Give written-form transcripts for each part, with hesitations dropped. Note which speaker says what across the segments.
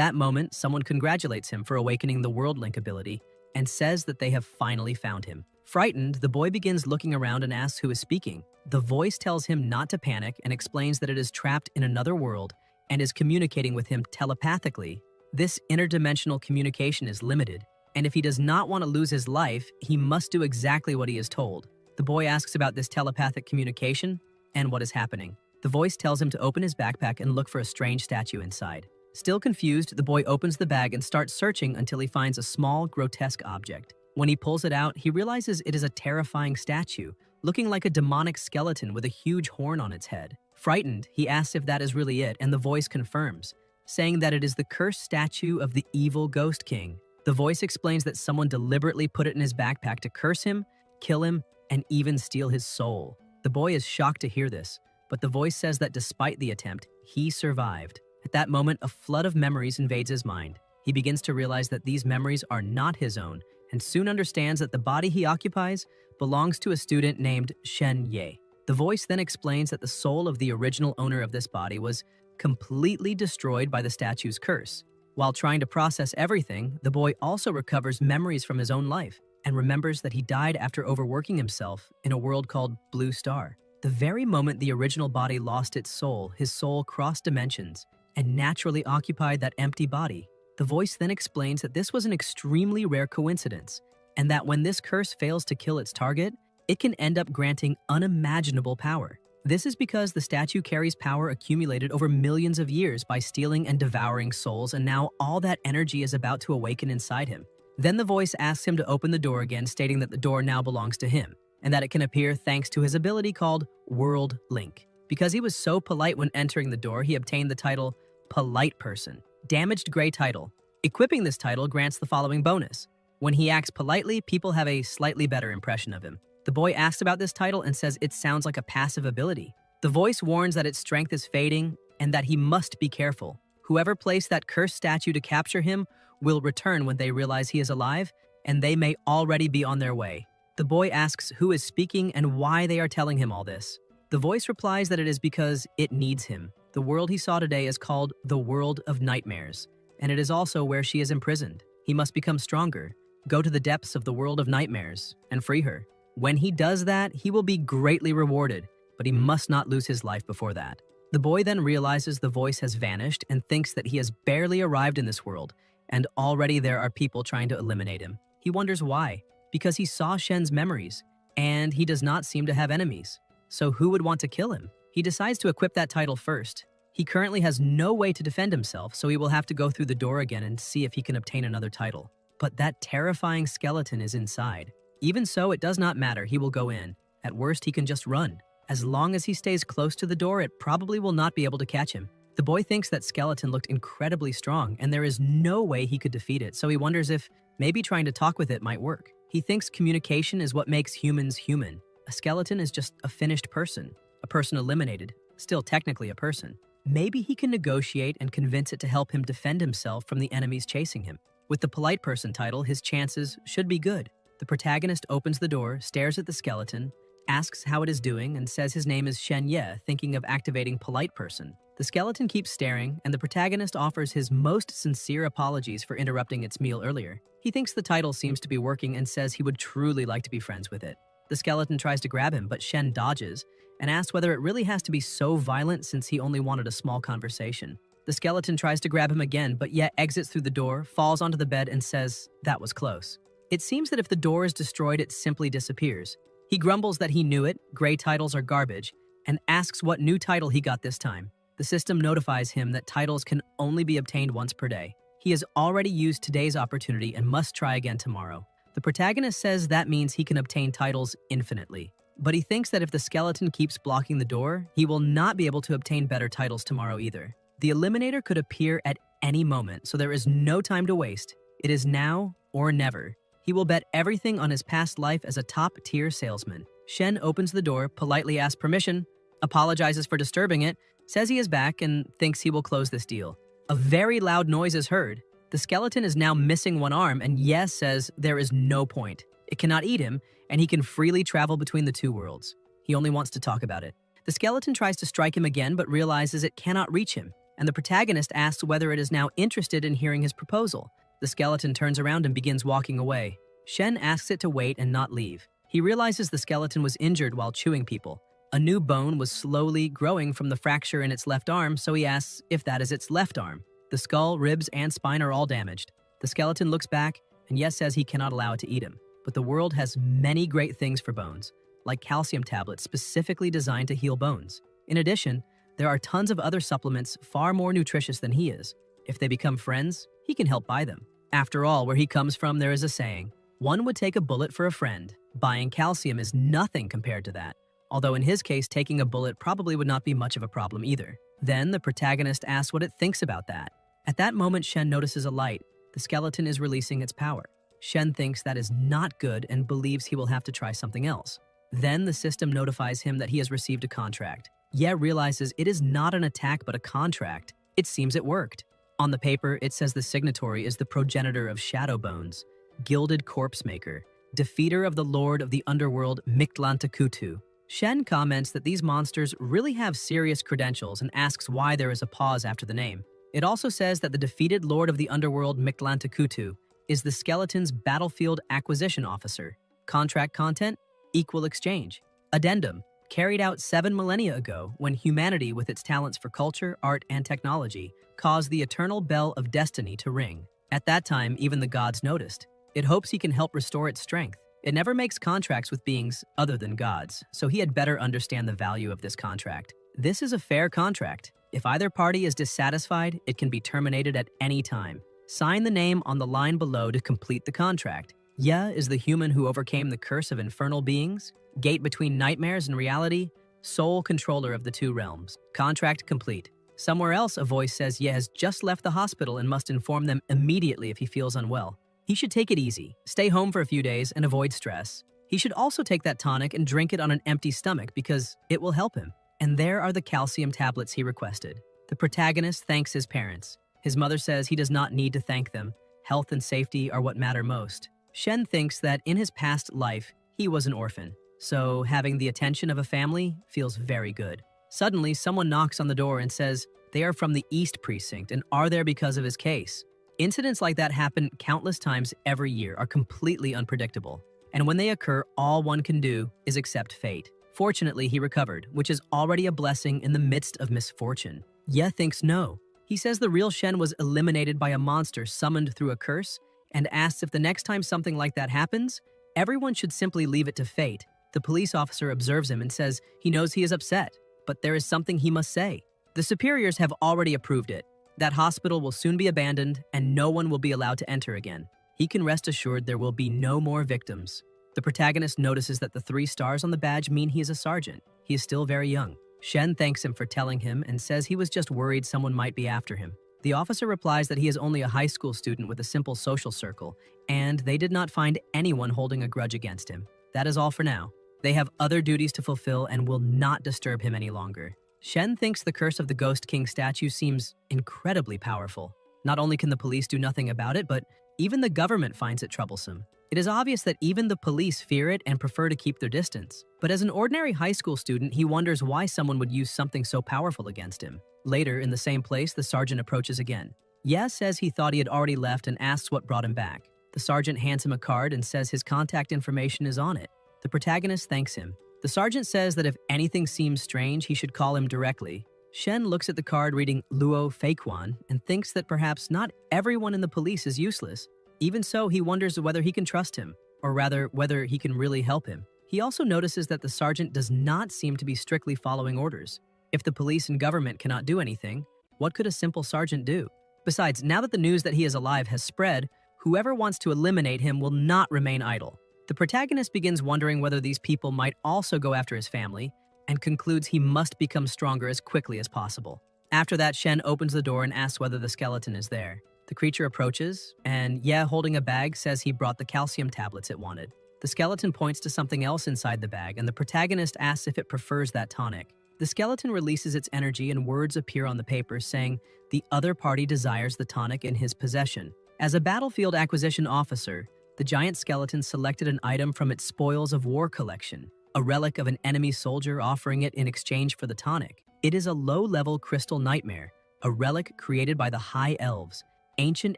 Speaker 1: That moment, someone congratulates him for awakening the World Link ability and says that they have finally found him. Frightened, the boy begins looking around and asks who is speaking. The voice tells him not to panic and explains that it is trapped in another world and is communicating with him telepathically. This interdimensional communication is limited, and if he does not want to lose his life, he must do exactly what he is told. The boy asks about this telepathic communication and what is happening. The voice tells him to open his backpack and look for a strange statue inside. Still confused, the boy opens the bag and starts searching until he finds a small, grotesque object. When he pulls it out, he realizes it is a terrifying statue, looking like a demonic skeleton with a huge horn on its head. Frightened, he asks if that is really it, and the voice confirms, saying that it is the cursed statue of the evil Ghost King. The voice explains that someone deliberately put it in his backpack to curse him, kill him, and even steal his soul. The boy is shocked to hear this, but the voice says that despite the attempt, he survived. At that moment, a flood of memories invades his mind. He begins to realize that these memories are not his own, and soon understands that the body he occupies belongs to a student named Shen Ye. The voice then explains that the soul of the original owner of this body was completely destroyed by the statue's curse. While trying to process everything, the boy also recovers memories from his own life and remembers that he died after overworking himself in a world called Blue Star. The very moment the original body lost its soul, his soul crossed dimensions and naturally occupied that empty body. The voice then explains that this was an extremely rare coincidence, and that when this curse fails to kill its target, it can end up granting unimaginable power. This is because the statue carries power accumulated over millions of years by stealing and devouring souls, and now all that energy is about to awaken inside him. Then the voice asks him to open the door again, stating that the door now belongs to him, and that it can appear thanks to his ability called World Link. Because he was so polite when entering the door, he obtained the title Polite Person. Damaged Gray title. Equipping this title grants the following bonus. When he acts politely, people have a slightly better impression of him. The boy asks about this title and says it sounds like a passive ability. The voice warns that its strength is fading and that he must be careful. Whoever placed that cursed statue to capture him will return when they realize he is alive, and they may already be on their way. The boy asks who is speaking and why they are telling him all this. The voice replies that it is because it needs him. The world he saw today is called the World of Nightmares, and it is also where she is imprisoned. He must become stronger, go to the depths of the World of Nightmares, and free her. When he does that, he will be greatly rewarded, but he must not lose his life before that. The boy then realizes the voice has vanished and thinks that he has barely arrived in this world, and already there are people trying to eliminate him. He wonders why, because he saw Shen's memories, and he does not seem to have enemies. So who would want to kill him? He decides to equip that title first. He currently has no way to defend himself, so he will have to go through the door again and see if he can obtain another title. But that terrifying skeleton is inside. Even so, it does not matter, he will go in. At worst, he can just run. As long as he stays close to the door, it probably will not be able to catch him. The boy thinks that skeleton looked incredibly strong, and there is no way he could defeat it, so he wonders if maybe trying to talk with it might work. He thinks communication is what makes humans human. A skeleton is just a finished person, a person eliminated, still technically a person. Maybe he can negotiate and convince it to help him defend himself from the enemies chasing him. With the Polite Person title, his chances should be good. The protagonist opens the door, stares at the skeleton, asks how it is doing, and says his name is Shen Ye, thinking of activating Polite Person. The skeleton keeps staring, and the protagonist offers his most sincere apologies for interrupting its meal earlier. He thinks the title seems to be working and says he would truly like to be friends with it. The skeleton tries to grab him, but Shen dodges and asks whether it really has to be so violent since he only wanted a small conversation. The skeleton tries to grab him again, but yet exits through the door, falls onto the bed, and says, "That was close." It seems that if the door is destroyed, it simply disappears. He grumbles that he knew it, gray titles are garbage, and asks what new title he got this time. The system notifies him that titles can only be obtained once per day. He has already used today's opportunity and must try again tomorrow. The protagonist says that means he can obtain titles infinitely. But he thinks that if the skeleton keeps blocking the door, he will not be able to obtain better titles tomorrow either. The Eliminator could appear at any moment, so there is no time to waste. It is now or never. He will bet everything on his past life as a top-tier salesman. Shen opens the door, politely asks permission, apologizes for disturbing it, says he is back, and thinks he will close this deal. A very loud noise is heard. The skeleton is now missing one arm, and Yes says there is no point. It cannot eat him, and he can freely travel between the two worlds. He only wants to talk about it. The skeleton tries to strike him again, but realizes it cannot reach him, and the protagonist asks whether it is now interested in hearing his proposal. The skeleton turns around and begins walking away. Shen asks it to wait and not leave. He realizes the skeleton was injured while chewing people. A new bone was slowly growing from the fracture in its left arm, so he asks if that is its left arm. The skull, ribs, and spine are all damaged. The skeleton looks back, and Ye says he cannot allow it to eat him. But the world has many great things for bones, like calcium tablets specifically designed to heal bones. In addition, there are tons of other supplements far more nutritious than he is. If they become friends, he can help buy them. After all, where he comes from, there is a saying, one would take a bullet for a friend. Buying calcium is nothing compared to that. Although in his case, taking a bullet probably would not be much of a problem either. Then the protagonist asks what it thinks about that. At that moment, Shen notices a light. The skeleton is releasing its power. Shen thinks that is not good and believes he will have to try something else. Then the system notifies him that he has received a contract. Ye realizes it is not an attack but a contract. It seems it worked. On the paper, it says the signatory is the progenitor of Shadow Bones, Gilded Corpse Maker, defeater of the Lord of the Underworld Mictlantecuhtli. Shen comments that these monsters really have serious credentials and asks why there is a pause after the name. It also says that the defeated Lord of the Underworld Mictlantecuhtli is the skeleton's battlefield acquisition officer. Contract content, equal exchange. Addendum, carried out 7 millennia ago when humanity with its talents for culture, art, and technology caused the eternal bell of destiny to ring. At that time, even the gods noticed. It hopes he can help restore its strength. It never makes contracts with beings other than gods, so he had better understand the value of this contract. This is a fair contract. If either party is dissatisfied, it can be terminated at any time. Sign the name on the line below to complete the contract. Ye is the human who overcame the curse of infernal beings, gate between nightmares and reality, sole controller of the 2 realms. Contract complete. Somewhere else, a voice says Ye has just left the hospital and must inform them immediately if he feels unwell. He should take it easy, stay home for a few days, and avoid stress. He should also take that tonic and drink it on an empty stomach because it will help him. And there are the calcium tablets he requested. The protagonist thanks his parents. His mother says he does not need to thank them. Health and safety are what matter most. Shen thinks that in his past life, he was an orphan. So having the attention of a family feels very good. Suddenly, someone knocks on the door and says they are from the East Precinct and are there because of his case. Incidents like that happen countless times every year, are completely unpredictable. And when they occur, all one can do is accept fate. Fortunately, he recovered, which is already a blessing in the midst of misfortune. Ye thinks no. He says the real Shen was eliminated by a monster summoned through a curse and asks if the next time something like that happens, everyone should simply leave it to fate. The police officer observes him and says he knows he is upset, but there is something he must say. The superiors have already approved it. That hospital will soon be abandoned and no one will be allowed to enter again. He can rest assured there will be no more victims. The protagonist notices that the 3 stars on the badge mean he is a sergeant. He is still very young. Shen thanks him for telling him and says he was just worried someone might be after him. The officer replies that he is only a high school student with a simple social circle, and they did not find anyone holding a grudge against him. That is all for now. They have other duties to fulfill and will not disturb him any longer. Shen thinks the curse of the Ghost King statue seems incredibly powerful. Not only can the police do nothing about it, but even the government finds it troublesome. It is obvious that even the police fear it and prefer to keep their distance. But as an ordinary high school student, he wonders why someone would use something so powerful against him. Later, in the same place, the sergeant approaches again. Ye says he thought he had already left and asks what brought him back. The sergeant hands him a card and says his contact information is on it. The protagonist thanks him. The sergeant says that if anything seems strange, he should call him directly. Shen looks at the card reading Luo Feiquan and thinks that perhaps not everyone in the police is useless. Even so, he wonders whether he can trust him, or rather, whether he can really help him. He also notices that the sergeant does not seem to be strictly following orders. If the police and government cannot do anything, what could a simple sergeant do? Besides, now that the news that he is alive has spread, whoever wants to eliminate him will not remain idle. The protagonist begins wondering whether these people might also go after his family, and concludes he must become stronger as quickly as possible. After that, Shen opens the door and asks whether the skeleton is there. The creature approaches, and Ye, holding a bag, says he brought the calcium tablets it wanted. The skeleton points to something else inside the bag, and the protagonist asks if it prefers that tonic. The skeleton releases its energy and words appear on the paper saying the other party desires the tonic in his possession. As a battlefield acquisition officer, the giant skeleton selected an item from its spoils of war collection, a relic of an enemy soldier offering it in exchange for the tonic. It is a low-level crystal nightmare, a relic created by the High Elves, ancient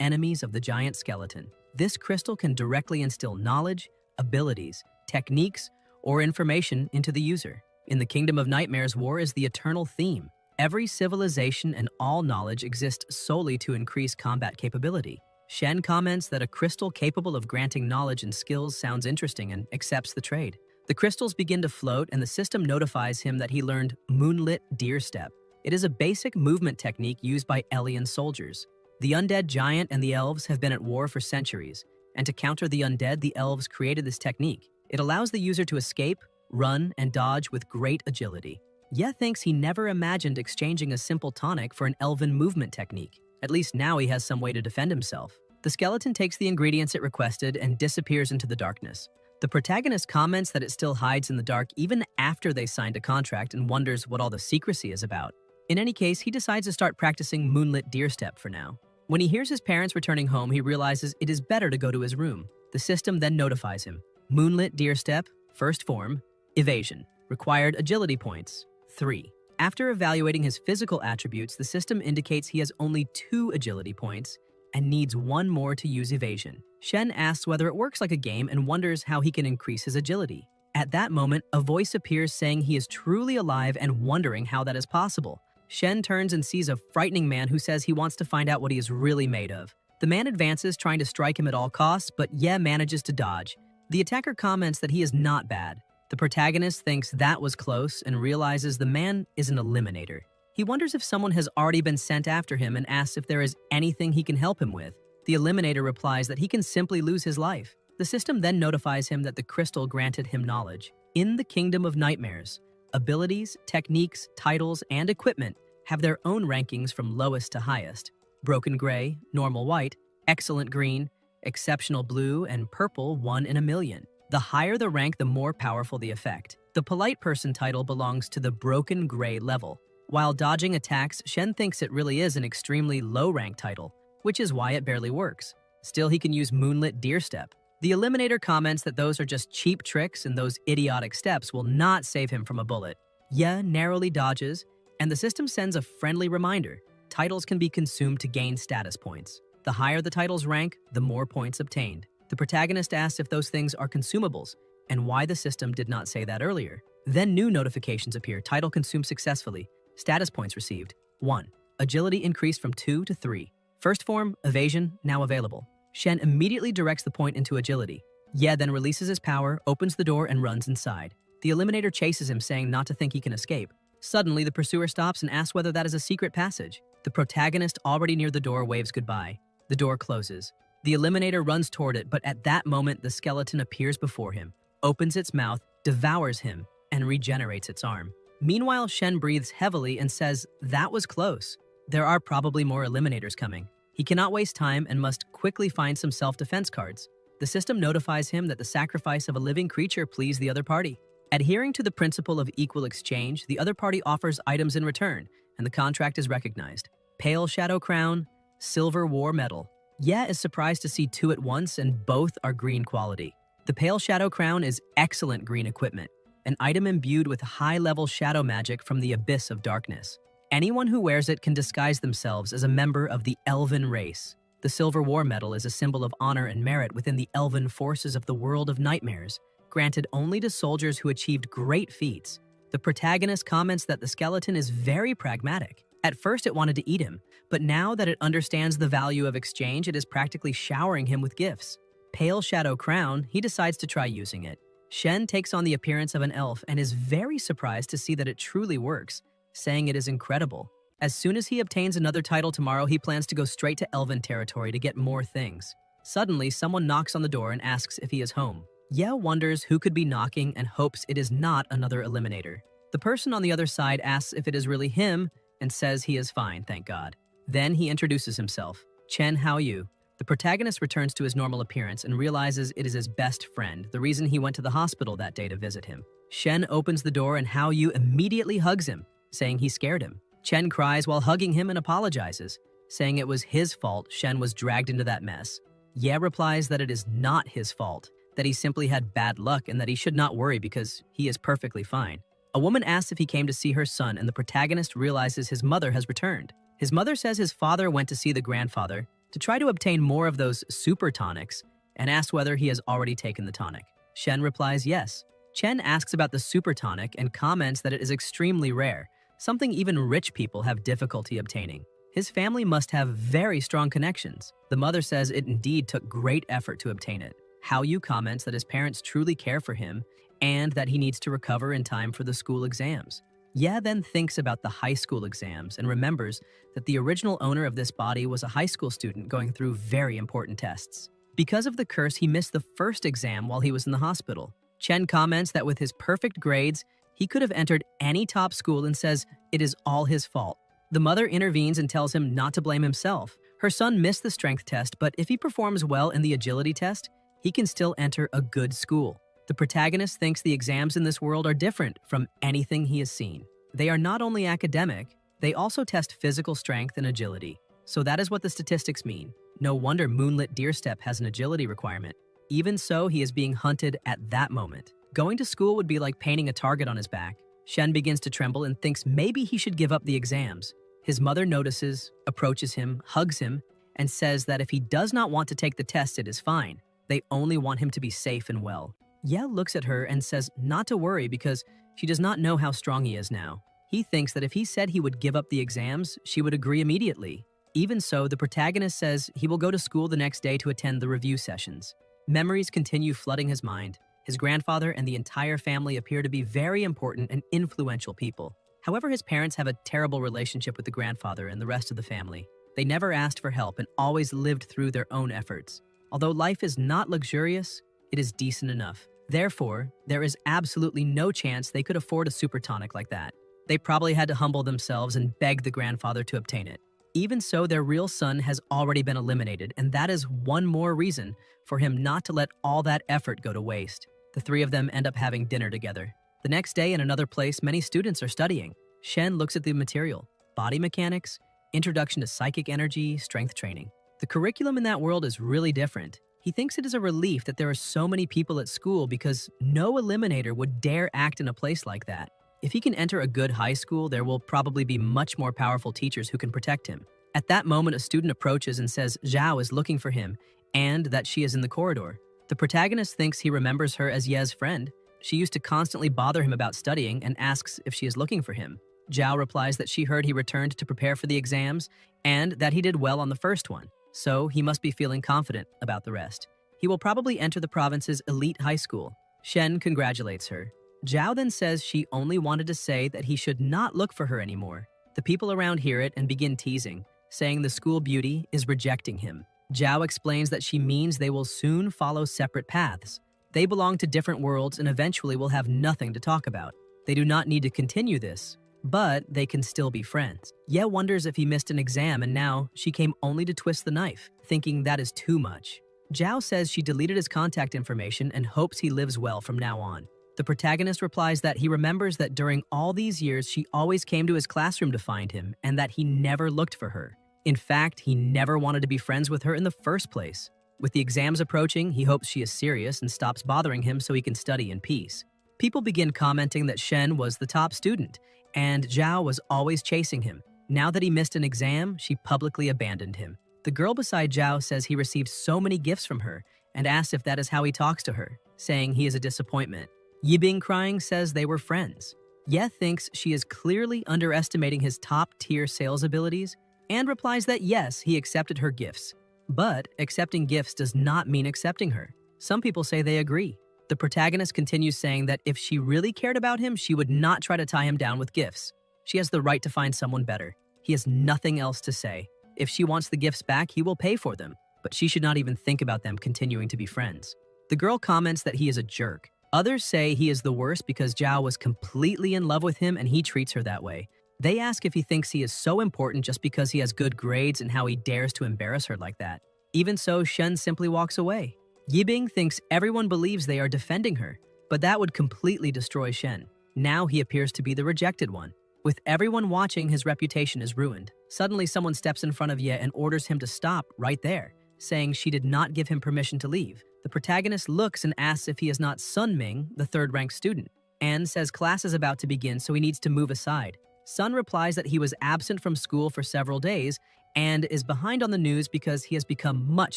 Speaker 1: enemies of the giant skeleton. This crystal can directly instill knowledge, abilities, techniques, or information into the user. In the Kingdom of Nightmares, war is the eternal theme. Every civilization and all knowledge exist solely to increase combat capability. Shen comments that a crystal capable of granting knowledge and skills sounds interesting and accepts the trade. The crystals begin to float, and the system notifies him that he learned Moonlit Deer Step. It is a basic movement technique used by alien soldiers. The undead giant and the elves have been at war for centuries, and to counter the undead, the elves created this technique. It allows the user to escape, run, and dodge with great agility. Ye thinks he never imagined exchanging a simple tonic for an elven movement technique. At least now he has some way to defend himself. The skeleton takes the ingredients it requested and disappears into the darkness. The protagonist comments that it still hides in the dark even after they signed a contract and wonders what all the secrecy is about. In any case, he decides to start practicing Moonlit Deer Step for now. When he hears his parents returning home, he realizes it is better to go to his room. The system then notifies him. Moonlit Deer Step, first form, evasion. Required agility points, 3. After evaluating his physical attributes, the system indicates he has only 2 agility points and needs 1 more to use evasion. Shen asks whether it works like a game and wonders how he can increase his agility. At that moment, a voice appears saying he is truly alive and wondering how that is possible. Shen turns and sees a frightening man who says he wants to find out what he is really made of. The man advances, trying to strike him at all costs, but Ye manages to dodge. The attacker comments that he is not bad. The protagonist thinks that was close and realizes the man is an eliminator. He wonders if someone has already been sent after him and asks if there is anything he can help him with. The eliminator replies that he can simply lose his life. The system then notifies him that the crystal granted him knowledge. In the Kingdom of Nightmares, abilities, techniques, titles, and equipment have their own rankings from lowest to highest. Broken gray, normal white, excellent green, exceptional blue, and purple 1 in a million. The higher the rank, the more powerful the effect. The polite person title belongs to the broken gray level. While dodging attacks, Shen thinks it really is an extremely low-rank title, which is why it barely works. Still, he can use Moonlit Deer Step. The Eliminator comments that those are just cheap tricks and those idiotic steps will not save him from a bullet. Ye narrowly dodges, and the system sends a friendly reminder. Titles can be consumed to gain status points. The higher the title's rank, the more points obtained. The protagonist asks if those things are consumables, and why the system did not say that earlier. Then new notifications appear. Title consumed successfully. Status points received. 1. Agility increased from 2 to 3. First form, evasion, now available. Shen immediately directs the point into agility. Ye then releases his power, opens the door, and runs inside. The Eliminator chases him, saying not to think he can escape. Suddenly, the pursuer stops and asks whether that is a secret passage. The protagonist, already near the door, waves goodbye. The door closes. The Eliminator runs toward it, but at that moment, the skeleton appears before him, opens its mouth, devours him, and regenerates its arm. Meanwhile, Shen breathes heavily and says, "That was close. There are probably more Eliminators coming." He cannot waste time and must quickly find some self-defense cards. The system notifies him that the sacrifice of a living creature pleased the other party. Adhering to the principle of equal exchange, the other party offers items in return, and the contract is recognized. Pale Shadow Crown, Silver War Medal. Ye is surprised to see 2 at once, and both are green quality. The Pale Shadow Crown is excellent green equipment, an item imbued with high-level shadow magic from the abyss of darkness. Anyone who wears it can disguise themselves as a member of the Elven race. The Silver War Medal is a symbol of honor and merit within the Elven forces of the world of nightmares, granted only to soldiers who achieved great feats. The protagonist comments that the skeleton is very pragmatic. At first, it wanted to eat him, but now that it understands the value of exchange, it is practically showering him with gifts. Pale Shadow Crown, he decides to try using it. Shen takes on the appearance of an elf and is very surprised to see that it truly works, saying it is incredible. As soon as he obtains another title tomorrow, he plans to go straight to Elven territory to get more things. Suddenly, someone knocks on the door and asks if he is home. Ye wonders who could be knocking and hopes it is not another Eliminator. The person on the other side asks if it is really him and says he is fine, thank God. Then he introduces himself. Chen Haoyu. The protagonist returns to his normal appearance and realizes it is his best friend, the reason he went to the hospital that day to visit him. Shen opens the door and Haoyu immediately hugs him, saying he scared him. Chen cries while hugging him and apologizes, saying it was his fault Shen was dragged into that mess. Ye replies that it is not his fault, that he simply had bad luck and that he should not worry because he is perfectly fine. A woman asks if he came to see her son, and the protagonist realizes his mother has returned. His mother says his father went to see the grandfather to try to obtain more of those super tonics and asks whether he has already taken the tonic. Shen replies yes. Chen asks about the super tonic and comments that it is extremely rare, something even rich people have difficulty obtaining. His family must have very strong connections. The mother says it indeed took great effort to obtain it. Hao Yu comments that his parents truly care for him and that he needs to recover in time for the school exams. Ye then thinks about the high school exams and remembers that the original owner of this body was a high school student going through very important tests. Because of the curse, he missed the first exam while he was in the hospital. Chen comments that with his perfect grades, he could have entered any top school and says it is all his fault. The mother intervenes and tells him not to blame himself. Her son missed the strength test, but if he performs well in the agility test, he can still enter a good school. The protagonist thinks the exams in this world are different from anything he has seen. They are not only academic, they also test physical strength and agility. So that is what the statistics mean. No wonder Moonlit Deerstep has an agility requirement. Even so, he is being hunted at that moment. Going to school would be like painting a target on his back. Shen begins to tremble and thinks maybe he should give up the exams. His mother notices, approaches him, hugs him, and says that if he does not want to take the test, it is fine. They only want him to be safe and well. Ye looks at her and says not to worry because she does not know how strong he is now. He thinks that if he said he would give up the exams, she would agree immediately. Even so, the protagonist says he will go to school the next day to attend the review sessions. Memories continue flooding his mind. His grandfather and the entire family appear to be very important and influential people. However, his parents have a terrible relationship with the grandfather and the rest of the family. They never asked for help and always lived through their own efforts. Although life is not luxurious, it is decent enough. Therefore, there is absolutely no chance they could afford a super tonic like that. They probably had to humble themselves and beg the grandfather to obtain it. Even so, their real son has already been eliminated, and that is one more reason for him not to let all that effort go to waste. The three of them end up having dinner together. The next day, in another place, many students are studying. Shen looks at the material: body mechanics, introduction to psychic energy, strength training. The curriculum in that world is really different. He thinks it is a relief that there are so many people at school because no eliminator would dare act in a place like that. If he can enter a good high school, there will probably be much more powerful teachers who can protect him. At that moment, a student approaches and says Zhao is looking for him and that she is in the corridor. The protagonist thinks he remembers her as Ye's friend. She used to constantly bother him about studying and asks if she is looking for him. Zhao replies that she heard he returned to prepare for the exams and that he did well on the first one, so he must be feeling confident about the rest. He will probably enter the province's elite high school. Shen congratulates her. Zhao then says she only wanted to say that he should not look for her anymore. The people around hear it and begin teasing, saying the school beauty is rejecting him. Zhao explains that she means they will soon follow separate paths. They belong to different worlds and eventually will have nothing to talk about. They do not need to continue this, but they can still be friends. Ye wonders if he missed an exam and now she came only to twist the knife, thinking that is too much. Zhao says she deleted his contact information and hopes he lives well from now on. The protagonist replies that he remembers that during all these years she always came to his classroom to find him and that he never looked for her. In fact, he never wanted to be friends with her in the first place. With the exams approaching, he hopes she is serious and stops bothering him so he can study in peace. People begin commenting that Shen was the top student and Zhao was always chasing him. Now that he missed an exam, she publicly abandoned him. The girl beside Zhao says he received so many gifts from her and asks if that is how he talks to her, saying he is a disappointment. Yibing crying says they were friends. Ye thinks she is clearly underestimating his top-tier sales abilities and replies that yes, he accepted her gifts. But accepting gifts does not mean accepting her. Some people say they agree. The protagonist continues saying that if she really cared about him, she would not try to tie him down with gifts. She has the right to find someone better. He has nothing else to say. If she wants the gifts back, he will pay for them, but she should not even think about them continuing to be friends. The girl comments that he is a jerk. Others say he is the worst because Zhao was completely in love with him and he treats her that way. They ask if he thinks he is so important just because he has good grades and how he dares to embarrass her like that. Even so, Shen simply walks away. Yibing thinks everyone believes they are defending her, but that would completely destroy Shen. Now he appears to be the rejected one. With everyone watching, his reputation is ruined. Suddenly, someone steps in front of Ye and orders him to stop right there, saying she did not give him permission to leave. The protagonist looks and asks if he is not Sun Ming, the third-ranked student, and says class is about to begin, so he needs to move aside. Sun replies that he was absent from school for several days and is behind on the news because he has become much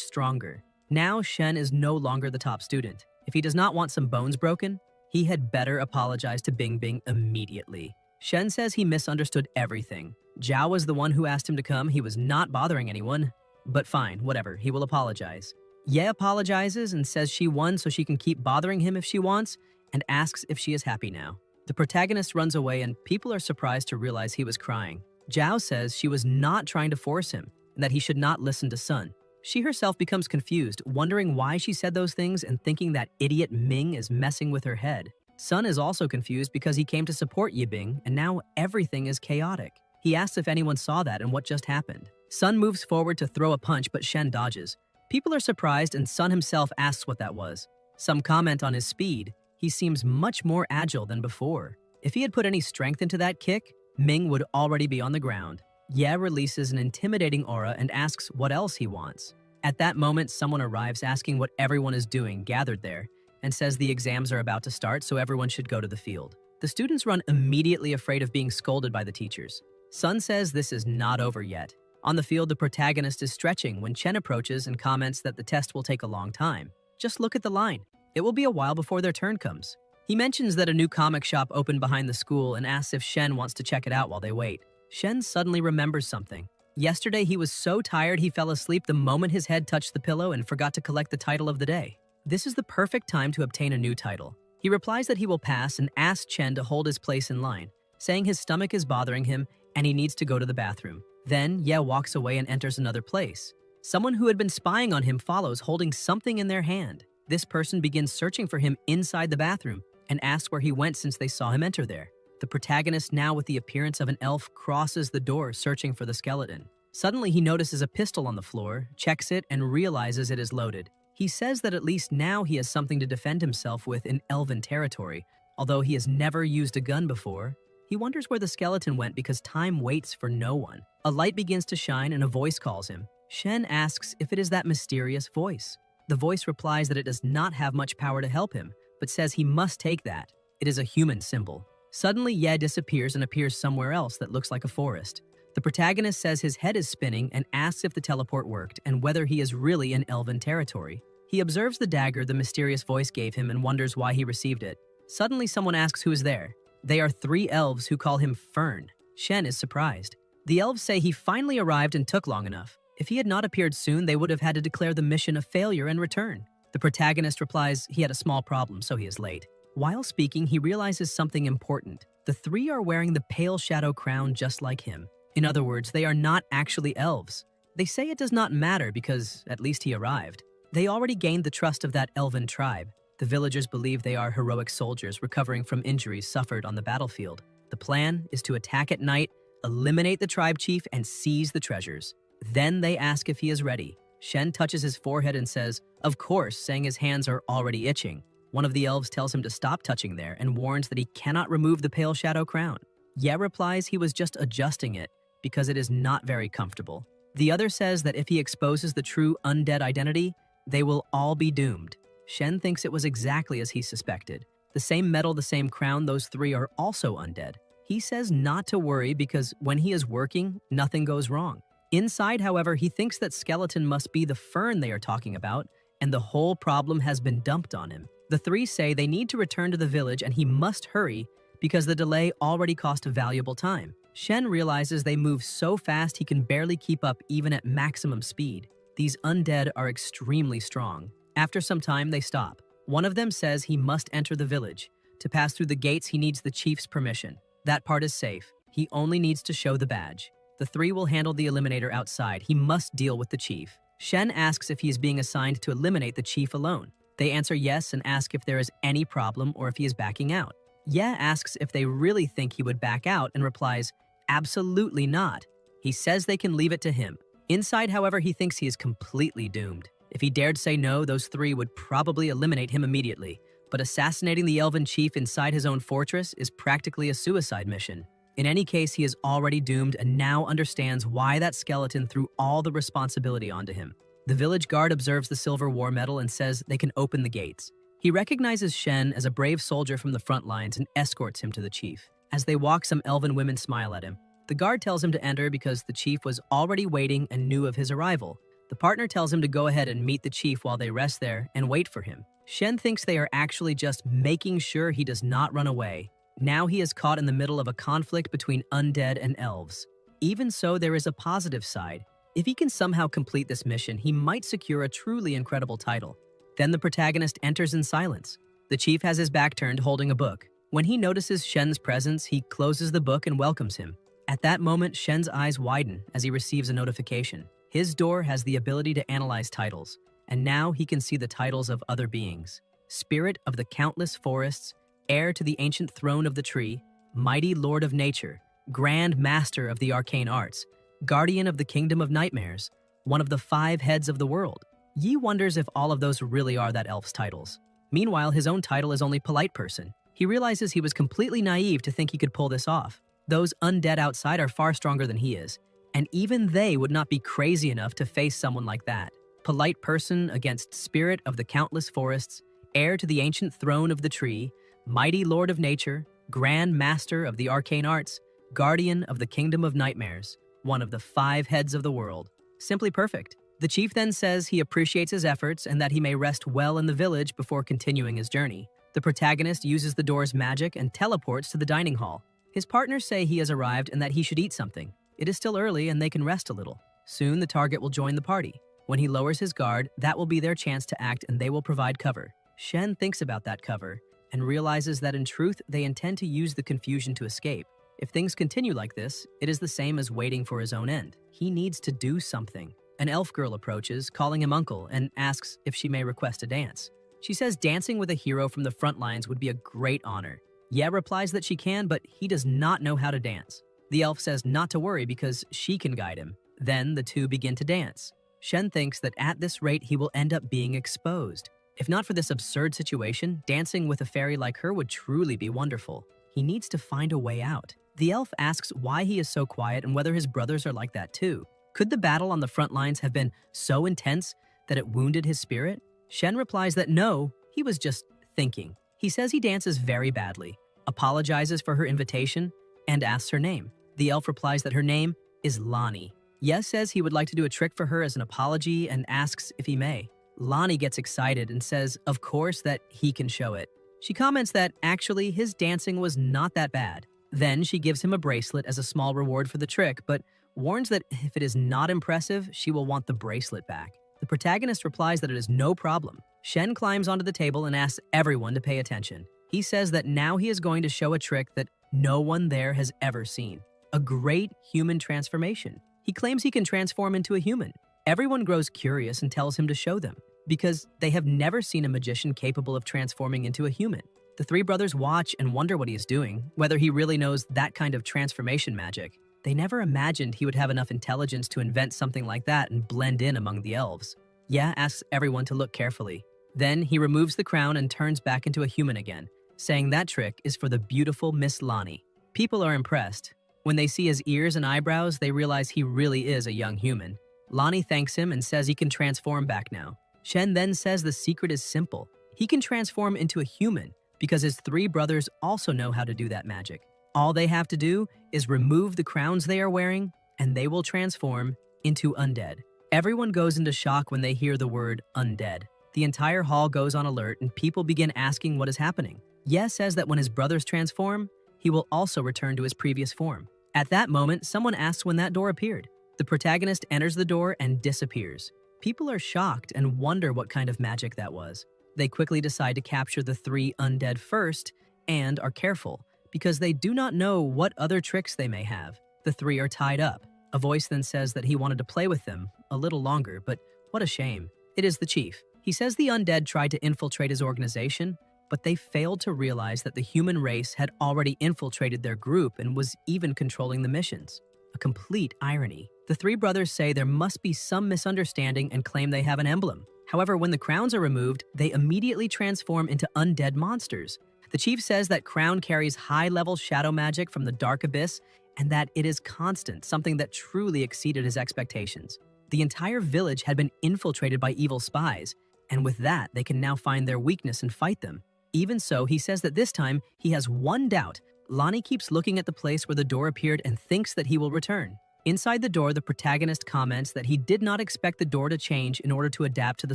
Speaker 1: stronger. Now Shen is no longer the top student. If he does not want some bones broken, he had better apologize to Bingbing immediately. Shen says he misunderstood everything. Zhao was the one who asked him to come. He was not bothering anyone. But fine, whatever, he will apologize. Ye apologizes and says she won so she can keep bothering him if she wants, and asks if she is happy now. The protagonist runs away and people are surprised to realize he was crying. Zhao says she was not trying to force him and that he should not listen to Sun. She herself becomes confused, wondering why she said those things and thinking that idiot Ming is messing with her head. Sun is also confused because he came to support Yibing and now everything is chaotic. He asks if anyone saw that and what just happened. Sun moves forward to throw a punch but Shen dodges. People are surprised and Sun himself asks what that was. Some comment on his speed. He seems much more agile than before. If he had put any strength into that kick, Ming would already be on the ground. Ye releases an intimidating aura and asks what else he wants. At that moment, someone arrives asking what everyone is doing gathered there and says the exams are about to start, so everyone should go to the field. The students run immediately afraid of being scolded by the teachers. Sun says this is not over yet. On the field, the protagonist is stretching when Chen approaches and comments that the test will take a long time. Just look at the line. It will be a while before their turn comes. He mentions that a new comic shop opened behind the school and asks if Shen wants to check it out while they wait. Shen suddenly remembers something. Yesterday, he was so tired he fell asleep the moment his head touched the pillow and forgot to collect the title of the day. This is the perfect time to obtain a new title. He replies that he will pass and asks Chen to hold his place in line, saying his stomach is bothering him and he needs to go to the bathroom. Then, Ye walks away and enters another place. Someone who had been spying on him follows, holding something in their hand. This person begins searching for him inside the bathroom and asks where he went since they saw him enter there. The protagonist, now with the appearance of an elf, crosses the door searching for the skeleton. Suddenly, he notices a pistol on the floor, checks it, and realizes it is loaded. He says that at least now he has something to defend himself with in elven territory. Although he has never used a gun before, he wonders where the skeleton went because time waits for no one. A light begins to shine and a voice calls him. Shen asks if it is that mysterious voice. The voice replies that it does not have much power to help him, but says he must take that. It is a human symbol. Suddenly, Ye disappears and appears somewhere else that looks like a forest. The protagonist says his head is spinning and asks if the teleport worked and whether he is really in elven territory. He observes the dagger the mysterious voice gave him and wonders why he received it. Suddenly, someone asks who is there. They are 3 elves who call him Fern. Shen is surprised. The elves say he finally arrived and took long enough. If he had not appeared soon, they would have had to declare the mission a failure and return. The protagonist replies he had a small problem, so he is late. While speaking, he realizes something important. The 3 are wearing the pale shadow crown just like him. In other words, they are not actually elves. They say it does not matter because at least he arrived. They already gained the trust of that elven tribe. The villagers believe they are heroic soldiers recovering from injuries suffered on the battlefield. The plan is to attack at night, eliminate the tribe chief, and seize the treasures. Then they ask if he is ready. Shen touches his forehead and says, of course, saying his hands are already itching. One of the elves tells him to stop touching there and warns that he cannot remove the pale shadow crown. Ye replies he was just adjusting it because it is not very comfortable. The other says that if he exposes the true undead identity, they will all be doomed. Shen thinks it was exactly as he suspected. The same metal, the same crown, those 3 are also undead. He says not to worry because when he is working, nothing goes wrong. Inside, however, he thinks that skeleton must be the Fern they are talking about, and the whole problem has been dumped on him. The 3 say they need to return to the village and he must hurry because the delay already cost valuable time. Shen realizes they move so fast he can barely keep up even at maximum speed. These undead are extremely strong. After some time, they stop. One of them says he must enter the village. To pass through the gates, he needs the chief's permission. That part is safe. He only needs to show the badge. The 3 will handle the eliminator outside. He must deal with the chief. Shen asks if he is being assigned to eliminate the chief alone. They answer yes and ask if there is any problem or if he is backing out. Ye asks if they really think he would back out and replies, absolutely not. He says they can leave it to him. Inside, however, he thinks he is completely doomed. If he dared say no, those 3 would probably eliminate him immediately. But assassinating the elven chief inside his own fortress is practically a suicide mission. In any case, he is already doomed and now understands why that skeleton threw all the responsibility onto him. The village guard observes the silver war medal and says they can open the gates. He recognizes Shen as a brave soldier from the front lines and escorts him to the chief. As they walk, some elven women smile at him. The guard tells him to enter because the chief was already waiting and knew of his arrival. The partner tells him to go ahead and meet the chief while they rest there and wait for him. Shen thinks they are actually just making sure he does not run away. Now he is caught in the middle of a conflict between undead and elves. Even so, there is a positive side. If he can somehow complete this mission, he might secure a truly incredible title. Then the protagonist enters in silence. The chief has his back turned, holding a book. When he notices Shen's presence, he closes the book and welcomes him. At that moment, Shen's eyes widen as he receives a notification. His door has the ability to analyze titles, and now he can see the titles of other beings. Spirit of the countless forests, heir to the ancient throne of the tree, mighty lord of nature, grand master of the arcane arts, guardian of the kingdom of nightmares, one of the 5 heads of the world. Yi wonders if all of those really are that elf's titles. Meanwhile, his own title is only polite person. He realizes he was completely naive to think he could pull this off. Those undead outside are far stronger than he is, and even they would not be crazy enough to face someone like that. Polite person against spirit of the countless forests, heir to the ancient throne of the tree, mighty lord of nature, grand master of the arcane arts, guardian of the kingdom of nightmares, one of the 5 heads of the world. Simply perfect. The chief then says he appreciates his efforts and that he may rest well in the village before continuing his journey. The protagonist uses the door's magic and teleports to the dining hall. His partners say he has arrived and that he should eat something. It is still early and they can rest a little. Soon the target will join the party. When he lowers his guard, that will be their chance to act and they will provide cover. Shen thinks about that cover and realizes that in truth they intend to use the confusion to escape. If things continue like this, it is the same as waiting for his own end. He needs to do something. An elf girl approaches, calling him uncle, and asks if she may request a dance. She says dancing with a hero from the front lines would be a great honor. Ye replies that she can, but he does not know how to dance. The elf says not to worry because she can guide him. Then the two begin to dance. Shen thinks that at this rate he will end up being exposed. If not for this absurd situation, dancing with a fairy like her would truly be wonderful. He needs to find a way out. The elf asks why he is so quiet and whether his brothers are like that too. Could the battle on the front lines have been so intense that it wounded his spirit? Shen replies that no, he was just thinking. He says he dances very badly, apologizes for her invitation, and asks her name. The elf replies that her name is Lonnie. Yes says he would like to do a trick for her as an apology and asks if he may. Lonnie gets excited and says, of course, that he can show it. She comments that actually his dancing was not that bad. Then she gives him a bracelet as a small reward for the trick, but warns that if it is not impressive, she will want the bracelet back. The protagonist replies that it is no problem. Shen climbs onto the table and asks everyone to pay attention. He says that now he is going to show a trick that no one there has ever seen. A great human transformation. He claims he can transform into a human. Everyone grows curious and tells him to show them, because they have never seen a magician capable of transforming into a human. The 3 brothers watch and wonder what he is doing, whether he really knows that kind of transformation magic. They never imagined he would have enough intelligence to invent something like that and blend in among the elves. Ya asks everyone to look carefully. Then he removes the crown and turns back into a human again, saying that trick is for the beautiful Miss Lonnie. People are impressed. When they see his ears and eyebrows, they realize he really is a young human. Lonnie thanks him and says he can transform back now. Shen then says the secret is simple. He can transform into a human because his 3 brothers also know how to do that magic. All they have to do is remove the crowns they are wearing, and they will transform into undead. Everyone goes into shock when they hear the word undead. The entire hall goes on alert and people begin asking what is happening. Ye says that when his brothers transform, he will also return to his previous form. At that moment, someone asks when that door appeared. The protagonist enters the door and disappears. People are shocked and wonder what kind of magic that was. They quickly decide to capture the 3 undead first and are careful because they do not know what other tricks they may have. The 3 are tied up. A voice then says that he wanted to play with them a little longer, but what a shame. It is the chief. He says the undead tried to infiltrate his organization, but they failed to realize that the human race had already infiltrated their group and was even controlling the missions. A complete irony. The 3 brothers say there must be some misunderstanding and claim they have an emblem. However, when the crowns are removed, they immediately transform into undead monsters. The chief says that crown carries high-level shadow magic from the dark abyss and that it is constant, something that truly exceeded his expectations. The entire village had been infiltrated by evil spies, and with that, they can now find their weakness and fight them. Even so, he says that this time, he has one doubt. Lonnie keeps looking at the place where the door appeared and thinks that he will return. Inside the door, the protagonist comments that he did not expect the door to change in order to adapt to the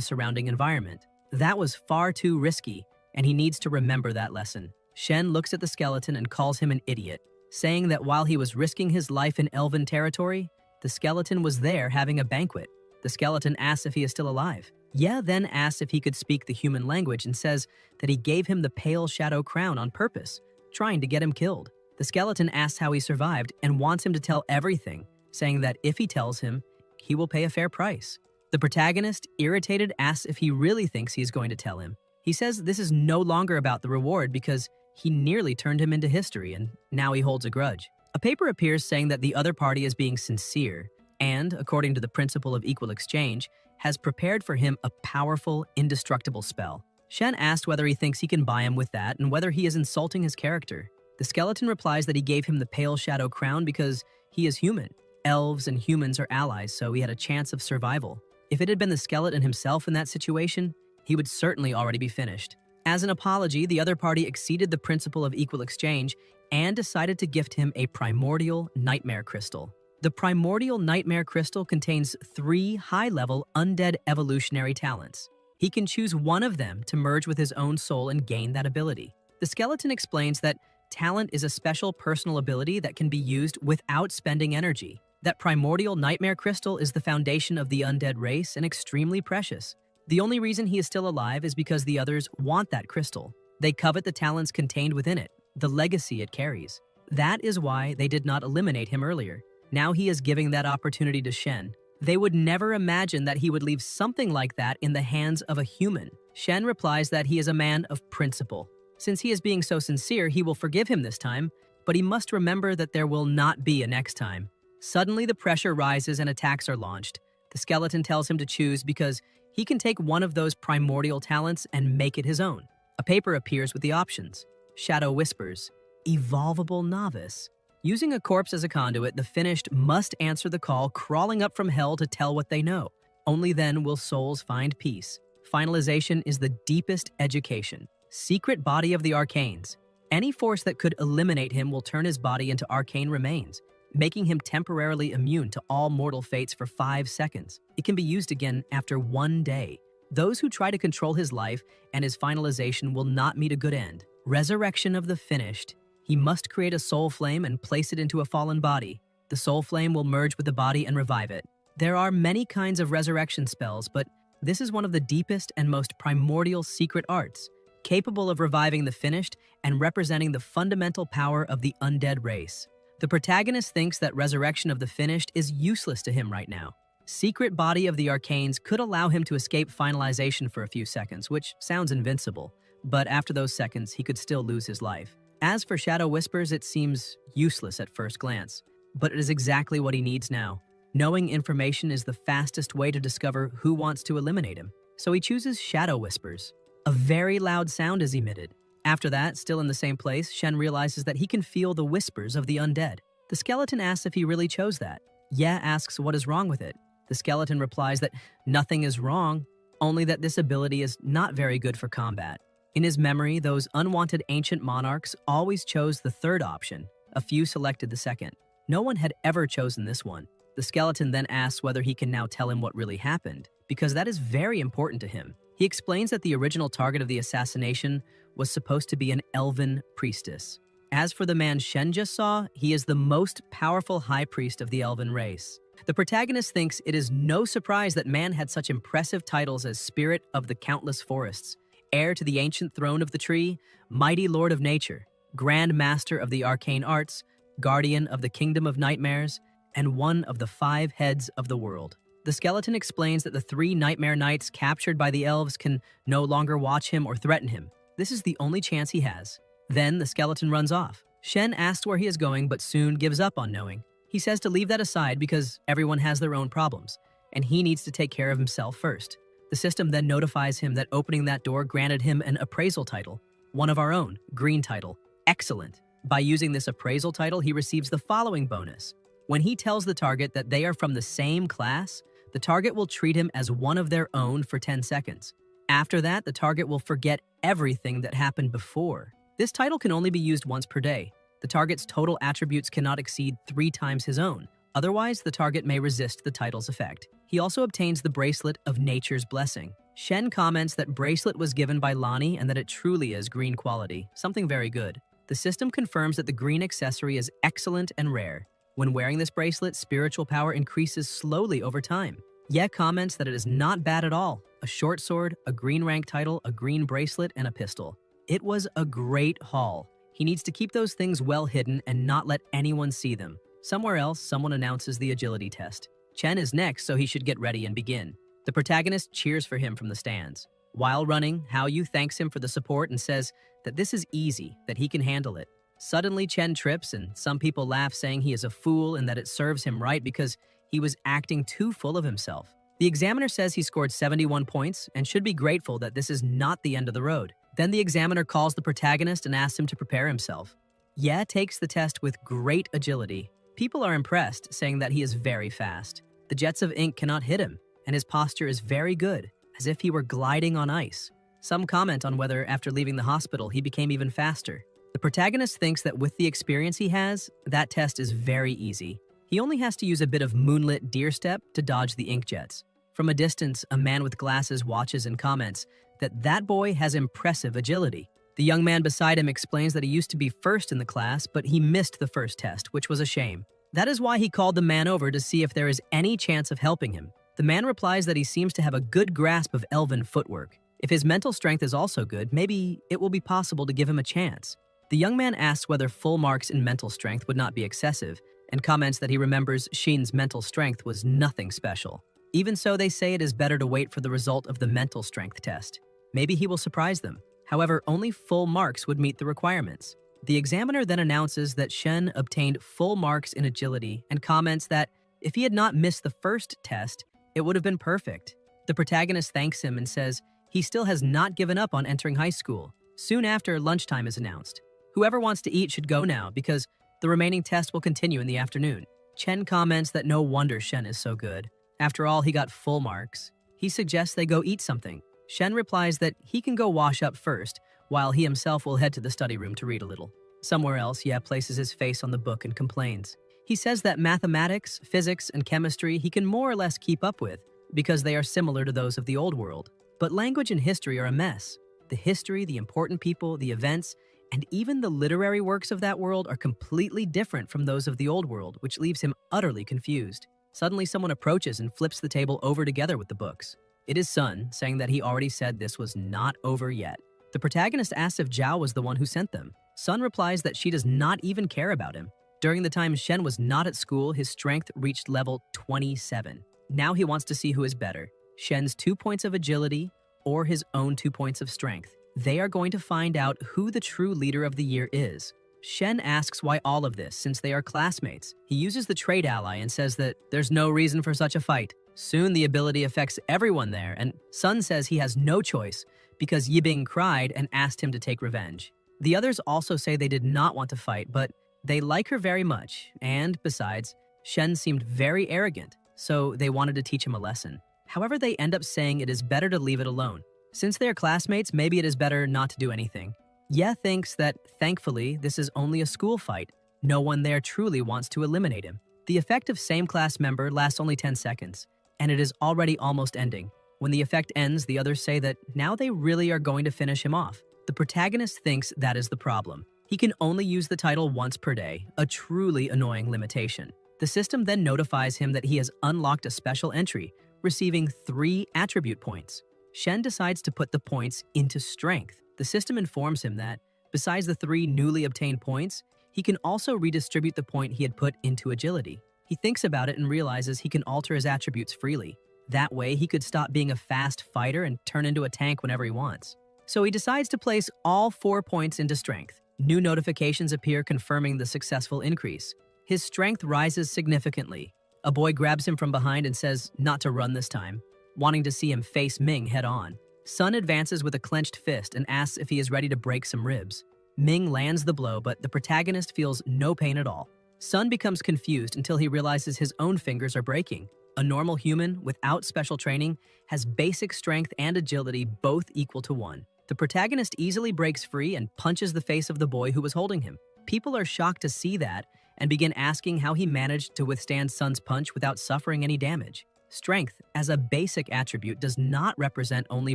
Speaker 1: surrounding environment. That was far too risky, and he needs to remember that lesson. Shen looks at the skeleton and calls him an idiot, saying that while he was risking his life in elven territory, the skeleton was there having a banquet. The skeleton asks if he is still alive. Ye then asks if he could speak the human language and says that he gave him the pale shadow crown on purpose, trying to get him killed. The skeleton asks how he survived and wants him to tell everything, saying that if he tells him, he will pay a fair price. The protagonist, irritated, asks if he really thinks he is going to tell him. He says this is no longer about the reward because he nearly turned him into history and now he holds a grudge. A paper appears saying that the other party is being sincere and, according to the principle of equal exchange, has prepared for him a powerful, indestructible spell. Shen asked whether he thinks he can buy him with that and whether he is insulting his character. The skeleton replies that he gave him the pale shadow crown because he is human. Elves and humans are allies, so he had a chance of survival. If it had been the skeleton himself in that situation, he would certainly already be finished. As an apology, the other party exceeded the principle of equal exchange and decided to gift him a primordial nightmare crystal. The primordial nightmare crystal contains 3 high-level undead evolutionary talents. He can choose one of them to merge with his own soul and gain that ability. The skeleton explains that talent is a special personal ability that can be used without spending energy. That primordial nightmare crystal is the foundation of the undead race and extremely precious. The only reason he is still alive is because the others want that crystal. They covet the talents contained within it, the legacy it carries. That is why they did not eliminate him earlier. Now he is giving that opportunity to Shen. They would never imagine that he would leave something like that in the hands of a human. Shen replies that he is a man of principle. Since he is being so sincere, he will forgive him this time, but he must remember that there will not be a next time. Suddenly, the pressure rises and attacks are launched. The skeleton tells him to choose because he can take one of those primordial talents and make it his own. A paper appears with the options. Shadow whispers, Evolvable Novice. Using a corpse as a conduit, the finished must answer the call, crawling up from hell to tell what they know. Only then will souls find peace. Finalization is the deepest education. Secret body of the arcanes. Any force that could eliminate him will turn his body into arcane remains, making him temporarily immune to all mortal fates for 5 seconds. It can be used again after 1 day. Those who try to control his life and his finalization will not meet a good end. Resurrection of the finished. He must create a soul flame and place it into a fallen body. The soul flame will merge with the body and revive it. There are many kinds of resurrection spells, but this is one of the deepest and most primordial secret arts, capable of reviving the finished and representing the fundamental power of the undead race. The protagonist thinks that resurrection of the finished is useless to him right now. Secret body of the arcanes could allow him to escape finalization for a few seconds, which sounds invincible, but after those seconds, he could still lose his life. As for Shadow Whispers, it seems useless at first glance, but it is exactly what he needs now. Knowing information is the fastest way to discover who wants to eliminate him, so he chooses Shadow Whispers. A very loud sound is emitted. After that, still in the same place, Shen realizes that he can feel the whispers of the undead. The skeleton asks if he really chose that. Ye asks what is wrong with it. The skeleton replies that nothing is wrong, only that this ability is not very good for combat. In his memory, those unwanted ancient monarchs always chose the third option. A few selected the second. No one had ever chosen this one. The skeleton then asks whether he can now tell him what really happened, because that is very important to him. He explains that the original target of the assassination was supposed to be an elven priestess. As for the man Shen just saw, he is the most powerful high priest of the elven race. The protagonist thinks it is no surprise that man had such impressive titles as Spirit of the Countless Forests, Heir to the Ancient Throne of the Tree, Mighty Lord of Nature, Grand Master of the Arcane Arts, Guardian of the Kingdom of Nightmares, and one of the 5 heads of the world. The skeleton explains that the 3 nightmare knights captured by the elves can no longer watch him or threaten him. This is the only chance he has. Then the skeleton runs off. Shen asks where he is going, but soon gives up on knowing. He says to leave that aside because everyone has their own problems, and he needs to take care of himself first. The system then notifies him that opening that door granted him an appraisal title, one of our own, green title, Excellent. By using this appraisal title, he receives the following bonus. When he tells the target that they are from the same class, the target will treat him as one of their own for 10 seconds. After that, the target will forget everything that happened before. This title can only be used once per day. The target's total attributes cannot exceed 3 times his own. Otherwise, the target may resist the title's effect. He also obtains the bracelet of Nature's Blessing. Shen comments that bracelet was given by Lani and that it truly is green quality, something very good. The system confirms that the green accessory is excellent and rare. When wearing this bracelet, spiritual power increases slowly over time. Ye comments that it is not bad at all. A short sword, a green rank title, a green bracelet, and a pistol. It was a great haul. He needs to keep those things well hidden and not let anyone see them. Somewhere else, someone announces the agility test. Chen is next, so he should get ready and begin. The protagonist cheers for him from the stands. While running, Hao Yu thanks him for the support and says that this is easy, that he can handle it. Suddenly, Chen trips, and some people laugh, saying he is a fool and that it serves him right because he was acting too full of himself. The examiner says he scored 71 points and should be grateful that this is not the end of the road. Then the examiner calls the protagonist and asks him to prepare himself. Ye takes the test with great agility. People are impressed, saying that he is very fast. The jets of ink cannot hit him, and his posture is very good, as if he were gliding on ice. Some comment on whether, after leaving the hospital, he became even faster. The protagonist thinks that with the experience he has, that test is very easy. He only has to use a bit of moonlit deer step to dodge the ink jets. From a distance, a man with glasses watches and comments that that boy has impressive agility. The young man beside him explains that he used to be first in the class, but he missed the first test, which was a shame. That is why he called the man over to see if there is any chance of helping him. The man replies that he seems to have a good grasp of elven footwork. If his mental strength is also good, maybe it will be possible to give him a chance. The young man asks whether full marks in mental strength would not be excessive, and comments that he remembers Shin's mental strength was nothing special. Even so, they say it is better to wait for the result of the mental strength test. Maybe he will surprise them. However, only full marks would meet the requirements. The examiner then announces that Shen obtained full marks in agility and comments that if he had not missed the first test, it would have been perfect. The protagonist thanks him and says he still has not given up on entering high school. Soon after, lunchtime is announced. Whoever wants to eat should go now because the remaining test will continue in the afternoon. Chen comments that no wonder Shen is so good. After all, he got full marks. He suggests they go eat something. Shen replies that he can go wash up first, while he himself will head to the study room to read a little. Somewhere else, Ye places his face on the book and complains. He says that mathematics, physics, and chemistry he can more or less keep up with because they are similar to those of the old world. But language and history are a mess. The history, the important people, the events, and even the literary works of that world are completely different from those of the old world, which leaves him utterly confused. Suddenly, someone approaches and flips the table over together with the books. It is Sun, saying that he already said this was not over yet. The protagonist asks if Zhao was the one who sent them. Sun replies that she does not even care about him. During the time Shen was not at school, his strength reached level 27. Now he wants to see who is better, Shen's 2 points of agility or his own 2 points of strength. They are going to find out who the true leader of the year is. Shen asks why all of this, since they are classmates. He uses the trade ally and says that there's no reason for such a fight. Soon the ability affects everyone there, and Sun says he has no choice because Yibing cried and asked him to take revenge. The others also say they did not want to fight, but they like her very much, and besides, Shen seemed very arrogant, so they wanted to teach him a lesson. However, they end up saying it is better to leave it alone. Since they are classmates, maybe it is better not to do anything. Ye thinks that, thankfully, this is only a school fight. No one there truly wants to eliminate him. The effect of same class member lasts only 10 seconds, and it is already almost ending. When the effect ends, the others say that now they really are going to finish him off. The protagonist thinks that is the problem. He can only use the title once per day, a truly annoying limitation. The system then notifies him that he has unlocked a special entry, receiving 3 attribute points. Shen decides to put the points into strength. The system informs him that, besides the 3 newly obtained points, he can also redistribute the point he had put into agility. He thinks about it and realizes he can alter his attributes freely. That way, he could stop being a fast fighter and turn into a tank whenever he wants. So he decides to place all 4 points into strength. New notifications appear confirming the successful increase. His strength rises significantly. A boy grabs him from behind and says not to run this time, wanting to see him face Ming head-on. Sun advances with a clenched fist and asks if he is ready to break some ribs. Ming lands the blow, but the protagonist feels no pain at all. Sun becomes confused until he realizes his own fingers are breaking. A normal human, without special training, has basic strength and agility both equal to 1. The protagonist easily breaks free and punches the face of the boy who was holding him. People are shocked to see that and begin asking how he managed to withstand Sun's punch without suffering any damage. Strength, as a basic attribute, does not represent only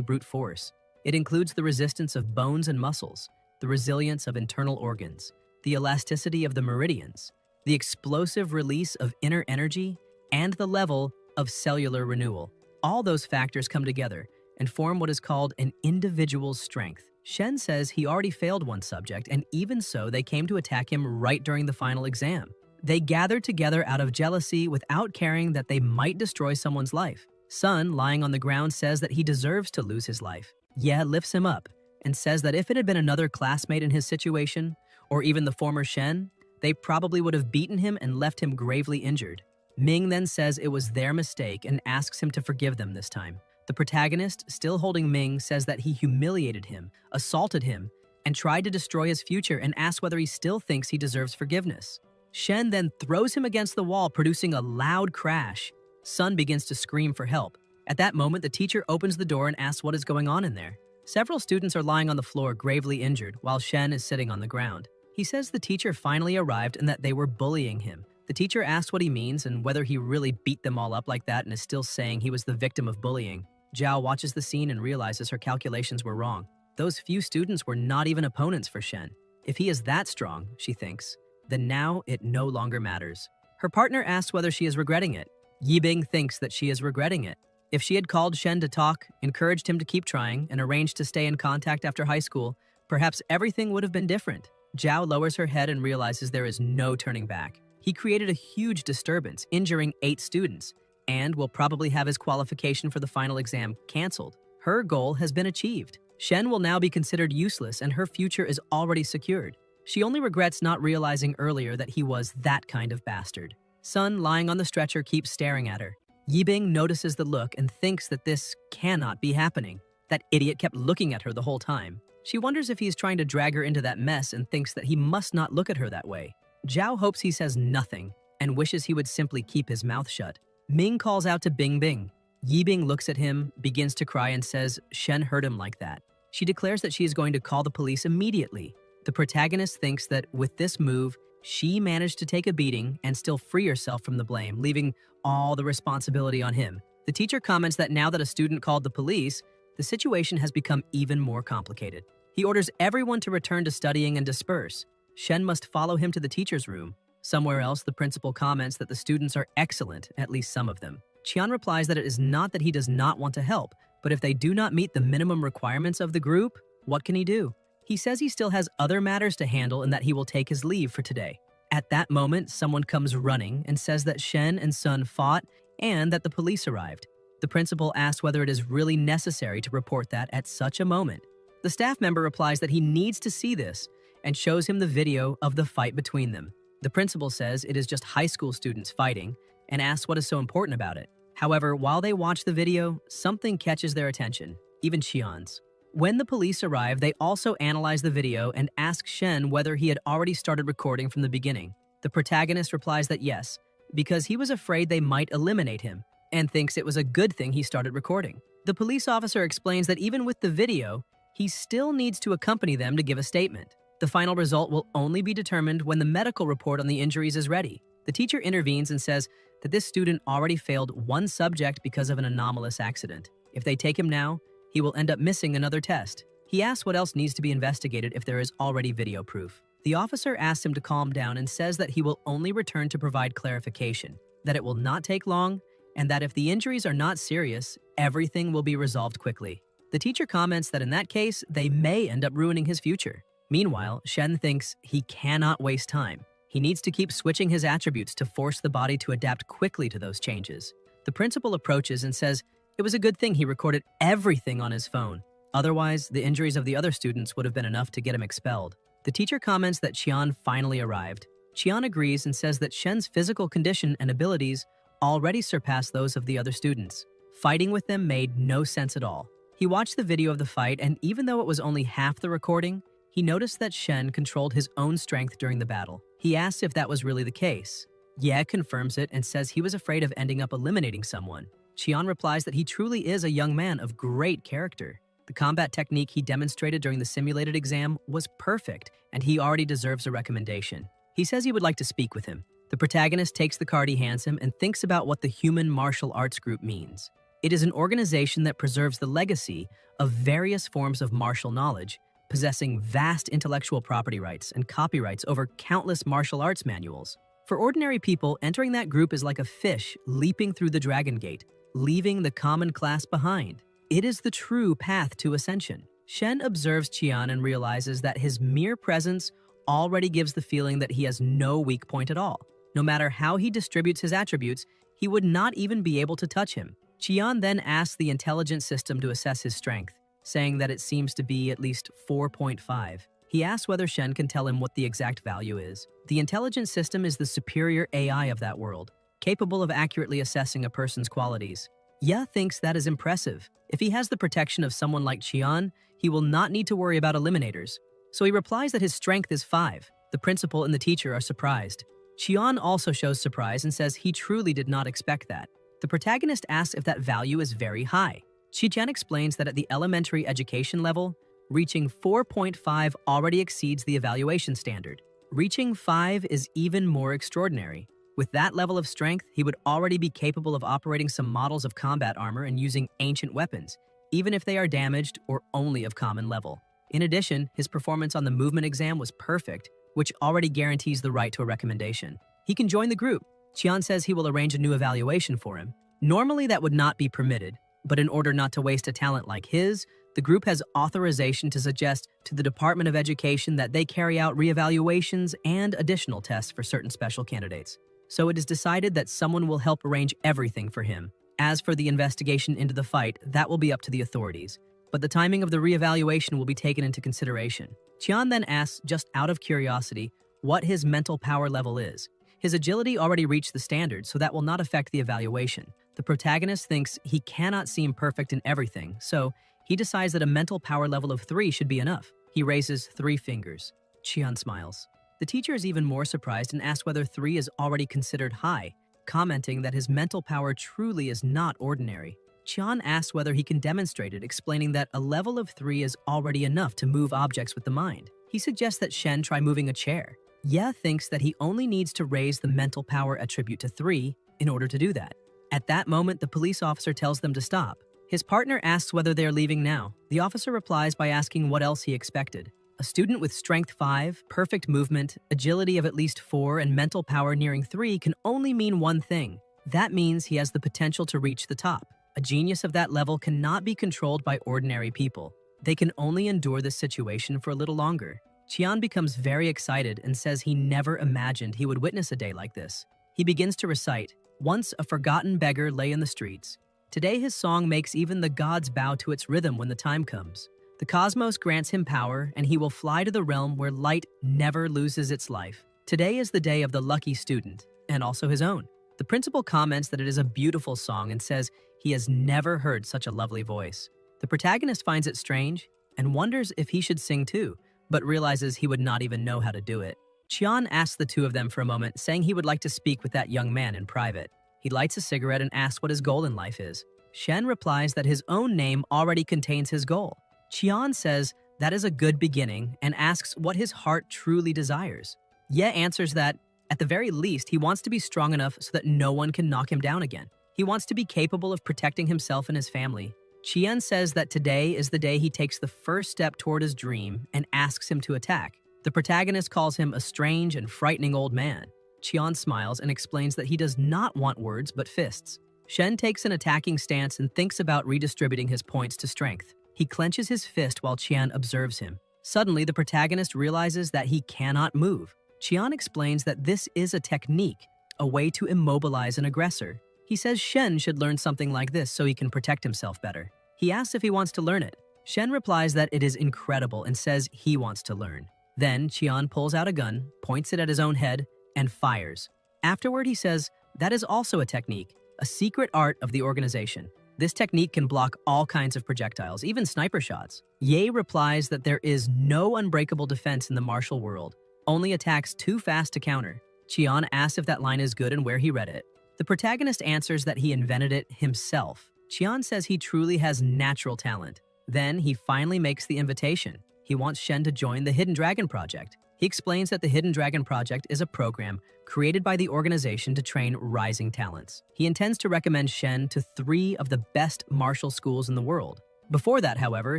Speaker 1: brute force. It includes the resistance of bones and muscles, the resilience of internal organs, the elasticity of the meridians, the explosive release of inner energy, and the level of cellular renewal. All those factors come together and form what is called an individual's strength. Shen says he already failed one subject, and even so, they came to attack him right during the final exam. They gathered together out of jealousy without caring that they might destroy someone's life. Sun, lying on the ground, says that he deserves to lose his life. Ye lifts him up and says that if it had been another classmate in his situation, or even the former Shen, they probably would have beaten him and left him gravely injured. Ming then says it was their mistake and asks him to forgive them this time. The protagonist, still holding Ming, says that he humiliated him, assaulted him, and tried to destroy his future, and asks whether he still thinks he deserves forgiveness. Shen then throws him against the wall, producing a loud crash. Sun begins to scream for help. At that moment, the teacher opens the door and asks what is going on in there. Several students are lying on the floor, gravely injured, while Shen is sitting on the ground. He says the teacher finally arrived and that they were bullying him. The teacher asks what he means and whether he really beat them all up like that and is still saying he was the victim of bullying. Zhao watches the scene and realizes her calculations were wrong. Those few students were not even opponents for Shen. If he is that strong, she thinks, then now it no longer matters. Her partner asks whether she is regretting it. Yibing thinks that she is regretting it. If she had called Shen to talk, encouraged him to keep trying, and arranged to stay in contact after high school, perhaps everything would have been different. Zhao lowers her head and realizes there is no turning back. He created a huge disturbance, injuring 8 students, and will probably have his qualification for the final exam canceled. Her goal has been achieved. Shen will now be considered useless and her future is already secured. She only regrets not realizing earlier that he was that kind of bastard. Sun, lying on the stretcher, keeps staring at her. Yibing notices the look and thinks that this cannot be happening. That idiot kept looking at her the whole time. She wonders if he is trying to drag her into that mess and thinks that he must not look at her that way. Zhao hopes he says nothing and wishes he would simply keep his mouth shut. Ming calls out to Bing Bing. Yibing looks at him, begins to cry, and says Shen hurt him like that. She declares that she is going to call the police immediately. The protagonist thinks that with this move, she managed to take a beating and still free herself from the blame, leaving all the responsibility on him. The teacher comments that now that a student called the police, the situation has become even more complicated. He orders everyone to return to studying and disperse. Shen must follow him to the teacher's room. Somewhere else, the principal comments that the students are excellent, at least some of them. Qian replies that it is not that he does not want to help, but if they do not meet the minimum requirements of the group, what can he do? He says he still has other matters to handle and that he will take his leave for today. At that moment, someone comes running and says that Shen and Sun fought and that the police arrived. The principal asks whether it is really necessary to report that at such a moment. The staff member replies that he needs to see this and shows him the video of the fight between them. The principal says it is just high school students fighting and asks what is so important about it. However, while they watch the video, something catches their attention, even Xian's. When the police arrive, they also analyze the video and ask Shen whether he had already started recording from the beginning. The protagonist replies that yes, because he was afraid they might eliminate him, and thinks it was a good thing he started recording. The police officer explains that even with the video, he still needs to accompany them to give a statement. The final result will only be determined when the medical report on the injuries is ready. The teacher intervenes and says that this student already failed one subject because of an anomalous accident. If they take him now, he will end up missing another test. He asks what else needs to be investigated if there is already video proof. The officer asks him to calm down and says that he will only return to provide clarification, that it will not take long, and that if the injuries are not serious, everything will be resolved quickly. The teacher comments that in that case, they may end up ruining his future. Meanwhile, Shen thinks he cannot waste time. He needs to keep switching his attributes to force the body to adapt quickly to those changes. The principal approaches and says it was a good thing he recorded everything on his phone. Otherwise, the injuries of the other students would have been enough to get him expelled. The teacher comments that Qian finally arrived. Qian agrees and says that Shen's physical condition and abilities already surpass those of the other students. Fighting with them made no sense at all. He watched the video of the fight, and even though it was only half the recording, he noticed that Shen controlled his own strength during the battle. He asks if that was really the case. Ye confirms it and says he was afraid of ending up eliminating someone. Qian replies that he truly is a young man of great character. The combat technique he demonstrated during the simulated exam was perfect, and he already deserves a recommendation. He says he would like to speak with him. The protagonist takes the card he hands him and thinks about what the Human Martial Arts Group means. It is an organization that preserves the legacy of various forms of martial knowledge, possessing vast intellectual property rights and copyrights over countless martial arts manuals. For ordinary people, entering that group is like a fish leaping through the Dragon Gate, leaving the common class behind. It is the true path to ascension. Shen observes Qian and realizes that his mere presence already gives the feeling that he has no weak point at all. No matter how he distributes his attributes, he would not even be able to touch him. Qian then asks the intelligence system to assess his strength, saying that it seems to be at least 4.5. He asks whether Shen can tell him what the exact value is. The intelligence system is the superior AI of that world, capable of accurately assessing a person's qualities. Ye thinks that is impressive. If he has the protection of someone like Qian, he will not need to worry about eliminators. So he replies that his strength is 5. The principal and the teacher are surprised. Qian also shows surprise and says he truly did not expect that. The protagonist asks if that value is very high. Qian explains that at the elementary education level, reaching 4.5 already exceeds the evaluation standard. Reaching 5 is even more extraordinary. With that level of strength, he would already be capable of operating some models of combat armor and using ancient weapons, even if they are damaged or only of common level. In addition, his performance on the movement exam was perfect, which already guarantees the right to a recommendation. He can join the group. Qian says he will arrange a new evaluation for him. Normally that would not be permitted, but in order not to waste a talent like his, the group has authorization to suggest to the Department of Education that they carry out reevaluations and additional tests for certain special candidates. So it is decided that someone will help arrange everything for him. As for the investigation into the fight, that will be up to the authorities. But the timing of the reevaluation will be taken into consideration. Qian then asks, just out of curiosity, what his mental power level is. His agility already reached the standard, so that will not affect the evaluation. The protagonist thinks he cannot seem perfect in everything, so he decides that a mental power level of 3 should be enough. He raises 3 fingers. Qian smiles. The teacher is even more surprised and asks whether 3 is already considered high, commenting that his mental power truly is not ordinary. Qian asks whether he can demonstrate it, explaining that a level of 3 is already enough to move objects with the mind. He suggests that Shen try moving a chair. Ye thinks that he only needs to raise the mental power attribute to 3 in order to do that. At that moment, the police officer tells them to stop. His partner asks whether they are leaving now. The officer replies by asking what else he expected. A student with strength 5, perfect movement, agility of at least 4, and mental power nearing 3 can only mean one thing. That means he has the potential to reach the top. A genius of that level cannot be controlled by ordinary people. They can only endure this situation for a little longer. Qian becomes very excited and says he never imagined he would witness a day like this. He begins to recite, "Once a forgotten beggar lay in the streets. Today his song makes even the gods bow to its rhythm when the time comes. The cosmos grants him power, and he will fly to the realm where light never loses its life. Today is the day of the lucky student, and also his own." The principal comments that it is a beautiful song and says he has never heard such a lovely voice. The protagonist finds it strange and wonders if he should sing too, but realizes he would not even know how to do it. Qian asks the two of them for a moment, saying he would like to speak with that young man in private. He lights a cigarette and asks what his goal in life is. Shen replies that his own name already contains his goal. Qian says that is a good beginning and asks what his heart truly desires. Ye answers that, at the very least, he wants to be strong enough so that no one can knock him down again. He wants to be capable of protecting himself and his family. Qian says that today is the day he takes the first step toward his dream and asks him to attack. The protagonist calls him a strange and frightening old man. Qian smiles and explains that he does not want words but fists. Shen takes an attacking stance and thinks about redistributing his points to strength. He clenches his fist while Qian observes him. Suddenly, the protagonist realizes that he cannot move. Qian explains that this is a technique, a way to immobilize an aggressor. He says Shen should learn something like this so he can protect himself better. He asks if he wants to learn it. Shen replies that it is incredible and says he wants to learn. Then Qian pulls out a gun, points it at his own head, and fires. Afterward, he says that is also a technique, a secret art of the organization. This technique can block all kinds of projectiles, even sniper shots. Ye replies that there is no unbreakable defense in the martial world, only attacks too fast to counter. Qian asks if that line is good and where he read it. The protagonist answers that he invented it himself. Qian says he truly has natural talent. Then he finally makes the invitation. He wants Shen to join the Hidden Dragon Project. He explains that the Hidden Dragon Project is a program created by the organization to train rising talents. He intends to recommend Shen to 3 of the best martial schools in the world. Before that, however,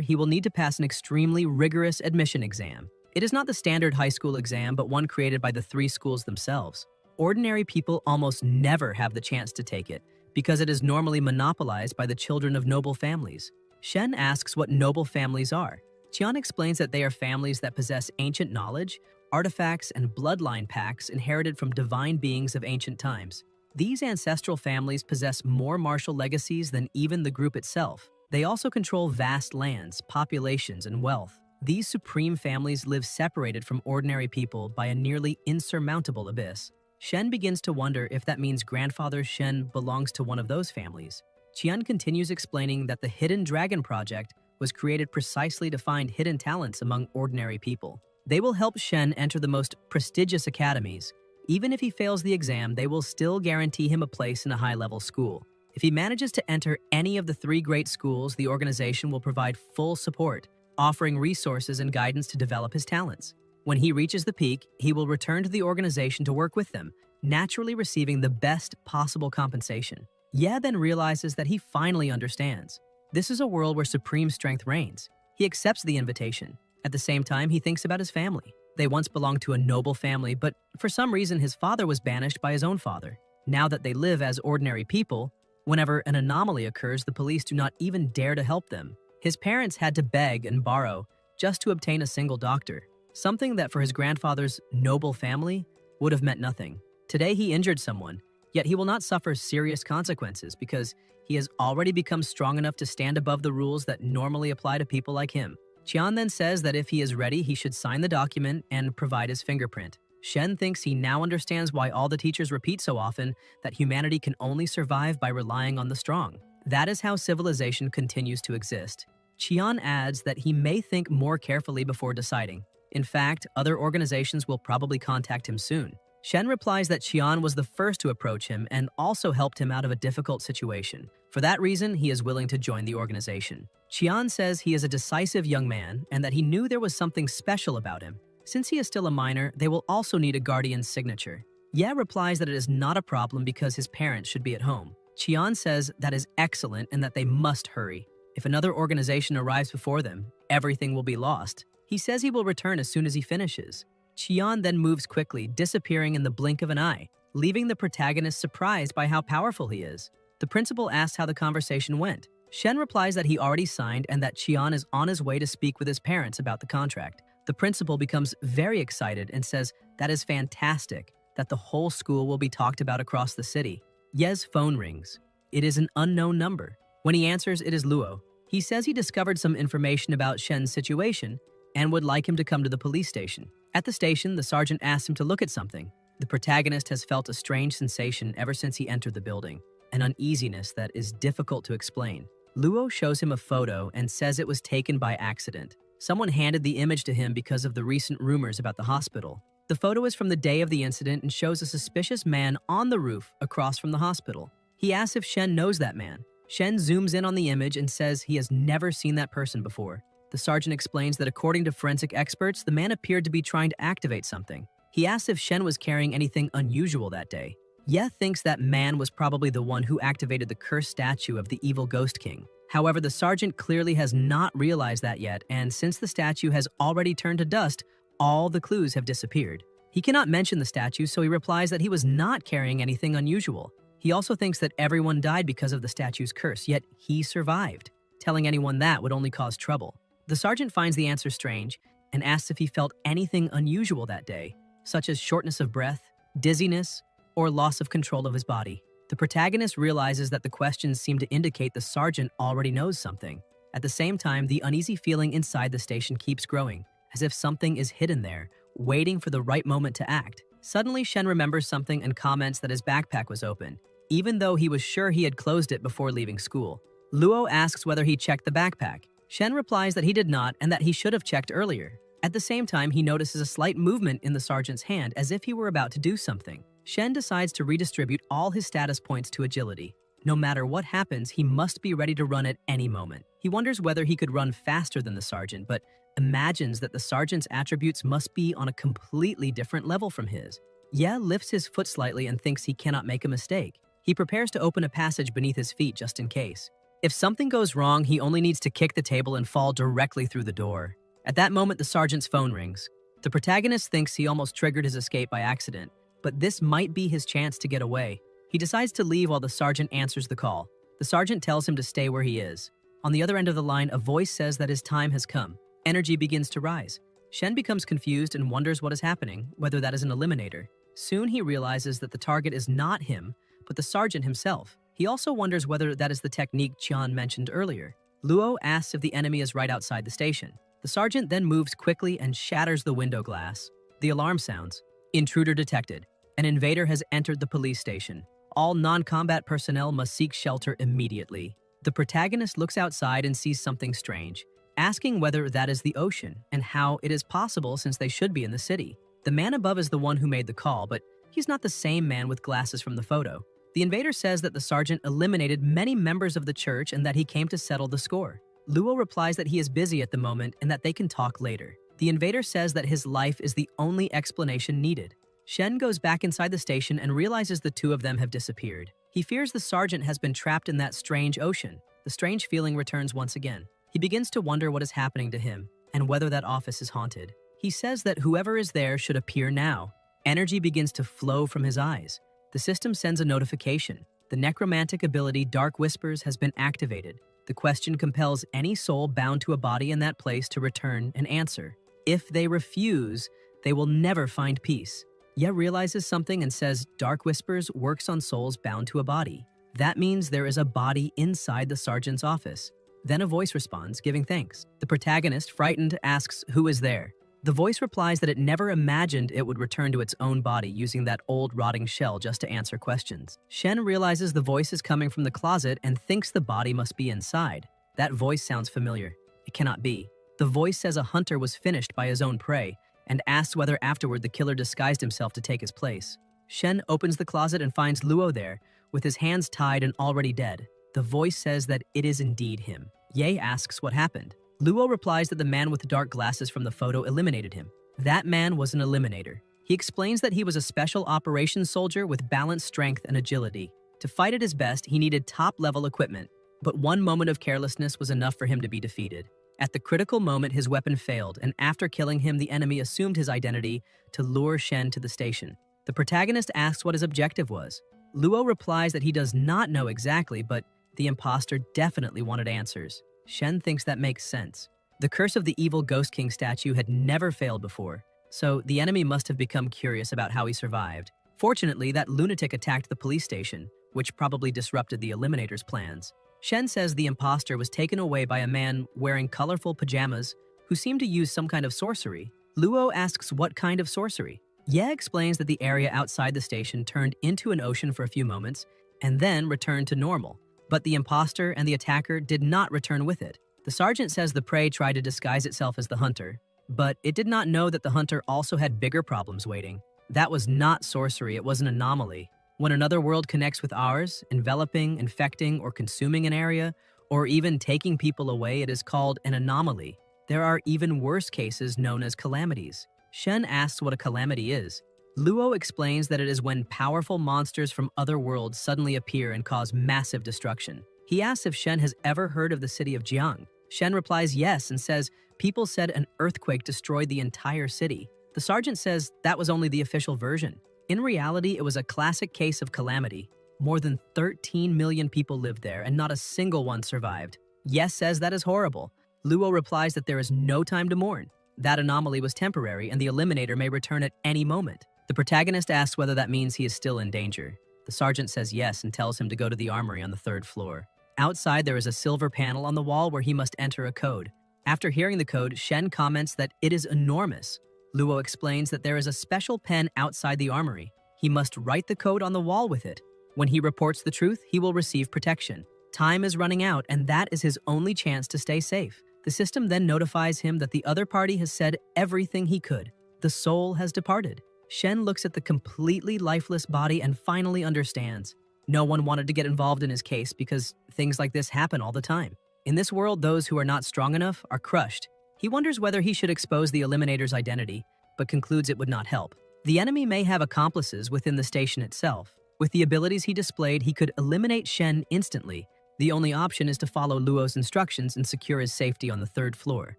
Speaker 1: he will need to pass an extremely rigorous admission exam. It is not the standard high school exam, but one created by the 3 schools themselves. Ordinary people almost never have the chance to take it, because it is normally monopolized by the children of noble families. Shen asks what noble families are. Qian explains that they are families that possess ancient knowledge, artifacts, and bloodline pacts inherited from divine beings of ancient times. These ancestral families possess more martial legacies than even the group itself. They also control vast lands, populations, and wealth. These supreme families live separated from ordinary people by a nearly insurmountable abyss. Shen begins to wonder if that means grandfather Shen belongs to one of those families. Qian continues explaining that the Hidden Dragon Project was created precisely to find hidden talents among ordinary people. They will help Shen enter the most prestigious academies. Even if he fails the exam, they will still guarantee him a place in a high-level school. If he manages to enter any of the 3 great schools, the organization will provide full support, offering resources and guidance to develop his talents. When he reaches the peak, he will return to the organization to work with them, naturally receiving the best possible compensation. Ye then realizes that he finally understands. This is a world where supreme strength reigns. He accepts the invitation. At the same time, he thinks about his family. They once belonged to a noble family, but for some reason his father was banished by his own father. Now that they live as ordinary people, whenever an anomaly occurs, the police do not even dare to help them. His parents had to beg and borrow just to obtain a single doctor, something that for his grandfather's noble family would have meant nothing. Today he injured someone, yet he will not suffer serious consequences because he has already become strong enough to stand above the rules that normally apply to people like him. Qian then says that if he is ready, he should sign the document and provide his fingerprint. Shen thinks he now understands why all the teachers repeat so often that humanity can only survive by relying on the strong. That is how civilization continues to exist. Qian adds that he may think more carefully before deciding. In fact, other organizations will probably contact him soon. Shen replies that Qian was the first to approach him and also helped him out of a difficult situation. For that reason, he is willing to join the organization. Qian says he is a decisive young man and that he knew there was something special about him. Since he is still a minor, they will also need a guardian's signature. Ye replies that it is not a problem because his parents should be at home. Qian says that is excellent and that they must hurry. If another organization arrives before them, everything will be lost. He says he will return as soon as he finishes. Qian then moves quickly, disappearing in the blink of an eye, leaving the protagonist surprised by how powerful he is. The principal asks how the conversation went. Shen replies that he already signed and that Qian is on his way to speak with his parents about the contract. The principal becomes very excited and says that is fantastic, that the whole school will be talked about across the city. Ye's phone rings. It is an unknown number. When he answers, it is Luo. He says he discovered some information about Shen's situation and would like him to come to the police station. At the station, the sergeant asks him to look at something. The protagonist has felt a strange sensation ever since he entered the building, an uneasiness that is difficult to explain. Luo shows him a photo and says it was taken by accident. Someone handed the image to him because of the recent rumors about the hospital. The photo is from the day of the incident and shows a suspicious man on the roof across from the hospital. He asks if Shen knows that man. Shen zooms in on the image and says he has never seen that person before. The sergeant explains that according to forensic experts, the man appeared to be trying to activate something. He asks if Shen was carrying anything unusual that day. Ye thinks that man was probably the one who activated the cursed statue of the evil Ghost King. However, the sergeant clearly has not realized that yet, and since the statue has already turned to dust, all the clues have disappeared. He cannot mention the statue, so he replies that he was not carrying anything unusual. He also thinks that everyone died because of the statue's curse, yet he survived. Telling anyone that would only cause trouble. The sergeant finds the answer strange and asks if he felt anything unusual that day, such as shortness of breath, dizziness, or loss of control of his body. The protagonist realizes that the questions seem to indicate the sergeant already knows something. At the same time, the uneasy feeling inside the station keeps growing, as if something is hidden there, waiting for the right moment to act. Suddenly, Shen remembers something and comments that his backpack was open, even though he was sure he had closed it before leaving school. Luo asks whether he checked the backpack. Shen replies that he did not and that he should have checked earlier. At the same time, he notices a slight movement in the sergeant's hand as if he were about to do something. Shen decides to redistribute all his status points to agility. No matter what happens, he must be ready to run at any moment. He He wonders whether he could run faster than the sergeant, but imagines that the sergeant's attributes must be on a completely different level from his. Ye lifts his foot slightly and thinks he cannot make a mistake. He prepares to open a passage beneath his feet just in case. If something goes wrong, he only needs to kick the table and fall directly through the door. At that moment, the sergeant's phone rings. The protagonist thinks he almost triggered his escape by accident, but this might be his chance to get away. He decides to leave while the sergeant answers the call. The sergeant tells him to stay where he is. On the other end of the line, a voice says that his time has come. Energy begins to rise. Shen becomes confused and wonders what is happening, whether that is an eliminator. Soon he realizes that the target is not him, but the sergeant himself. He also wonders whether that is the technique Jian mentioned earlier. Luo asks if the enemy is right outside the station. The sergeant then moves quickly and shatters the window glass. The alarm sounds. Intruder detected. An invader has entered the police station. All non-combat personnel must seek shelter immediately. The protagonist looks outside and sees something strange, asking whether that is the ocean and how it is possible since they should be in the city. The man above is the one who made the call, but he's not the same man with glasses from the photo. The invader says that the sergeant eliminated many members of the church and that he came to settle the score. Luo replies that he is busy at the moment and that they can talk later. The invader says that his life is the only explanation needed. Shen goes back inside the station and realizes the two of them have disappeared. He fears the sergeant has been trapped in that strange ocean. The strange feeling returns once again. He begins to wonder what is happening to him and whether that office is haunted. He says that whoever is there should appear now. Energy begins to flow from his eyes. The system sends a notification. The necromantic ability Dark Whispers has been activated. The question compels any soul bound to a body in that place to return an answer. If they refuse, they will never find peace. Ye realizes something and says Dark Whispers works on souls bound to a body. That means there is a body inside the sergeant's office. Then a voice responds, giving thanks. The protagonist, frightened, asks who is there. The voice replies that it never imagined it would return to its own body using that old rotting shell just to answer questions. Shen realizes the voice is coming from the closet and thinks the body must be inside. That voice sounds familiar. It cannot be. The voice says a hunter was finished by his own prey and asks whether afterward the killer disguised himself to take his place. Shen opens the closet and finds Luo there, with his hands tied and already dead. The voice says that it is indeed him. Ye asks what happened. Luo replies that the man with the dark glasses from the photo eliminated him. That man was an eliminator. He explains that he was a special operations soldier with balanced strength and agility. To fight at his best, he needed top-level equipment, but one moment of carelessness was enough for him to be defeated. At the critical moment, his weapon failed, and after killing him, the enemy assumed his identity to lure Shen to the station. The protagonist asks what his objective was. Luo replies that he does not know exactly, but the imposter definitely wanted answers. Shen thinks that makes sense. The curse of the evil Ghost King statue had never failed before, so the enemy must have become curious about how he survived. Fortunately, that lunatic attacked the police station, which probably disrupted the Eliminator's plans. Shen says the imposter was taken away by a man wearing colorful pajamas who seemed to use some kind of sorcery. Luo asks what kind of sorcery. Ye explains that the area outside the station turned into an ocean for a few moments and then returned to normal. But the imposter and the attacker did not return with it. The sergeant says the prey tried to disguise itself as the hunter, but it did not know that the hunter also had bigger problems waiting. That was not sorcery, it was an anomaly. When another world connects with ours, enveloping, infecting, or consuming an area, or even taking people away, it is called an anomaly. There are even worse cases known as calamities. Shen asks what a calamity is. Luo explains that it is when powerful monsters from other worlds suddenly appear and cause massive destruction. He asks if Shen has ever heard of the city of Jiang. Shen replies yes and says people said an earthquake destroyed the entire city. The sergeant says that was only the official version. In reality, it was a classic case of calamity. More than 13 million people lived there and not a single one survived. Yes says that is horrible. Luo replies that there is no time to mourn. That anomaly was temporary and the Eliminator may return at any moment. The protagonist asks whether that means he is still in danger. The sergeant says yes and tells him to go to the armory on the 3rd floor. Outside, there is a silver panel on the wall where he must enter a code. After hearing the code, Shen comments that it is enormous. Luo explains that there is a special pen outside the armory. He must write the code on the wall with it. When he reports the truth, he will receive protection. Time is running out, and that is his only chance to stay safe. The system then notifies him that the other party has said everything he could. The soul has departed. Shen looks at the completely lifeless body and finally understands. No one wanted to get involved in his case because things like this happen all the time. In this world, those who are not strong enough are crushed. He wonders whether he should expose the Eliminator's identity, but concludes it would not help. The enemy may have accomplices within the station itself. With the abilities he displayed, he could eliminate Shen instantly. The only option is to follow Luo's instructions and secure his safety on the 3rd floor.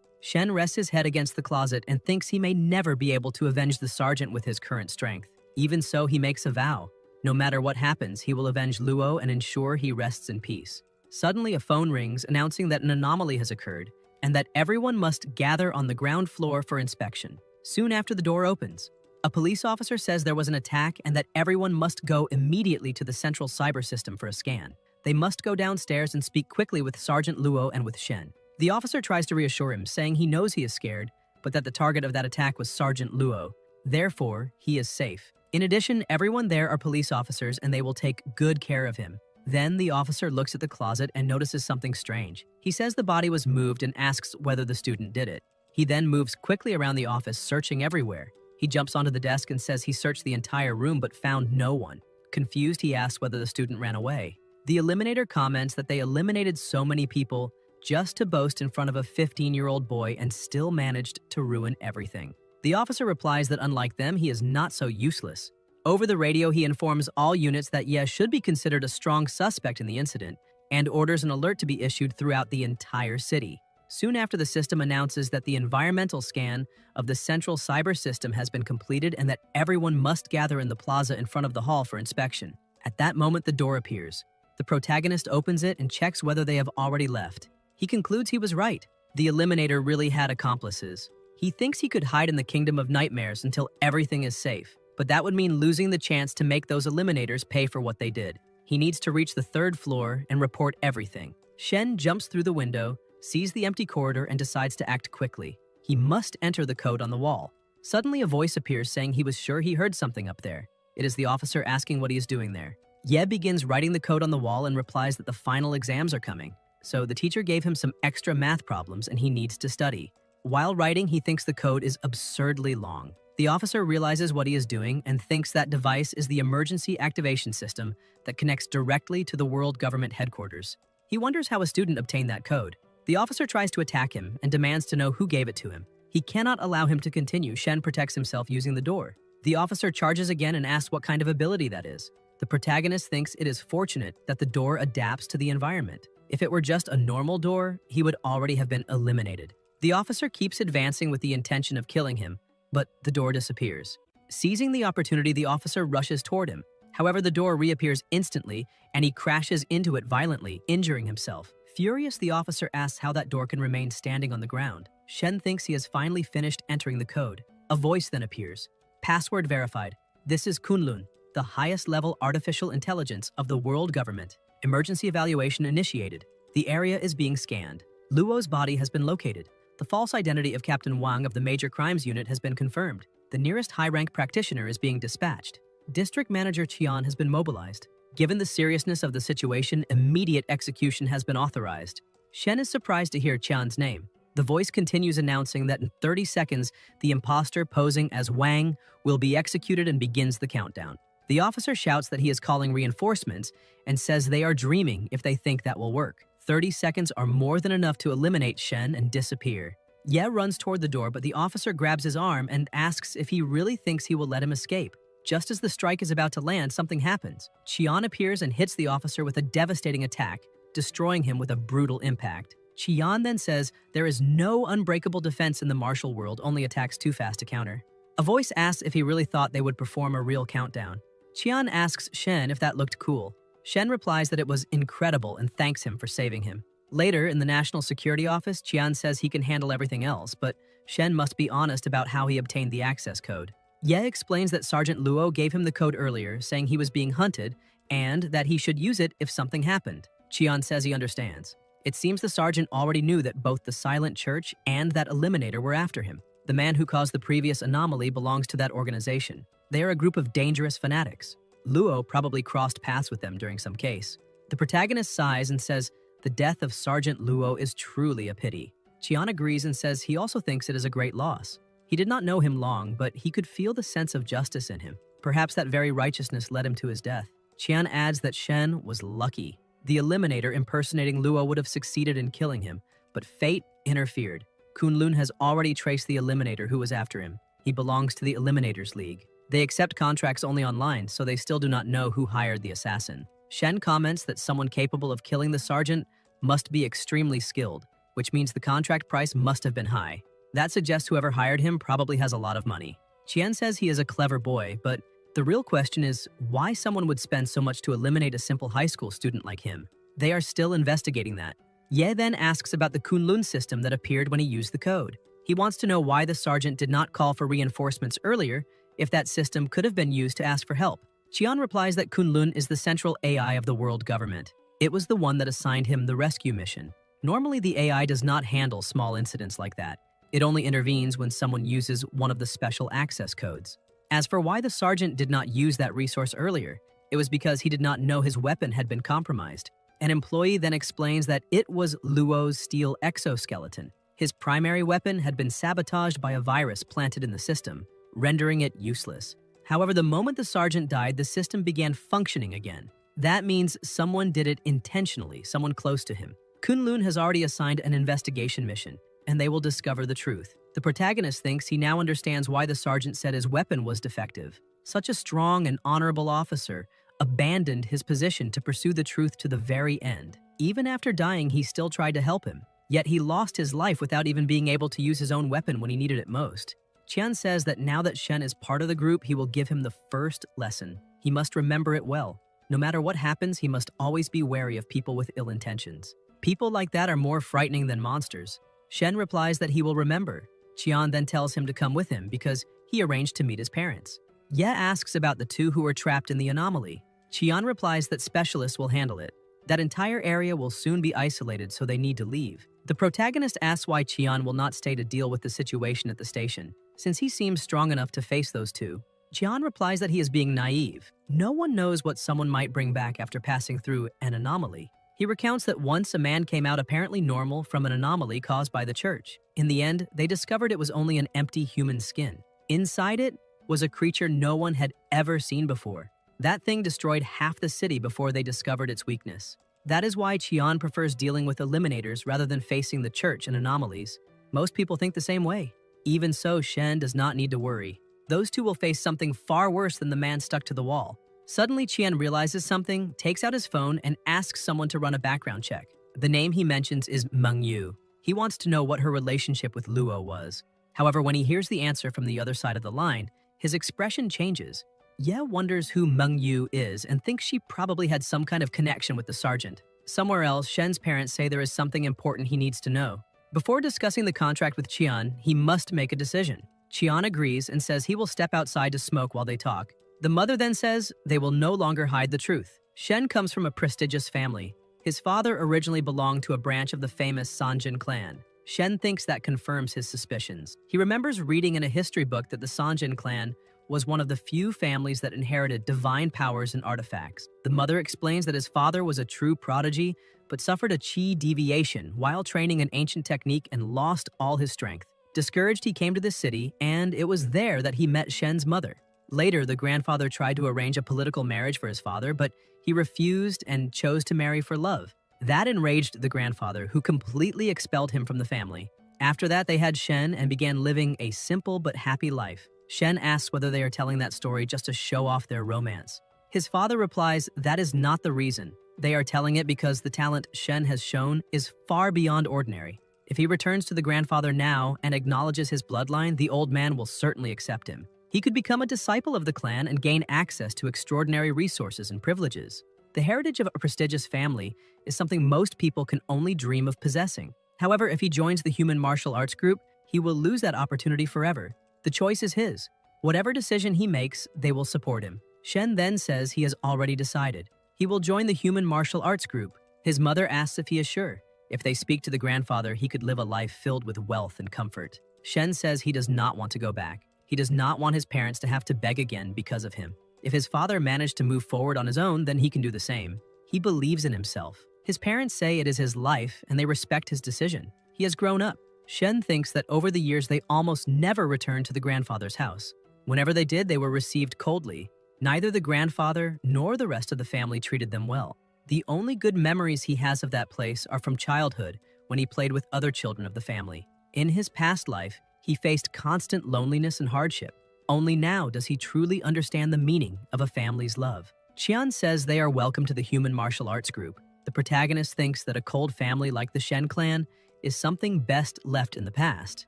Speaker 1: Shen rests his head against the closet and thinks he may never be able to avenge the sergeant with his current strength. Even so, he makes a vow. No matter what happens, he will avenge Luo and ensure he rests in peace. Suddenly, a phone rings announcing that an anomaly has occurred and that everyone must gather on the ground floor for inspection. Soon after, the door opens. A police officer says there was an attack and that everyone must go immediately to the central cyber system for a scan. They must go downstairs and speak quickly with Sergeant Luo and with Shen. The officer tries to reassure him, saying he knows he is scared, but that the target of that attack was Sergeant Luo. Therefore, he is safe. In addition, everyone there are police officers and they will take good care of him. Then the officer looks at the closet and notices something strange. He says the body was moved and asks whether the student did it. He then moves quickly around the office, searching everywhere. He jumps onto the desk and says he searched the entire room but found no one. Confused, he asks whether the student ran away. The Eliminator comments that they eliminated so many people just to boast in front of a 15-year-old boy and still managed to ruin everything. The officer replies that unlike them, he is not so useless. Over the radio, he informs all units that Ye should be considered a strong suspect in the incident and orders an alert to be issued throughout the entire city. Soon after, the system announces that the environmental scan of the central cyber system has been completed and that everyone must gather in the plaza in front of the hall for inspection. At that moment, the door appears. The protagonist opens it and checks whether they have already left. He concludes he was right. The Eliminator really had accomplices. He thinks he could hide in the Kingdom of Nightmares until everything is safe, but that would mean losing the chance to make those Eliminators pay for what they did. He needs to reach the 3rd floor and report everything. Shen jumps through the window, sees the empty corridor, and decides to act quickly. He must enter the code on the wall. Suddenly, a voice appears saying he was sure he heard something up there. It is the officer asking what he is doing there. Ye begins writing the code on the wall and replies that the final exams are coming. So the teacher gave him some extra math problems and he needs to study. While writing, he thinks the code is absurdly long. The officer realizes what he is doing and thinks that device is the emergency activation system that connects directly to the world government headquarters. He wonders how a student obtained that code. The officer tries to attack him and demands to know who gave it to him. He cannot allow him to continue. Shen protects himself using the door. The officer charges again and asks what kind of ability that is. The protagonist thinks it is fortunate that the door adapts to the environment. If it were just a normal door, he would already have been eliminated. The officer keeps advancing with the intention of killing him, but the door disappears. Seizing the opportunity, the officer rushes toward him. However, the door reappears instantly, and he crashes into it violently, injuring himself. Furious, the officer asks how that door can remain standing on the ground. Shen thinks he has finally finished entering the code. A voice then appears. Password verified. This is Kunlun, the highest level artificial intelligence of the world government. Emergency evaluation initiated. The area is being scanned. Luo's body has been located. The false identity of Captain Wang of the Major Crimes Unit has been confirmed. The nearest high-rank practitioner is being dispatched. District Manager Qian has been mobilized. Given the seriousness of the situation, immediate execution has been authorized. Shen is surprised to hear Qian's name. The voice continues announcing that in 30 seconds, the imposter posing as Wang will be executed and begins the countdown. The officer shouts that he is calling reinforcements and says they are dreaming if they think that will work. 30 seconds are more than enough to eliminate Shen and disappear. Ye runs toward the door, but the officer grabs his arm and asks if he really thinks he will let him escape. Just as the strike is about to land, something happens. Qian appears and hits the officer with a devastating attack, destroying him with a brutal impact. Qian then says there is no unbreakable defense in the martial world, only attacks too fast to counter. A voice asks if he really thought they would perform a real countdown. Qian asks Shen if that looked cool. Shen replies that it was incredible and thanks him for saving him. Later, in the National Security Office, Qian says he can handle everything else, but Shen must be honest about how he obtained the access code. Ye explains that Sergeant Luo gave him the code earlier, saying he was being hunted and that he should use it if something happened. Qian says he understands. It seems the sergeant already knew that both the Silent Church and that Eliminator were after him. The man who caused the previous anomaly belongs to that organization. They are a group of dangerous fanatics. Luo probably crossed paths with them during some case. The protagonist sighs and says the death of Sergeant Luo is truly a pity. Qian agrees and says he also thinks it is a great loss. He did not know him long, but he could feel the sense of justice in him. Perhaps that very righteousness led him to his death. Qian adds that Shen was lucky. The Eliminator impersonating Luo would have succeeded in killing him, but fate interfered. Kunlun has already traced the Eliminator who was after him. He belongs to the Eliminators League. They accept contracts only online, so they still do not know who hired the assassin. Shen comments that someone capable of killing the sergeant must be extremely skilled, which means the contract price must have been high. That suggests whoever hired him probably has a lot of money. Qian says he is a clever boy, but the real question is why someone would spend so much to eliminate a simple high school student like him. They are still investigating that. Ye then asks about the Kunlun system that appeared when he used the code. He wants to know why the sergeant did not call for reinforcements earlier if that system could have been used to ask for help. Qian replies that Kunlun is the central AI of the world government. It was the one that assigned him the rescue mission. Normally, the AI does not handle small incidents like that. It only intervenes when someone uses one of the special access codes. As for why the sergeant did not use that resource earlier, it was because he did not know his weapon had been compromised. An employee then explains that it was Luo's steel exoskeleton. His primary weapon had been sabotaged by a virus planted in the system, rendering it useless. However, the moment the sergeant died, the system began functioning again. That means someone did it intentionally, someone close to him. Kunlun has already assigned an investigation mission, and they will discover the truth. The protagonist thinks he now understands why the sergeant said his weapon was defective. Such a strong and honorable officer abandoned his position to pursue the truth to the very end. Even after dying, he still tried to help him. Yet he lost his life without even being able to use his own weapon when he needed it most. Qian says that now that Shen is part of the group, he will give him the first lesson. He must remember it well. No matter what happens, he must always be wary of people with ill intentions. People like that are more frightening than monsters. Shen replies that he will remember. Qian then tells him to come with him because he arranged to meet his parents. Ye asks about the two who were trapped in the anomaly. Qian replies that specialists will handle it. That entire area will soon be isolated, so they need to leave. The protagonist asks why Qian will not stay to deal with the situation at the station, since he seems strong enough to face those two. Qian replies that he is being naive. No one knows what someone might bring back after passing through an anomaly. He recounts that once a man came out apparently normal from an anomaly caused by the church. In the end, they discovered it was only an empty human skin. Inside it was a creature no one had ever seen before. That thing destroyed half the city before they discovered its weakness. That is why Qian prefers dealing with eliminators rather than facing the church and anomalies. Most people think the same way. Even so, Shen does not need to worry. Those two will face something far worse than the man stuck to the wall. Suddenly, Qian realizes something, takes out his phone, and asks someone to run a background check. The name he mentions is Mengyu. He wants to know what her relationship with Luo was. However, when he hears the answer from the other side of the line, his expression changes. Ye wonders who Mengyu is and thinks she probably had some kind of connection with the sergeant. Somewhere else, Shen's parents say there is something important he needs to know. Before discussing the contract with Qian, he must make a decision. Qian agrees and says he will step outside to smoke while they talk. The mother then says they will no longer hide the truth. Shen comes from a prestigious family. His father originally belonged to a branch of the famous Sanjin clan. Shen thinks that confirms his suspicions. He remembers reading in a history book that the Sanjin clan was one of the few families that inherited divine powers and artifacts. The mother explains that his father was a true prodigy, but suffered a qi deviation while training an ancient technique and lost all his strength. Discouraged, he came to the city, and it was there that he met Shen's mother. Later, the grandfather tried to arrange a political marriage for his father, but he refused and chose to marry for love. That enraged the grandfather, who completely expelled him from the family. After that, they had Shen and began living a simple but happy life. Shen asks whether they are telling that story just to show off their romance. His father replies that is not the reason. They are telling it because the talent Shen has shown is far beyond ordinary. If he returns to the grandfather now and acknowledges his bloodline, the old man will certainly accept him. He could become a disciple of the clan and gain access to extraordinary resources and privileges. The heritage of a prestigious family is something most people can only dream of possessing. However, if he joins the human martial arts group, he will lose that opportunity forever. The choice is his. Whatever decision he makes, they will support him. Shen then says he has already decided. He will join the human martial arts group. His mother asks if he is sure. If they speak to the grandfather, he could live a life filled with wealth and comfort. Shen says he does not want to go back. He does not want his parents to have to beg again because of him. If his father managed to move forward on his own, then he can do the same. He believes in himself. His parents say it is his life and they respect his decision. He has grown up. Shen thinks that over the years they almost never returned to the grandfather's house. Whenever they did, they were received coldly. Neither the grandfather nor the rest of the family treated them well. The only good memories he has of that place are from childhood when he played with other children of the family. In his past life, he faced constant loneliness and hardship. Only now does he truly understand the meaning of a family's love. Qian says they are welcome to the human martial arts group. The protagonist thinks that a cold family like the Shen clan is something best left in the past.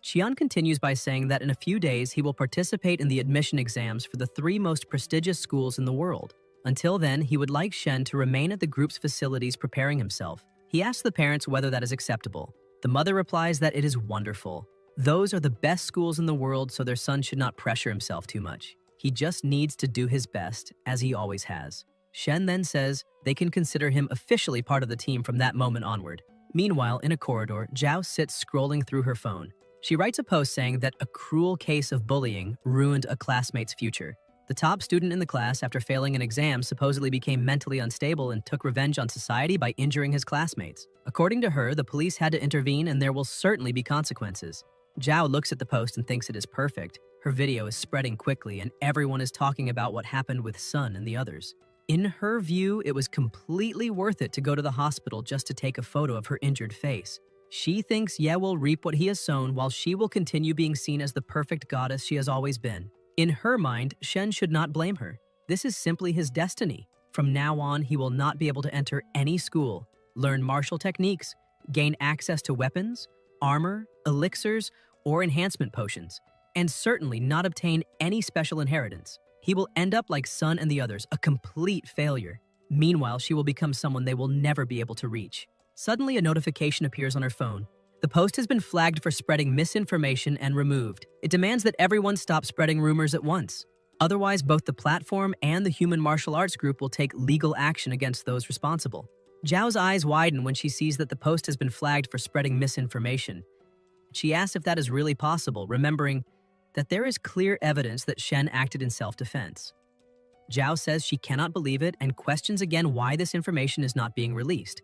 Speaker 1: Qian continues by saying that in a few days he will participate in the admission exams for the 3 most prestigious schools in the world. Until then, he would like Shen to remain at the group's facilities preparing himself. He asks the parents whether that is acceptable. The mother replies that it is wonderful. Those are the best schools in the world, so their son should not pressure himself too much. He just needs to do his best, as he always has. Shen then says they can consider him officially part of the team from that moment onward. Meanwhile, in a corridor, Zhao sits scrolling through her phone. She writes a post saying that a cruel case of bullying ruined a classmate's future. The top student in the class, after failing an exam, supposedly became mentally unstable and took revenge on society by injuring his classmates. According to her, the police had to intervene and there will certainly be consequences. Zhao looks at the post and thinks it is perfect. Her video is spreading quickly and everyone is talking about what happened with Sun and the others. In her view, it was completely worth it to go to the hospital just to take a photo of her injured face. She thinks Ye will reap what he has sown while she will continue being seen as the perfect goddess she has always been. In her mind, Shen should not blame her. This is simply his destiny. From now on, he will not be able to enter any school, learn martial techniques, gain access to weapons, armor, elixirs, or enhancement potions, and certainly not obtain any special inheritance. He will end up like Sun and the others, a complete failure. Meanwhile, she will become someone they will never be able to reach. Suddenly, a notification appears on her phone. The post has been flagged for spreading misinformation and removed. It demands that everyone stop spreading rumors at once. Otherwise, both the platform and the human martial arts group will take legal action against those responsible. Zhao's eyes widen when she sees that the post has been flagged for spreading misinformation. She asks if that is really possible, remembering that there is clear evidence that Shen acted in self-defense. Zhao says she cannot believe it and questions again why this information is not being released,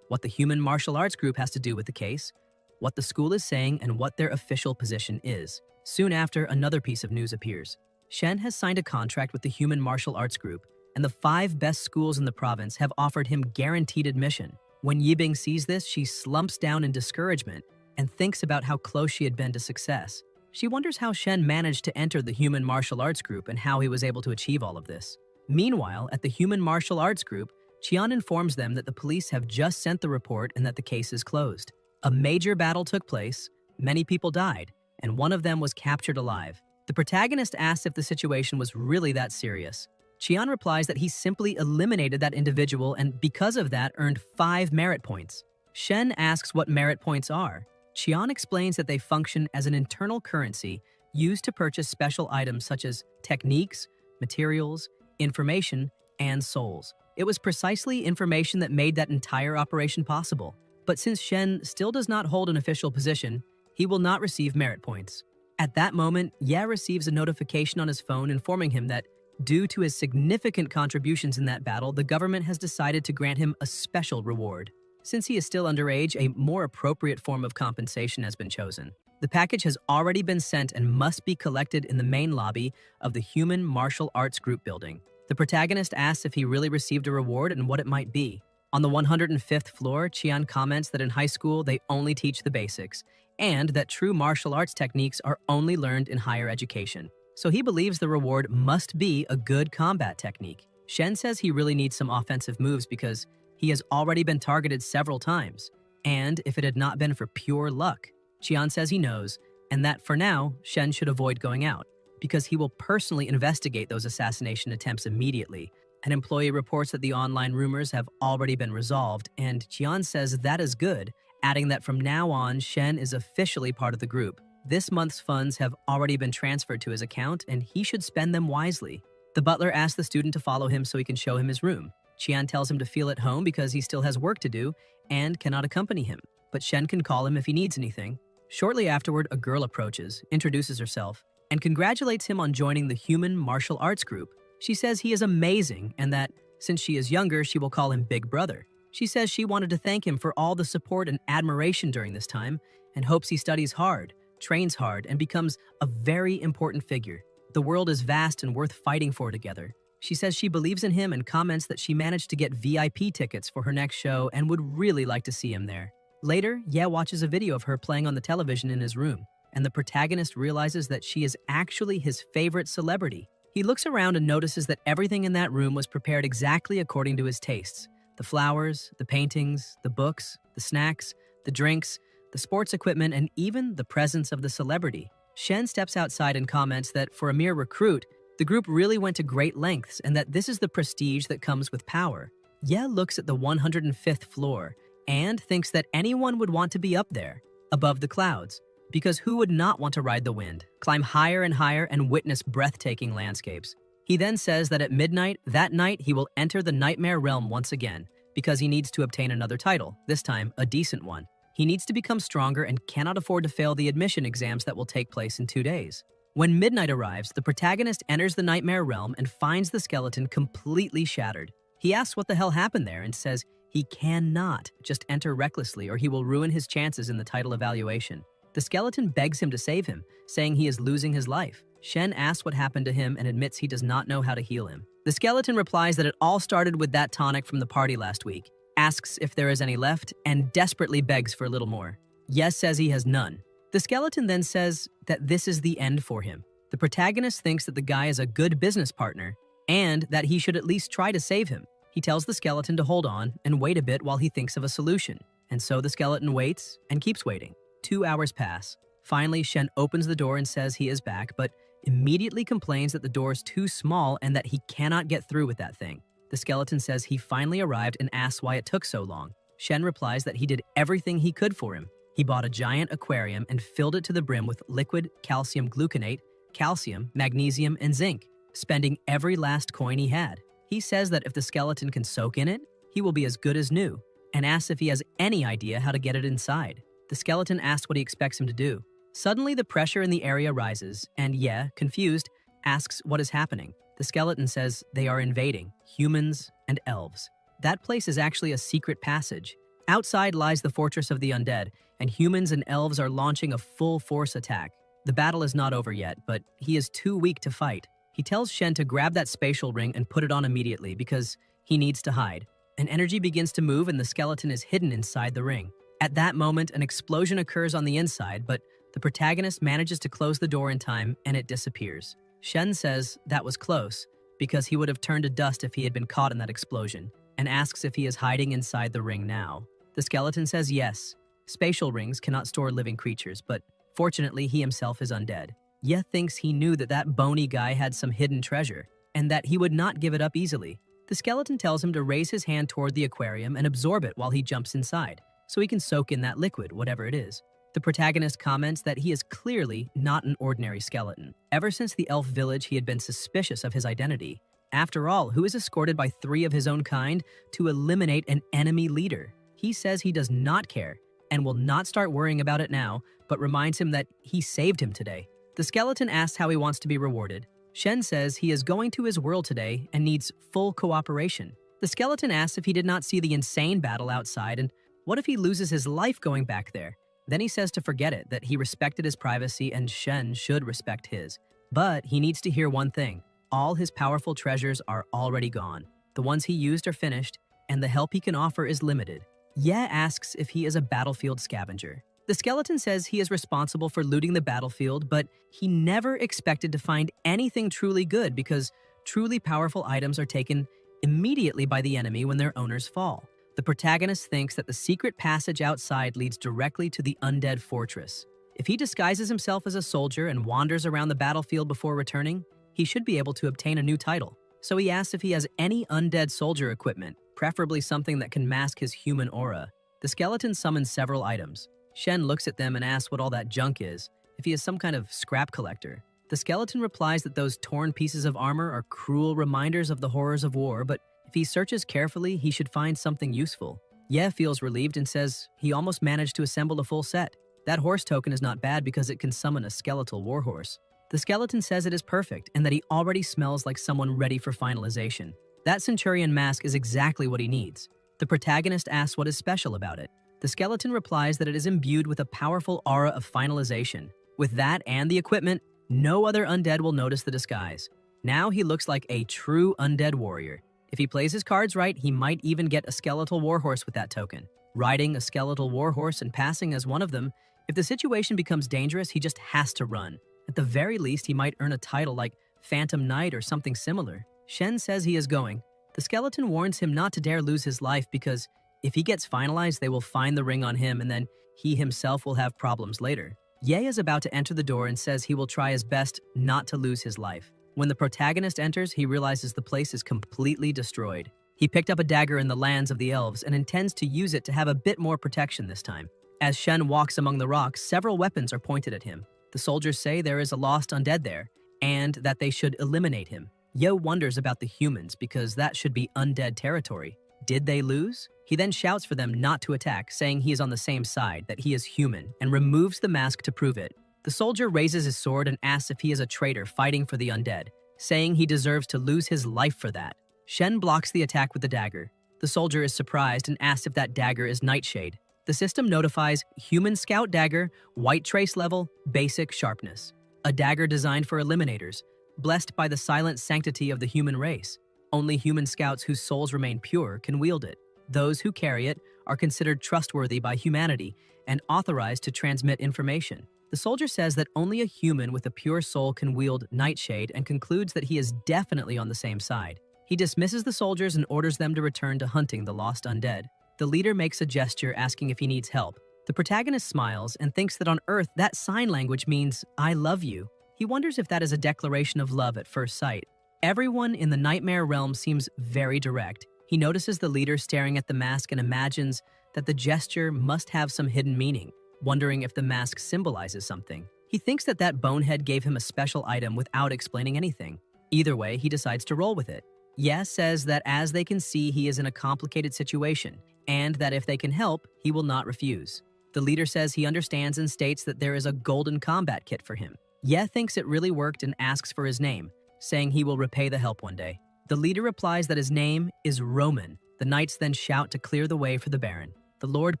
Speaker 1: what the human martial arts group has to do with the case, what the school is saying, and what their official position is. Soon after, another piece of news appears. Shen has signed a contract with the human martial arts group, and the 5 best schools in the province have offered him guaranteed admission. When Yibing sees this, she slumps down in discouragement and thinks about how close she had been to success. She wonders how Shen managed to enter the human martial arts group and how he was able to achieve all of this. Meanwhile, at the human martial arts group, Qian informs them that the police have just sent the report and that the case is closed. A major battle took place, many people died, and one of them was captured alive. The protagonist asks if the situation was really that serious. Qian replies that he simply eliminated that individual and because of that earned 5 merit points. Shen asks what merit points are. Qian explains that they function as an internal currency used to purchase special items such as techniques, materials, information, and souls. It was precisely information that made that entire operation possible. But since Shen still does not hold an official position, he will not receive merit points. At that moment, Ye receives a notification on his phone informing him that, due to his significant contributions in that battle, the government has decided to grant him a special reward. Since he is still underage, a more appropriate form of compensation has been chosen. The package has already been sent and must be collected in the main lobby of the Human Martial Arts Group building. The protagonist asks if he really received a reward and what it might be. On the 105th floor, Qian comments that in high school they only teach the basics, and that true martial arts techniques are only learned in higher education. So he believes the reward must be a good combat technique. Shen says he really needs some offensive moves because he has already been targeted several times, and if it had not been for pure luck. Qian says he knows, and that for now, Shen should avoid going out, because he will personally investigate those assassination attempts immediately. An employee reports that the online rumors have already been resolved, and Qian says that is good, adding that from now on, Shen is officially part of the group. This month's funds have already been transferred to his account, and he should spend them wisely. The butler asks the student to follow him so he can show him his room. Qian tells him to feel at home because he still has work to do and cannot accompany him, but Shen can call him if he needs anything. Shortly afterward, a girl approaches, introduces herself, and congratulates him on joining the Human Martial Arts Group. She says he is amazing and that, since she is younger, she will call him Big Brother. She says she wanted to thank him for all the support and admiration during this time and hopes he studies hard, trains hard, and becomes a very important figure. The world is vast and worth fighting for together. She says she believes in him and comments that she managed to get VIP tickets for her next show and would really like to see him there. Later, Ye watches a video of her playing on the television in his room, and the protagonist realizes that she is actually his favorite celebrity. He looks around and notices that everything in that room was prepared exactly according to his tastes. The flowers, the paintings, the books, the snacks, the drinks, the sports equipment, and even the presence of the celebrity. Shen steps outside and comments that for a mere recruit, the group really went to great lengths and that this is the prestige that comes with power. Ye looks at the 105th floor and thinks that anyone would want to be up there, above the clouds, because who would not want to ride the wind, climb higher and higher, and witness breathtaking landscapes? He then says that at midnight, that night, he will enter the nightmare realm once again, because he needs to obtain another title, this time a decent one. He needs to become stronger and cannot afford to fail the admission exams that will take place in 2 days. When midnight arrives, the protagonist enters the nightmare realm and finds the skeleton completely shattered. He asks what the hell happened there and says he cannot just enter recklessly or he will ruin his chances in the title evaluation. The skeleton begs him to save him, saying he is losing his life. Shen asks what happened to him and admits he does not know how to heal him. The skeleton replies that it all started with that tonic from the party last week, asks if there is any left, and desperately begs for a little more. Yes says he has none. The skeleton then says that this is the end for him. The protagonist thinks that the guy is a good business partner and that he should at least try to save him. He tells the skeleton to hold on and wait a bit while he thinks of a solution. And so the skeleton waits and keeps waiting. 2 hours pass. Finally, Shen opens the door and says he is back, but immediately complains that the door is too small and that he cannot get through with that thing. The skeleton says he finally arrived and asks why it took so long. Shen replies that he did everything he could for him. He bought a giant aquarium and filled it to the brim with liquid calcium gluconate, calcium, magnesium, and zinc, spending every last coin he had. He says that if the skeleton can soak in it, he will be as good as new, and asks if he has any idea how to get it inside. The skeleton asks what he expects him to do. Suddenly, the pressure in the area rises, and Ye, confused, asks what is happening. The skeleton says they are invading humans and elves. That place is actually a secret passage. Outside lies the fortress of the undead, and humans and elves are launching a full-force attack. The battle is not over yet, but he is too weak to fight. He tells Shen to grab that spatial ring and put it on immediately because he needs to hide. An energy begins to move and the skeleton is hidden inside the ring. At that moment, an explosion occurs on the inside, but the protagonist manages to close the door in time and it disappears. Shen says that was close because he would have turned to dust if he had been caught in that explosion, and asks if he is hiding inside the ring now. The skeleton says yes. Spatial rings cannot store living creatures, but fortunately he himself is undead. Ye thinks he knew that that bony guy had some hidden treasure, and that he would not give it up easily. The skeleton tells him to raise his hand toward the aquarium and absorb it while he jumps inside, so he can soak in that liquid, whatever it is. The protagonist comments that he is clearly not an ordinary skeleton. Ever since the elf village, he had been suspicious of his identity. After all, who is escorted by 3 of his own kind to eliminate an enemy leader? He says he does not care and will not start worrying about it now, but reminds him that he saved him today. The skeleton asks how he wants to be rewarded. Shen says he is going to his world today and needs full cooperation. The skeleton asks if he did not see the insane battle outside and what if he loses his life going back there. Then he says to forget it, that he respected his privacy and Shen should respect his. But he needs to hear one thing. All his powerful treasures are already gone. The ones he used are finished, and the help he can offer is limited. Ye asks if he is a battlefield scavenger. The skeleton says he is responsible for looting the battlefield, but he never expected to find anything truly good because truly powerful items are taken immediately by the enemy when their owners fall. The protagonist thinks that the secret passage outside leads directly to the undead fortress. If he disguises himself as a soldier and wanders around the battlefield before returning, he should be able to obtain a new title. So he asks if he has any undead soldier equipment, preferably something that can mask his human aura. The skeleton summons several items. Shen looks at them and asks what all that junk is, if he is some kind of scrap collector. The skeleton replies that those torn pieces of armor are cruel reminders of the horrors of war, but if he searches carefully, he should find something useful. Ye feels relieved and says he almost managed to assemble a full set. That horse token is not bad because it can summon a skeletal warhorse. The skeleton says it is perfect and that he already smells like someone ready for finalization. That centurion mask is exactly what he needs. The protagonist asks what is special about it. The skeleton replies that it is imbued with a powerful aura of finalization. With that and the equipment, no other undead will notice the disguise. Now he looks like a true undead warrior. If he plays his cards right, he might even get a skeletal warhorse with that token. Riding a skeletal warhorse and passing as one of them, if the situation becomes dangerous, he just has to run. At the very least, he might earn a title like Phantom Knight or something similar. Shen says he is going. The skeleton warns him not to dare lose his life because if he gets finalized, they will find the ring on him and then he himself will have problems later. Ye is about to enter the door and says he will try his best not to lose his life. When the protagonist enters, he realizes the place is completely destroyed. He picked up a dagger in the lands of the elves and intends to use it to have a bit more protection this time. As Shen walks among the rocks, several weapons are pointed at him. The soldiers say there is a lost undead there, and that they should eliminate him. Yo wonders about the humans because that should be undead territory. Did they lose? He then shouts for them not to attack, saying he is on the same side, that he is human, and removes the mask to prove it. The soldier raises his sword and asks if he is a traitor fighting for the undead, saying he deserves to lose his life for that. Shen blocks the attack with the dagger. The soldier is surprised and asks if that dagger is Nightshade. The system notifies Human Scout Dagger, White Trace Level, Basic Sharpness. A dagger designed for eliminators, blessed by the silent sanctity of the human race. Only human scouts whose souls remain pure can wield it. Those who carry it are considered trustworthy by humanity and authorized to transmit information. The soldier says that only a human with a pure soul can wield Nightshade and concludes that he is definitely on the same side. He dismisses the soldiers and orders them to return to hunting the lost undead. The leader makes a gesture asking if he needs help. The protagonist smiles and thinks that on Earth that sign language means, I love you. He wonders if that is a declaration of love at first sight. Everyone in the Nightmare Realm seems very direct. He notices the leader staring at the mask and imagines that the gesture must have some hidden meaning, wondering if the mask symbolizes something. He thinks that that bonehead gave him a special item without explaining anything. Either way, he decides to roll with it. Yes says that as they can see, he is in a complicated situation, and that if they can help, he will not refuse. The leader says he understands and states that there is a golden combat kit for him. Ye thinks it really worked and asks for his name, saying he will repay the help one day. The leader replies that his name is Roman. The knights then shout to clear the way for the Baron. The Lord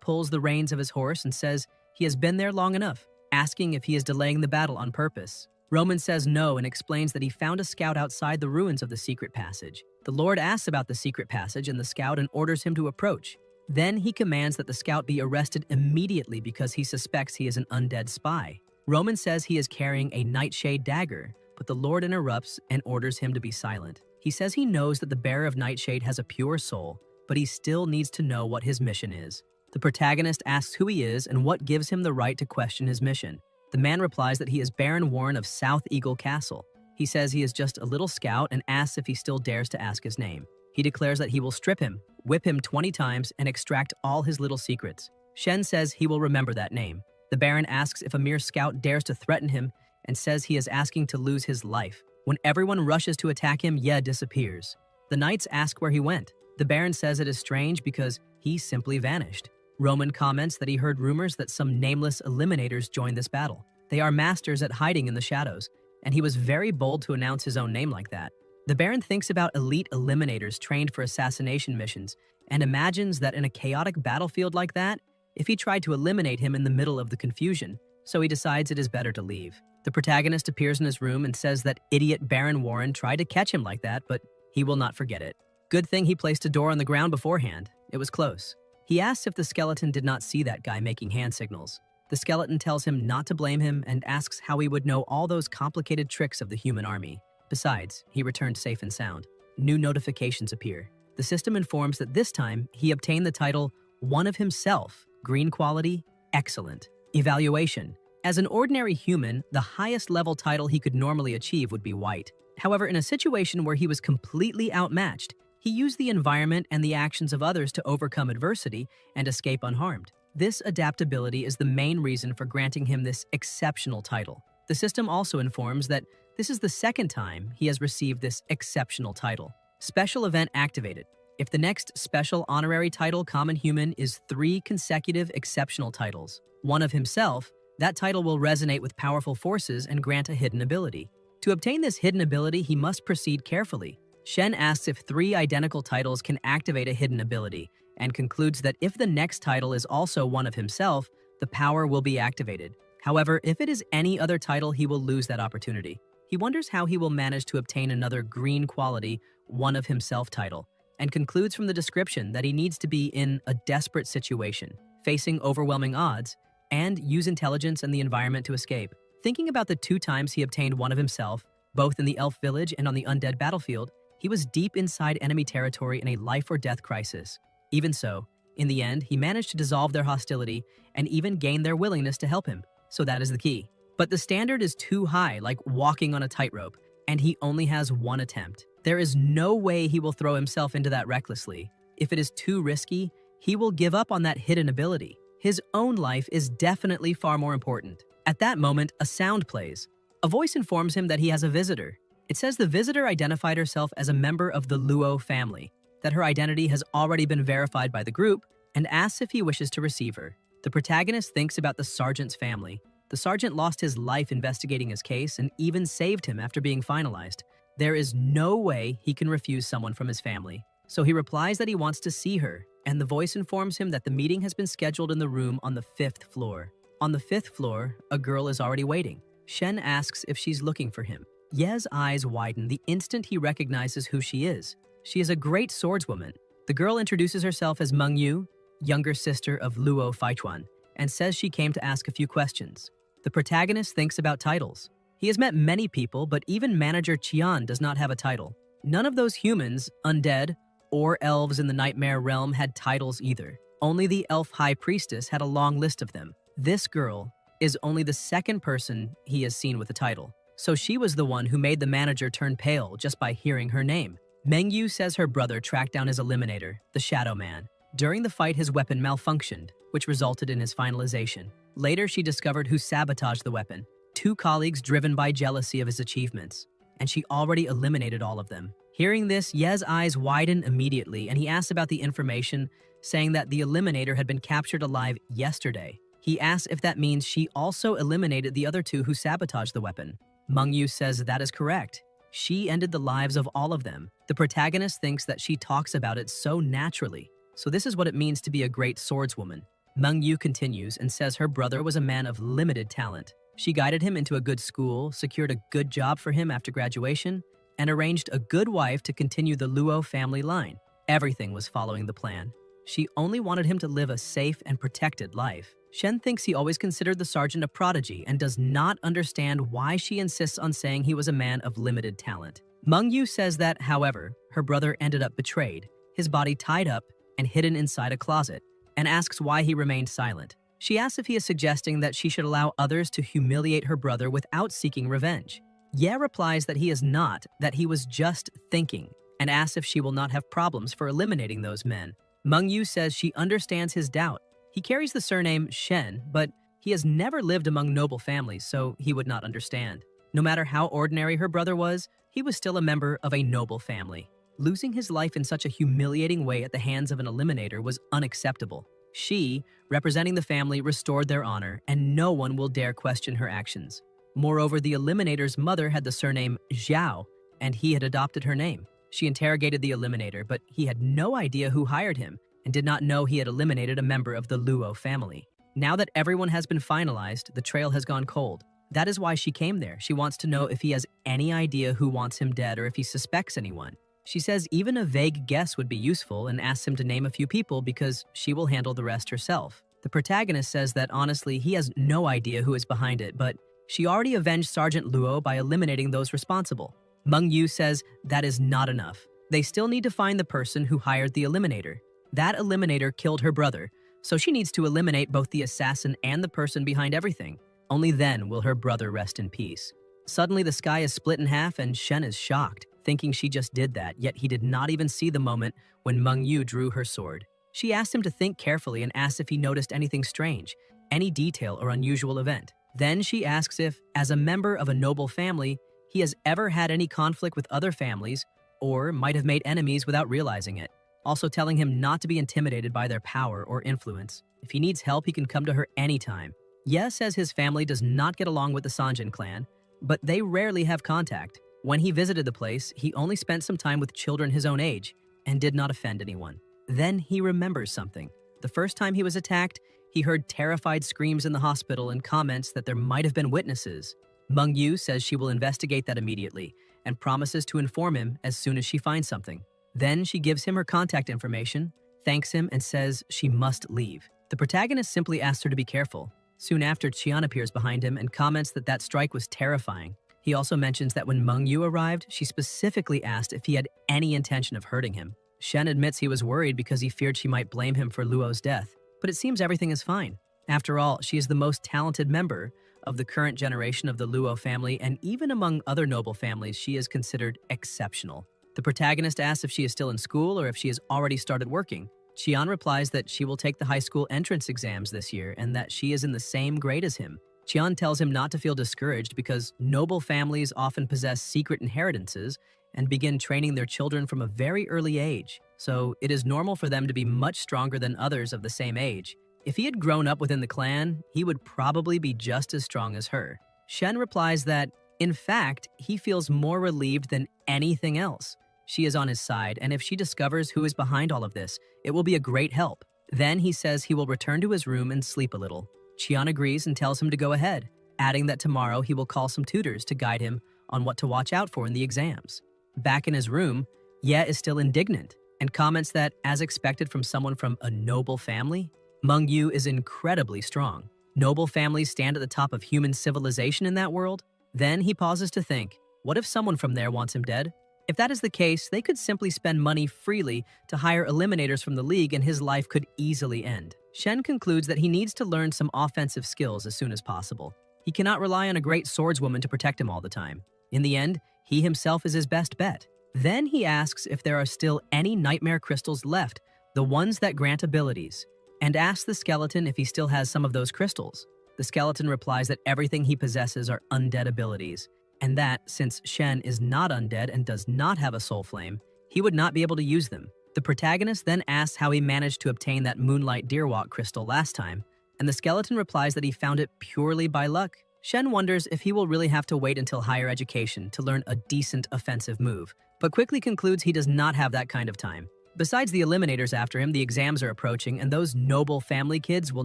Speaker 1: pulls the reins of his horse and says he has been there long enough, asking if he is delaying the battle on purpose. Roman says no and explains that he found a scout outside the ruins of the secret passage. The Lord asks about the secret passage and the scout and orders him to approach. Then he commands that the scout be arrested immediately because he suspects he is an undead spy. Roman says he is carrying a Nightshade dagger, but the Lord interrupts and orders him to be silent. He says he knows that the bearer of Nightshade has a pure soul, but he still needs to know what his mission is. The protagonist asks who he is and what gives him the right to question his mission. The man replies that he is Baron Warren of South Eagle Castle. He says he is just a little scout and asks if he still dares to ask his name. He declares that he will strip him, whip him 20 times, and extract all his little secrets. Shen says he will remember that name. The Baron asks if a mere scout dares to threaten him and says he is asking to lose his life. When everyone rushes to attack him, Ye disappears. The knights ask where he went. The Baron says it is strange because he simply vanished. Roman comments that he heard rumors that some nameless eliminators joined this battle. They are masters at hiding in the shadows, and he was very bold to announce his own name like that. The Baron thinks about elite eliminators trained for assassination missions and imagines that in a chaotic battlefield like that, if he tried to eliminate him in the middle of the confusion, so he decides it is better to leave. The protagonist appears in his room and says that idiot Baron Warren tried to catch him like that, but he will not forget it. Good thing he placed a door on the ground beforehand. It was close. He asks if the skeleton did not see that guy making hand signals. The skeleton tells him not to blame him and asks how he would know all those complicated tricks of the human army. Besides, he returned safe and sound. New notifications appear. The system informs that this time he obtained the title One of Himself. Green quality, excellent. Evaluation. As an ordinary human, the highest level title he could normally achieve would be white. However, in a situation where he was completely outmatched, he used the environment and the actions of others to overcome adversity and escape unharmed. This adaptability is the main reason for granting him this exceptional title. The system also informs that this is the second time he has received this exceptional title. Special event activated. If the next special honorary title Common Human is 3 consecutive exceptional titles, One of Himself, that title will resonate with powerful forces and grant a hidden ability. To obtain this hidden ability, he must proceed carefully. Shen asks if 3 identical titles can activate a hidden ability, and concludes that if the next title is also One of Himself, the power will be activated. However, if it is any other title, he will lose that opportunity. He wonders how he will manage to obtain another green quality, one of himself title, and concludes from the description that he needs to be in a desperate situation, facing overwhelming odds, and use intelligence and the environment to escape. Thinking about the 2 times he obtained one of himself, both in the elf village and on the undead battlefield, he was deep inside enemy territory in a life-or-death crisis. Even so, in the end, he managed to dissolve their hostility and even gain their willingness to help him. So that is the key. But the standard is too high, like walking on a tightrope, and he only has 1 attempt. There is no way he will throw himself into that recklessly. If it is too risky, he will give up on that hidden ability. His own life is definitely far more important. At that moment, a sound plays. A voice informs him that he has a visitor. It says the visitor identified herself as a member of the Luo family, that her identity has already been verified by the group, and asks if he wishes to receive her. The protagonist thinks about the sergeant's family. The sergeant lost his life investigating his case and even saved him after being finalized. There is no way he can refuse someone from his family. So he replies that he wants to see her, and the voice informs him that the meeting has been scheduled in the room on the 5th floor. On the 5th floor, a girl is already waiting. Shen asks if she's looking for him. Ye's eyes widen the instant he recognizes who she is. She is a great swordswoman. The girl introduces herself as Meng Yu, younger sister of Luo Faichuan, and says she came to ask a few questions. The protagonist thinks about titles. He has met many people, but even manager Qian does not have a title. None of those humans, undead, or elves in the nightmare realm had titles either. Only the elf high priestess had a long list of them. This girl is only the 2nd person he has seen with a title. So she was the one who made the manager turn pale just by hearing her name. Meng Yu says her brother tracked down his eliminator, the Shadow Man. During the fight, his weapon malfunctioned, which resulted in his finalization. Later, she discovered who sabotaged the weapon, 2 colleagues driven by jealousy of his achievements, and she already eliminated all of them. Hearing this, Ye's eyes widen immediately, and he asks about the information, saying that the eliminator had been captured alive yesterday. He asks if that means she also eliminated the other 2 who sabotaged the weapon. Meng Yu says that is correct. She ended the lives of all of them. The protagonist thinks that she talks about it so naturally. So this is what it means to be a great swordswoman. Meng Yu continues and says her brother was a man of limited talent. She guided him into a good school, secured a good job for him after graduation, and arranged a good wife to continue the Luo family line. Everything was following the plan. She only wanted him to live a safe and protected life. Shen thinks he always considered the sergeant a prodigy and does not understand why she insists on saying he was a man of limited talent. Meng Yu says that, however, her brother ended up betrayed, his body tied up and hidden inside a closet, and asks why he remained silent. She asks if he is suggesting that she should allow others to humiliate her brother without seeking revenge. Ye replies that he is not, that he was just thinking, and asks if she will not have problems for eliminating those men. Meng Yu says she understands his doubt. He carries the surname Shen, but he has never lived among noble families, so he would not understand. No matter how ordinary her brother was, he was still a member of a noble family. Losing his life in such a humiliating way at the hands of an eliminator was unacceptable. She, representing the family, restored their honor, and no one will dare question her actions. Moreover, the eliminator's mother had the surname Zhao, and he had adopted her name. She interrogated the eliminator, but he had no idea who hired him and did not know he had eliminated a member of the Luo family. Now that everyone has been finalized, the trail has gone cold. That is why she came there. She wants to know if he has any idea who wants him dead or if he suspects anyone. She says even a vague guess would be useful and asks him to name a few people because she will handle the rest herself. The protagonist says that honestly he has no idea who is behind it, but she already avenged Sergeant Luo by eliminating those responsible. Meng Yu says that is not enough. They still need to find the person who hired the eliminator. That eliminator killed her brother, so she needs to eliminate both the assassin and the person behind everything. Only then will her brother rest in peace. Suddenly the sky is split in half and Shen is shocked, thinking she just did that, yet he did not even see the moment when Meng Yu drew her sword. She asked him to think carefully and asked if he noticed anything strange, any detail or unusual event. Then she asks if, as a member of a noble family, he has ever had any conflict with other families or might have made enemies without realizing it, also telling him not to be intimidated by their power or influence. If he needs help, he can come to her anytime. Ye says his family does not get along with the Sanjin clan, but they rarely have contact. When he visited the place, he only spent some time with children his own age and did not offend anyone. Then he remembers something. The first time he was attacked, he heard terrified screams in the hospital and comments that there might have been witnesses. Meng Yu says she will investigate that immediately and promises to inform him as soon as she finds something. Then she gives him her contact information, thanks him, and says she must leave. The protagonist simply asks her to be careful. Soon after, Qian appears behind him and comments that that strike was terrifying. He also mentions that when Meng Yu arrived, she specifically asked if he had any intention of hurting him. Shen admits he was worried because he feared she might blame him for Luo's death, but it seems everything is fine. After all, she is the most talented member of the current generation of the Luo family, and even among other noble families, she is considered exceptional. The protagonist asks if she is still in school or if she has already started working. Qian replies that she will take the high school entrance exams this year and that she is in the same grade as him. Qian tells him not to feel discouraged because noble families often possess secret inheritances and begin training their children from a very early age, so it is normal for them to be much stronger than others of the same age. If he had grown up within the clan, he would probably be just as strong as her. Shen replies that, in fact, he feels more relieved than anything else. She is on his side, and if she discovers who is behind all of this, it will be a great help. Then he says he will return to his room and sleep a little. Qian agrees and tells him to go ahead, adding that tomorrow he will call some tutors to guide him on what to watch out for in the exams. Back in his room, Ye is still indignant and comments that, as expected from someone from a noble family, Meng Yu is incredibly strong. Noble families stand at the top of human civilization in that world. Then he pauses to think, what if someone from there wants him dead? If that is the case, they could simply spend money freely to hire eliminators from the league and his life could easily end. Shen concludes that he needs to learn some offensive skills as soon as possible. He cannot rely on a great swordswoman to protect him all the time. In the end, he himself is his best bet. Then he asks if there are still any nightmare crystals left, the ones that grant abilities, and asks the skeleton if he still has some of those crystals. The skeleton replies that everything he possesses are undead abilities, and that, since Shen is not undead and does not have a soul flame, he would not be able to use them. The protagonist then asks how he managed to obtain that Moonlight Deerwalk crystal last time, and the skeleton replies that he found it purely by luck. Shen wonders if he will really have to wait until higher education to learn a decent offensive move, but quickly concludes he does not have that kind of time. Besides the eliminators after him, the exams are approaching, and those noble family kids will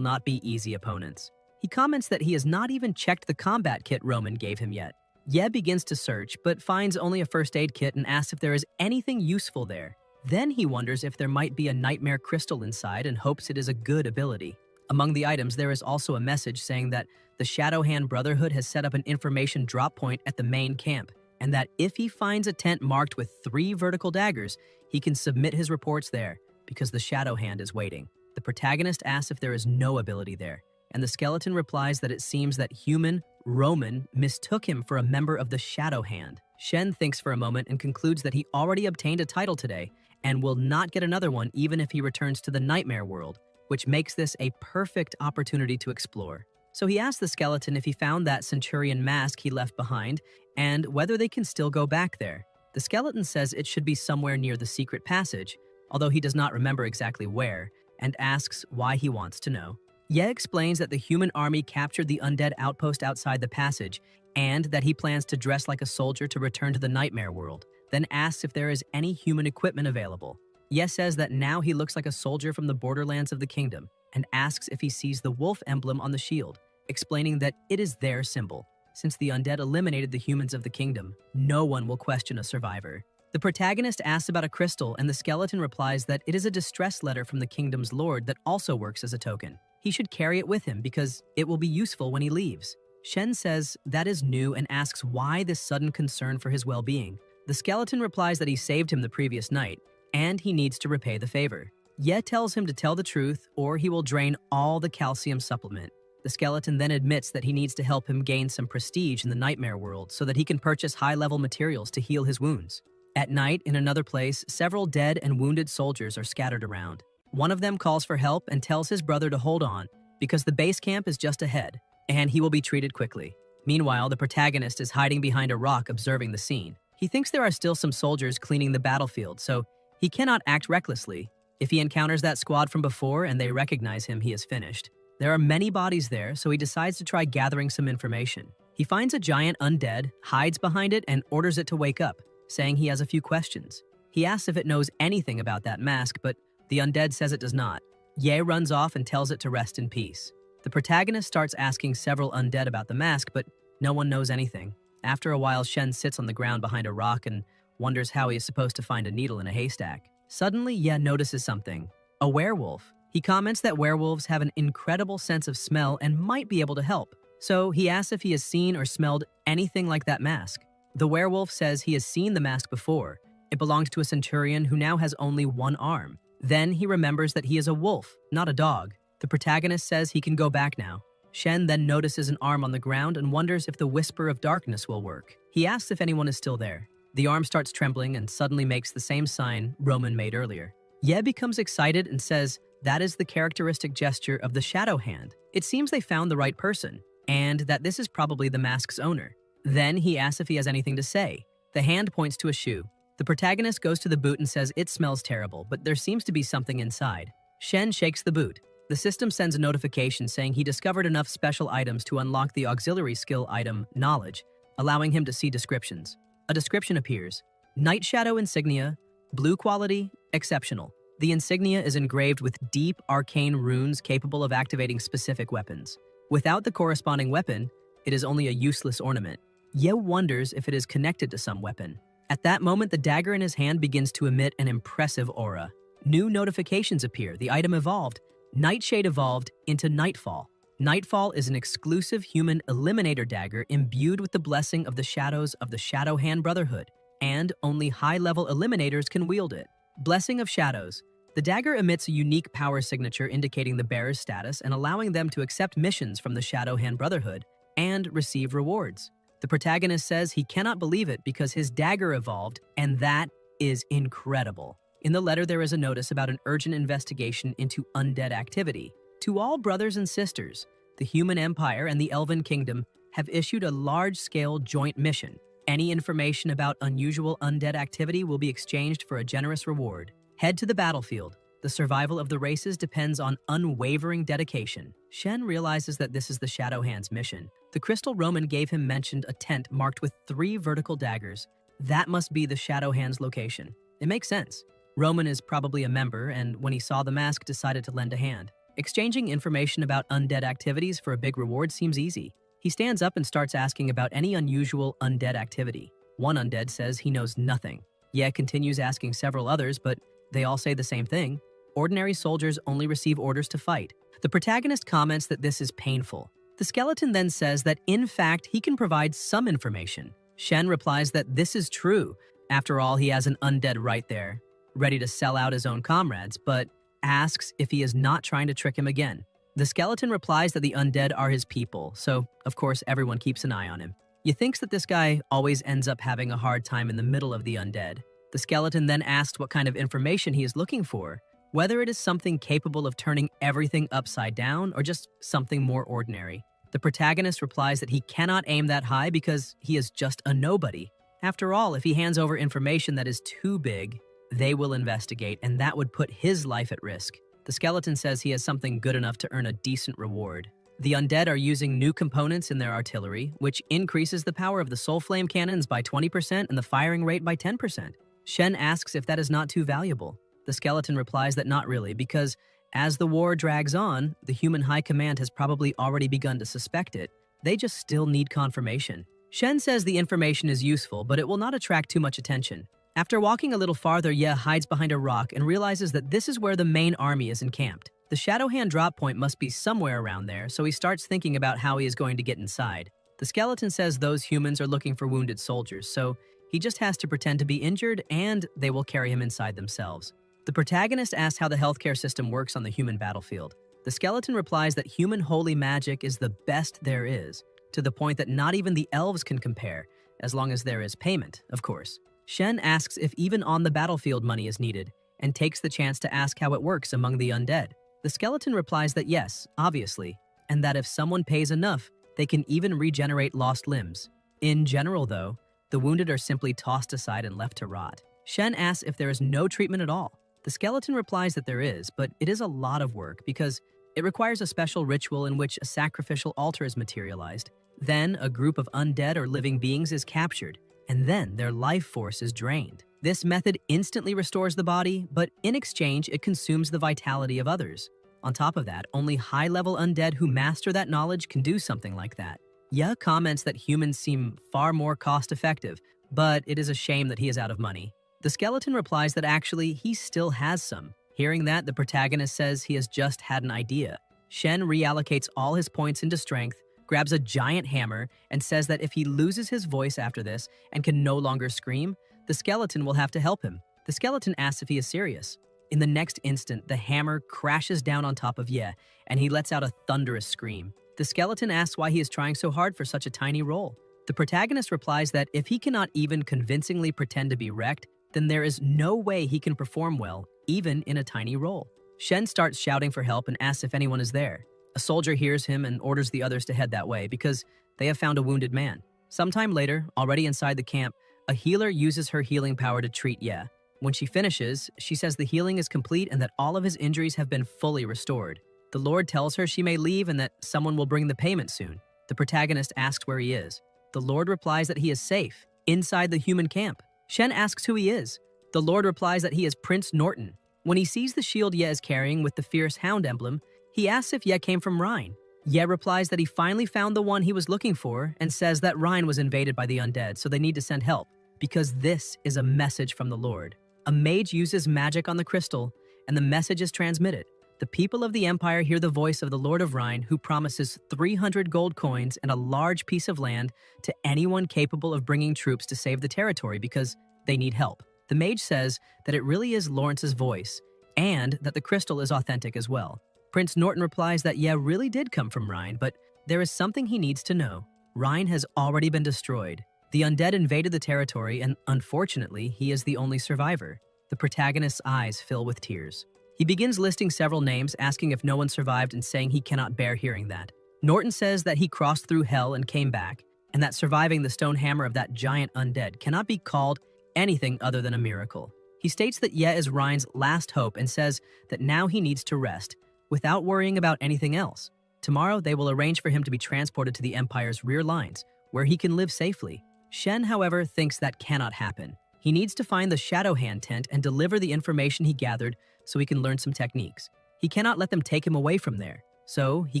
Speaker 1: not be easy opponents. He comments that he has not even checked the combat kit Roman gave him yet. Ye begins to search, but finds only a first aid kit and asks if there is anything useful there. Then he wonders if there might be a nightmare crystal inside and hopes it is a good ability. Among the items, there is also a message saying that the Shadow Hand Brotherhood has set up an information drop point at the main camp, and that if he finds a tent marked with 3 vertical daggers, he can submit his reports there, because the Shadow Hand is waiting. The protagonist asks if there is no ability there, and the skeleton replies that it seems that human Roman mistook him for a member of the Shadow Hand. Shen thinks for a moment and concludes that he already obtained a title today, and will not get another one even if he returns to the Nightmare World, which makes this a perfect opportunity to explore. So he asks the skeleton if he found that Centurion mask he left behind, and whether they can still go back there. The skeleton says it should be somewhere near the secret passage, although he does not remember exactly where, and asks why he wants to know. Ye explains that the human army captured the undead outpost outside the passage, and that he plans to dress like a soldier to return to the Nightmare World, then asks if there is any human equipment available. Ye says that now he looks like a soldier from the borderlands of the kingdom, and asks if he sees the wolf emblem on the shield, explaining that it is their symbol. Since the undead eliminated the humans of the kingdom, no one will question a survivor. The protagonist asks about a crystal, and the skeleton replies that it is a distress letter from the kingdom's lord that also works as a token. He should carry it with him because it will be useful when he leaves. Shen says that is new and asks why this sudden concern for his well-being. The skeleton replies that he saved him the previous night, and he needs to repay the favor. Ye tells him to tell the truth or he will drain all the calcium supplement. The skeleton then admits that he needs to help him gain some prestige in the Nightmare World so that he can purchase high-level materials to heal his wounds. At night, in another place, several dead and wounded soldiers are scattered around. One of them calls for help and tells his brother to hold on because the base camp is just ahead, and he will be treated quickly. Meanwhile, the protagonist is hiding behind a rock observing the scene. He thinks there are still some soldiers cleaning the battlefield, so he cannot act recklessly. If he encounters that squad from before and they recognize him, he is finished. There are many bodies there, so he decides to try gathering some information. He finds a giant undead, hides behind it, and orders it to wake up, saying he has a few questions. He asks if it knows anything about that mask, but the undead says it does not. Ye runs off and tells it to rest in peace. The protagonist starts asking several undead about the mask, but No one knows anything. After a while, Shen sits on the ground behind a rock and wonders how he is supposed to find a needle in a haystack. Suddenly, Ye notices something. A werewolf. He comments that werewolves have an incredible sense of smell and might be able to help. So he asks if he has seen or smelled anything like that mask. The werewolf says he has seen the mask before. It belonged to a centurion who now has only one arm. Then he remembers that he is a wolf, not a dog. The protagonist says he can go back now. Shen then notices an arm on the ground and wonders if the Whisper of Darkness will work. He asks if anyone is still there. The arm starts trembling and suddenly makes the same sign Roman made earlier. Ye becomes excited and says that is the characteristic gesture of the shadow hand. It seems they found the right person, and that this is probably the mask's owner. Then he asks if he has anything to say. The hand points to a shoe. The protagonist goes to the boot and says it smells terrible, but there seems to be something inside. Shen shakes the boot. The system sends a notification saying he discovered enough special items to unlock the auxiliary skill item, Knowledge, allowing him to see descriptions. A description appears. Night Shadow Insignia, blue quality, exceptional. The insignia is engraved with deep, arcane runes capable of activating specific weapons. Without the corresponding weapon, it is only a useless ornament. Ye wonders if it is connected to some weapon. At that moment, the dagger in his hand begins to emit an impressive aura. New notifications appear. The item evolved. Nightshade evolved into Nightfall. Nightfall is an exclusive human eliminator dagger imbued with the blessing of the shadows of the Shadow Hand Brotherhood, and only high-level eliminators can wield it. Blessing of Shadows. The dagger emits a unique power signature indicating the bearer's status and allowing them to accept missions from the Shadow Hand Brotherhood and receive rewards. The protagonist says he cannot believe it because his dagger evolved, and that is incredible. In the letter, there is a notice about an urgent investigation into undead activity. To all brothers and sisters, the Human Empire and the Elven Kingdom have issued a large-scale joint mission. Any information about unusual undead activity will be exchanged for a generous reward. Head to the battlefield. The survival of the races depends on unwavering dedication. Shen realizes that this is the Shadow Hand's mission. The Crystal Roman gave him mentioned a tent marked with 3 vertical daggers. That must be the Shadow Hand's location. It makes sense. Roman is probably a member, and when he saw the mask, decided to lend a hand. Exchanging information about undead activities for a big reward seems easy. He stands up and starts asking about any unusual undead activity. One undead says he knows nothing. Ye continues asking several others, but they all say the same thing. Ordinary soldiers only receive orders to fight. The protagonist comments that this is painful. The skeleton then says that in fact he can provide some information. Shen replies that this is true. After all, he has an undead right there, ready to sell out his own comrades, but asks if he is not trying to trick him again. The skeleton replies that the undead are his people, so of course everyone keeps an eye on him. He thinks that this guy always ends up having a hard time in the middle of the undead. The skeleton then asks what kind of information he is looking for, whether it is something capable of turning everything upside down or just something more ordinary. The protagonist replies that he cannot aim that high because he is just a nobody. After all, if he hands over information that is too big, they will investigate, and that would put his life at risk. The skeleton says he has something good enough to earn a decent reward. The undead are using new components in their artillery, which increases the power of the soul flame cannons by 20% and the firing rate by 10%. Shen asks if that is not too valuable. The skeleton replies that not really, because as the war drags on, the human high command has probably already begun to suspect it. They just still need confirmation. Shen says the information is useful, but it will not attract too much attention. After walking a little farther, Ye hides behind a rock and realizes that this is where the main army is encamped. The Shadow Hand drop point must be somewhere around there, so he starts thinking about how he is going to get inside. The skeleton says those humans are looking for wounded soldiers, so he just has to pretend to be injured and they will carry him inside themselves. The protagonist asks how the healthcare system works on the human battlefield. The skeleton replies that human holy magic is the best there is, to the point that not even the elves can compare, as long as there is payment, of course. Shen asks if even on the battlefield money is needed, and takes the chance to ask how it works among the undead. The skeleton replies that yes, obviously, and that if someone pays enough, they can even regenerate lost limbs. In general, though, the wounded are simply tossed aside and left to rot. Shen asks if there is no treatment at all. The skeleton replies that there is, but it is a lot of work because it requires a special ritual in which a sacrificial altar is materialized. Then a group of undead or living beings is captured, and then their life force is drained. This method instantly restores the body, but in exchange, it consumes the vitality of others. On top of that, only high-level undead who master that knowledge can do something like that. Ye comments that humans seem far more cost-effective, but it is a shame that he is out of money. The skeleton replies that actually he still has some. Hearing that, the protagonist says he has just had an idea. Shen reallocates all his points into strength, grabs a giant hammer, and says that if he loses his voice after this and can no longer scream, the skeleton will have to help him. The skeleton asks if he is serious. In the next instant, the hammer crashes down on top of Ye, and he lets out a thunderous scream. The skeleton asks why he is trying so hard for such a tiny role. The protagonist replies that if he cannot even convincingly pretend to be wrecked, then there is no way he can perform well, even in a tiny role. Shen starts shouting for help and asks if anyone is there. A soldier hears him and orders the others to head that way because they have found a wounded man. Sometime later, already inside the camp, a healer uses her healing power to treat Ye. When she finishes, she says the healing is complete and that all of his injuries have been fully restored. The Lord tells her she may leave and that someone will bring the payment soon. The protagonist asks where he is. The Lord replies that he is safe, inside the human camp. Shen asks who he is. The Lord replies that he is Prince Norton. When he sees the shield Ye is carrying with the fierce hound emblem, he asks if Ye came from Rhine. Ye replies that he finally found the one he was looking for and says that Rhine was invaded by the undead, so they need to send help, because this is a message from the Lord. A mage uses magic on the crystal, and the message is transmitted. The people of the Empire hear the voice of the Lord of Rhine, who promises 300 gold coins and a large piece of land to anyone capable of bringing troops to save the territory because they need help. The mage says that it really is Lawrence's voice, and that the crystal is authentic as well. Prince Norton replies that Ye really did come from Rhine, but there is something he needs to know. Rhine has already been destroyed. The undead invaded the territory, and unfortunately, he is the only survivor. The protagonist's eyes fill with tears. He begins listing several names, asking if no one survived and saying he cannot bear hearing that. Norton says that he crossed through hell and came back, and that surviving the stone hammer of that giant undead cannot be called anything other than a miracle. He states that Ye is Rhine's last hope and says that now he needs to rest, without worrying about anything else. Tomorrow, they will arrange for him to be transported to the Empire's rear lines, where he can live safely. Shen, however, thinks that cannot happen. He needs to find the Shadow Hand tent and deliver the information he gathered so he can learn some techniques. He cannot let them take him away from there, so he